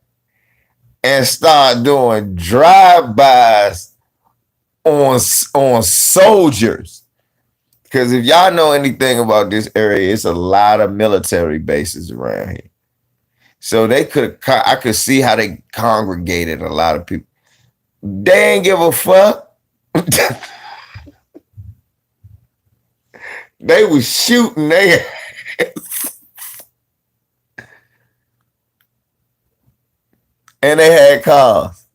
and start doing drive-bys on soldiers. Because if y'all know anything about this area, it's a lot of military bases around here. So I could see how they congregated a lot of people. They ain't give a fuck. They was shooting. And they had cars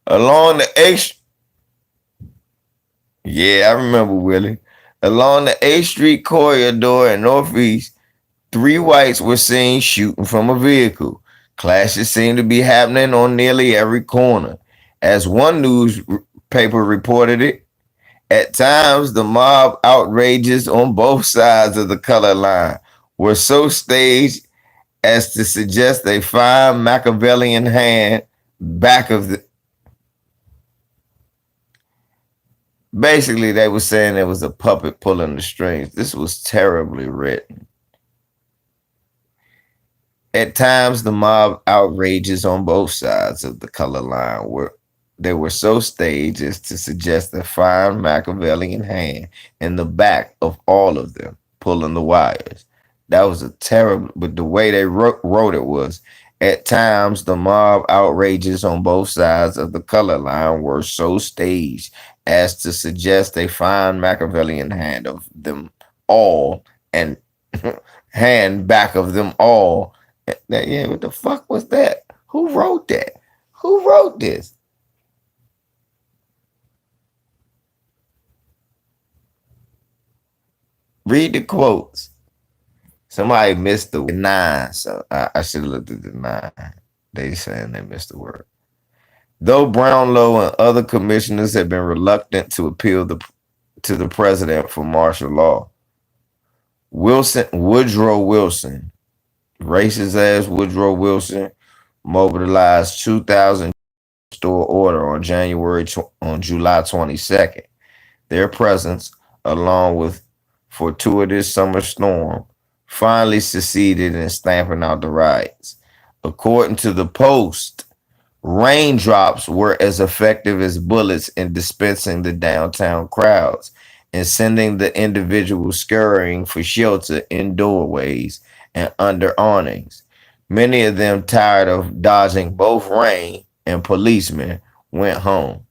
along the H. Yeah, I remember Willie. Along the 8th Street corridor in Northeast, 3 whites were seen shooting from a vehicle. Clashes seemed to be happening on nearly every corner. As one newspaper reported it, at times the mob outrages on both sides of the color line were so staged as to suggest a fine Machiavellian hand back of the. Basically, they were saying there was a puppet pulling the strings. This was terribly written. At times, the mob outrages on both sides of the color line were so staged as to suggest a fine Machiavellian hand in the back of all of them, pulling the wires. That was a terrible, but the way they wrote it was, at times, the mob outrages on both sides of the color line were so staged as to suggest a fine Machiavellian hand of them all and hand back of them all. Yeah, what the fuck was that? Who wrote that? Who wrote this? Read the quotes. Somebody missed the nine, so I should have looked at the nine. They saying they missed the word. Though Brownlow and other commissioners have been reluctant to appeal to the president for martial law, Woodrow Wilson, racist ass Woodrow Wilson, mobilized 2,000 store order on July 22nd. Their presence, along with fortuitous summer storm, finally succeeded in stamping out the riots. According to the Post, raindrops were as effective as bullets in dispensing the downtown crowds and sending the individuals scurrying for shelter in doorways and under awnings. Many of them, tired of dodging both rain and policemen, went home.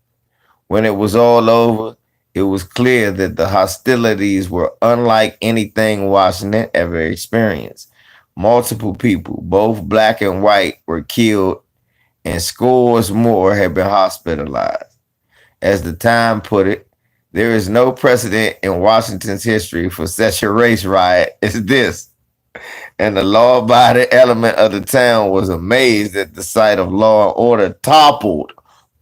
When it was all over, it was clear that the hostilities were unlike anything Washington ever experienced. Multiple people, both black and white, were killed, and scores more had been hospitalized. As the Time put it, there is no precedent in Washington's history for such a race riot as this. And the law abiding element of the town was amazed at the sight of law and order toppled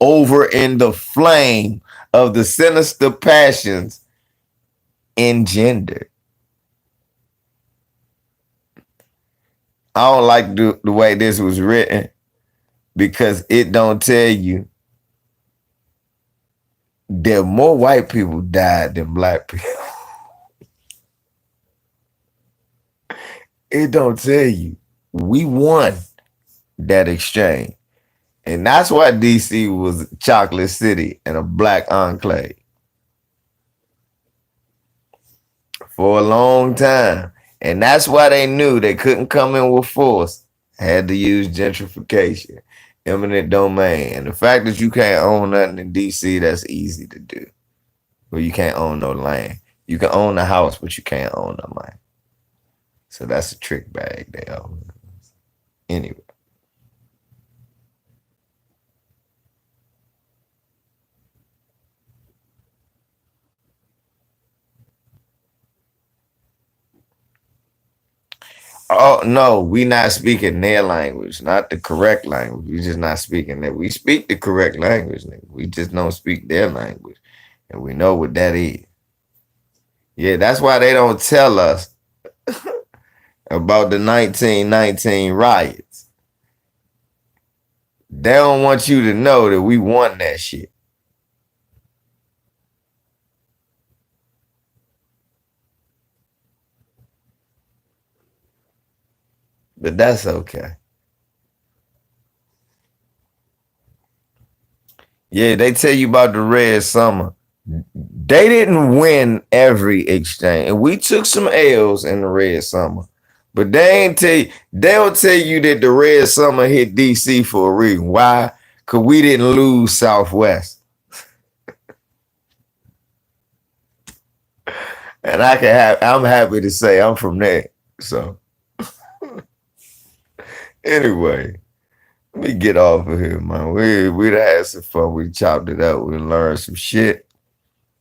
over in the flame of the sinister passions engendered. I don't like the way this was written because it don't tell you that more white people died than black people. It don't tell you. We won that exchange. And that's why DC was Chocolate City and a black enclave for a long time. And that's why they knew they couldn't come in with force. Had to use gentrification, eminent domain. And the fact that you can't own nothing in DC, that's easy to do. Well, you can't own no land. You can own the house, but you can't own the land. So that's a trick bag there. Anyway. Oh no, we not speaking their language, not the correct language. We just not speaking that. We speak the correct language, nigga. We just don't speak their language, and we know what that is. Yeah, that's why they don't tell us. about the 1919 riots. They don't want you to know that we won that shit. But that's okay. Yeah, they tell you about the Red Summer. They didn't win every exchange. And we took some L's in the Red Summer. But they don't tell you that the Red Summer hit DC for a reason. Why? Because we didn't lose Southwest. And I'm happy to say I'm from there. So anyway, let me get off of here, man. We had some fun. We chopped it up. We learned some shit.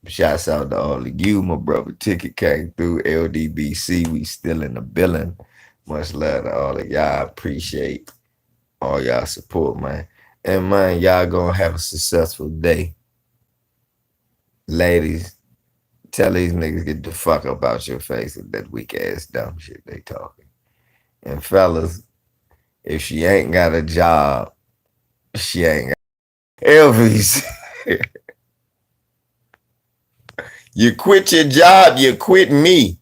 Shouts out to all of you. My brother Ticket came through. LDBC, we still in the building. Much love to all of y'all. I appreciate all y'all support, man. And man, y'all gonna have a successful day. Ladies, tell these niggas get the fuck up out your face with that weak ass dumb shit they talking. And fellas, if she ain't got a job, she ain't got Elvis. You quit your job, you quit me.